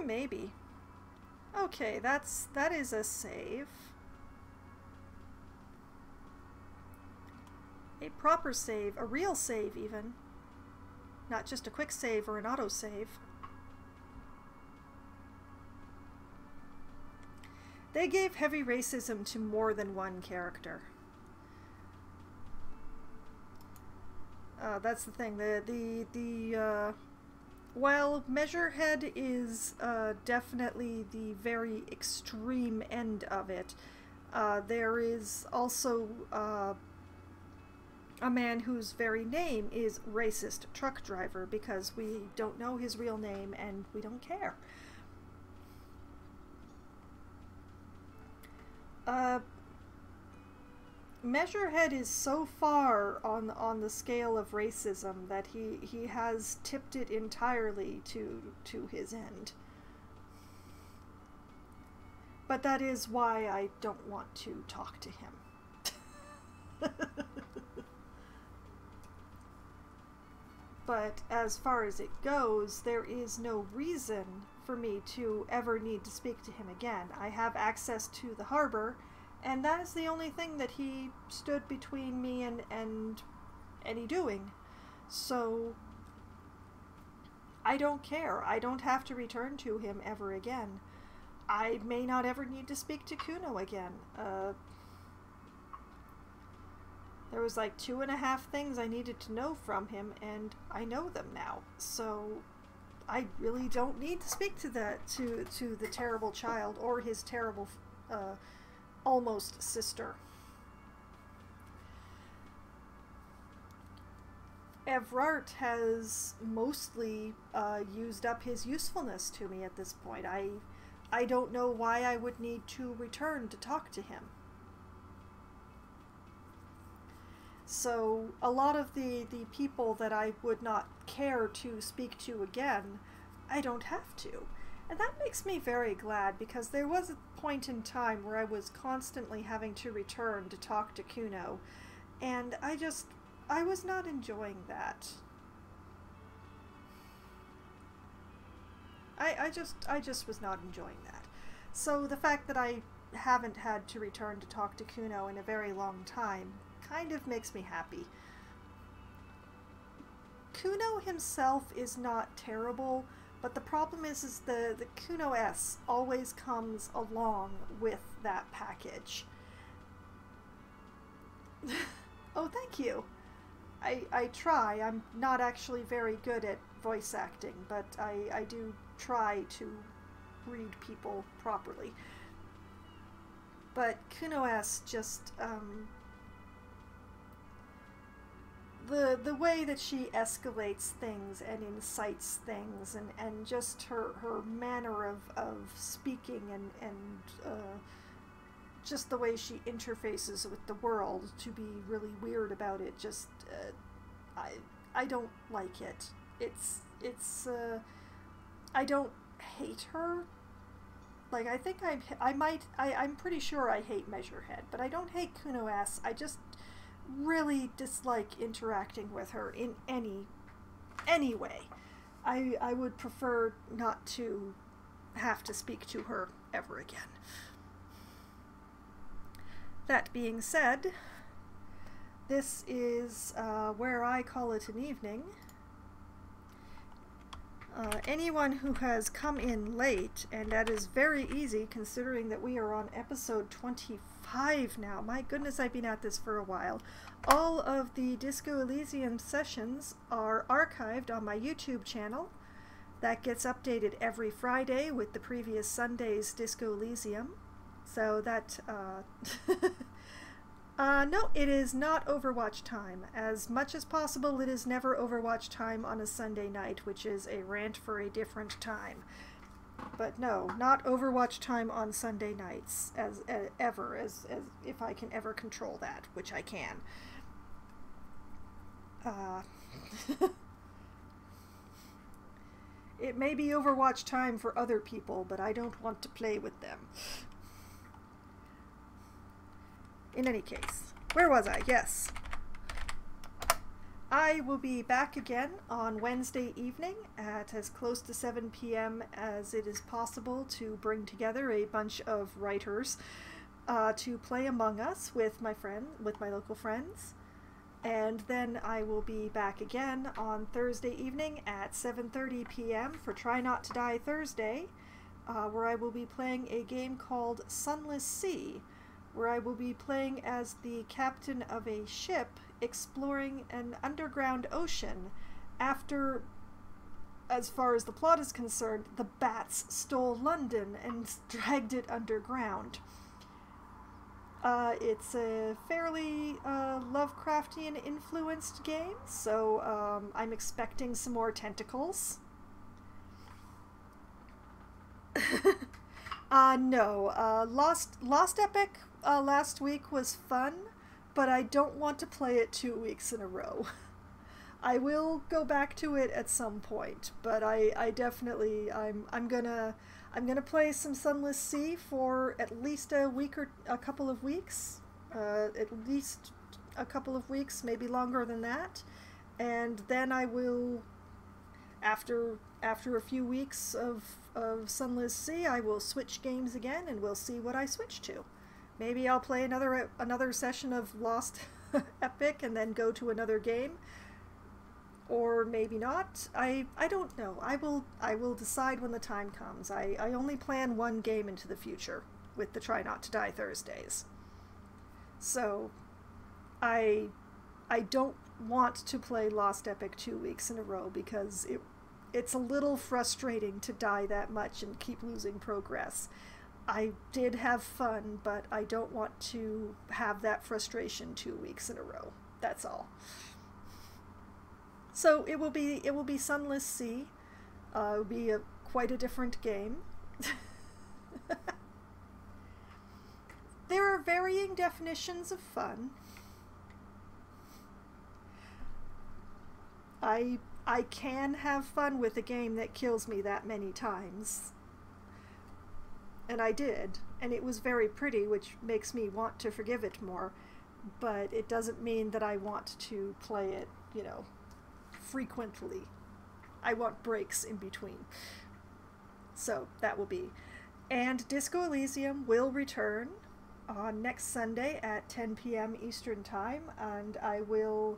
S1: maybe. Okay, that is a save. A proper save, a real save even. Not just a quick save or an autosave. They gave heavy racism to more than one character. That's the thing. While Measurehead is definitely the very extreme end of it, there is also a man whose very name is Racist Truck Driver, because we don't know his real name and we don't care. Measurehead is so far on the scale of racism that he has tipped it entirely to his end. But that is why I don't want to talk to him. But as far as it goes, there is no reason for me to ever need to speak to him again. I have access to the harbor, and that is the only thing that he stood between me and any doing. So I don't care. I don't have to return to him ever again. I may not ever need to speak to Kuno again. There was like 2.5 things I needed to know from him, and I know them now. So I really don't need to speak to the terrible child or his terrible almost sister. Evrart has mostly used up his usefulness to me at this point. I don't know why I would need to return to talk to him. So a lot of the people that I would not care to speak to again, I don't have to. And that makes me very glad, because there was a point in time where I was constantly having to return to talk to Kuno, and I was not enjoying that. I just was not enjoying that. So the fact that I haven't had to return to talk to Kuno in a very long time kind of makes me happy. Kuno himself is not terrible, but the problem is the Kuno S always comes along with that package. Oh, thank you. I try. I'm not actually very good at voice acting, but I do try to read people properly. But Kuno S just, the way that she escalates things and incites things, and just her manner of speaking, and just the way she interfaces with the world to be really weird about it, just I don't like it. It's I don't hate her. Like, I think I'm pretty sure I hate Measurehead, but I don't hate Kuno S. I just really dislike interacting with her in any way. I would prefer not to have to speak to her ever again. That being said, this is where I call it an evening. Anyone who has come in late, and that is very easy considering that we are on episode 25 now. My goodness, I've been at this for a while. All of the Disco Elysium sessions are archived on my YouTube channel. That gets updated every Friday with the previous Sunday's Disco Elysium. So that, no, it is not Overwatch time. As much as possible, it is never Overwatch time on a Sunday night, which is a rant for a different time. But no, not Overwatch time on Sunday nights, as if I can ever control that, which I can. It may be Overwatch time for other people, but I don't want to play with them. In any case, where was I? Yes. I will be back again on Wednesday evening at as close to 7 p.m. as it is possible to bring together a bunch of writers to play Among Us with my local friends. And then I will be back again on Thursday evening at 7:30 p.m. for Try Not to Die Thursday, where I will be playing a game called Sunless Sea, where I will be playing as the captain of a ship exploring an underground ocean after, as far as the plot is concerned, the bats stole London and dragged it underground. It's a fairly Lovecraftian influenced game, so I'm expecting some more tentacles. No. Lost Epic last week was fun, but I don't want to play it 2 weeks in a row. I will go back to it at some point, but I definitely I'm gonna play some Sunless Sea for at least a week or a couple of weeks, at least a couple of weeks, maybe longer than that, and then I will, after a few weeks of Sunless Sea, I will switch games again, and we'll see what I switch to. Maybe I'll play another session of Lost Epic and then go to another game. Or maybe not. I don't know. I will decide when the time comes. I only plan one game into the future with the Try Not to Die Thursdays. So I don't want to play Lost Epic 2 weeks in a row because it's a little frustrating to die that much and keep losing progress. I did have fun, but I don't want to have that frustration 2 weeks in a row. That's all. So it will be Sunless Sea. It will be quite a different game. There are varying definitions of fun. I can have fun with a game that kills me that many times. And I did, and it was very pretty, which makes me want to forgive it more, but it doesn't mean that I want to play it, you know, frequently. I want breaks in between. So that will be. And Disco Elysium will return on next Sunday at 10 p.m. Eastern Time, and I will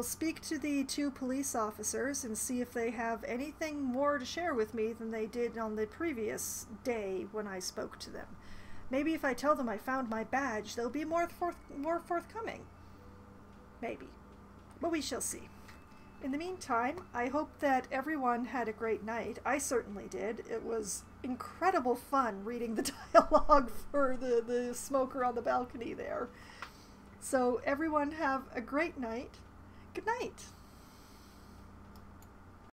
S1: speak to the 2 police officers and see if they have anything more to share with me than they did on the previous day when I spoke to them. Maybe if I tell them I found my badge, they'll be more forthcoming. Maybe. But we shall see. In the meantime, I hope that everyone had a great night. I certainly did. It was incredible fun reading the dialogue for the smoker on the balcony there. So everyone have a great night. Good night.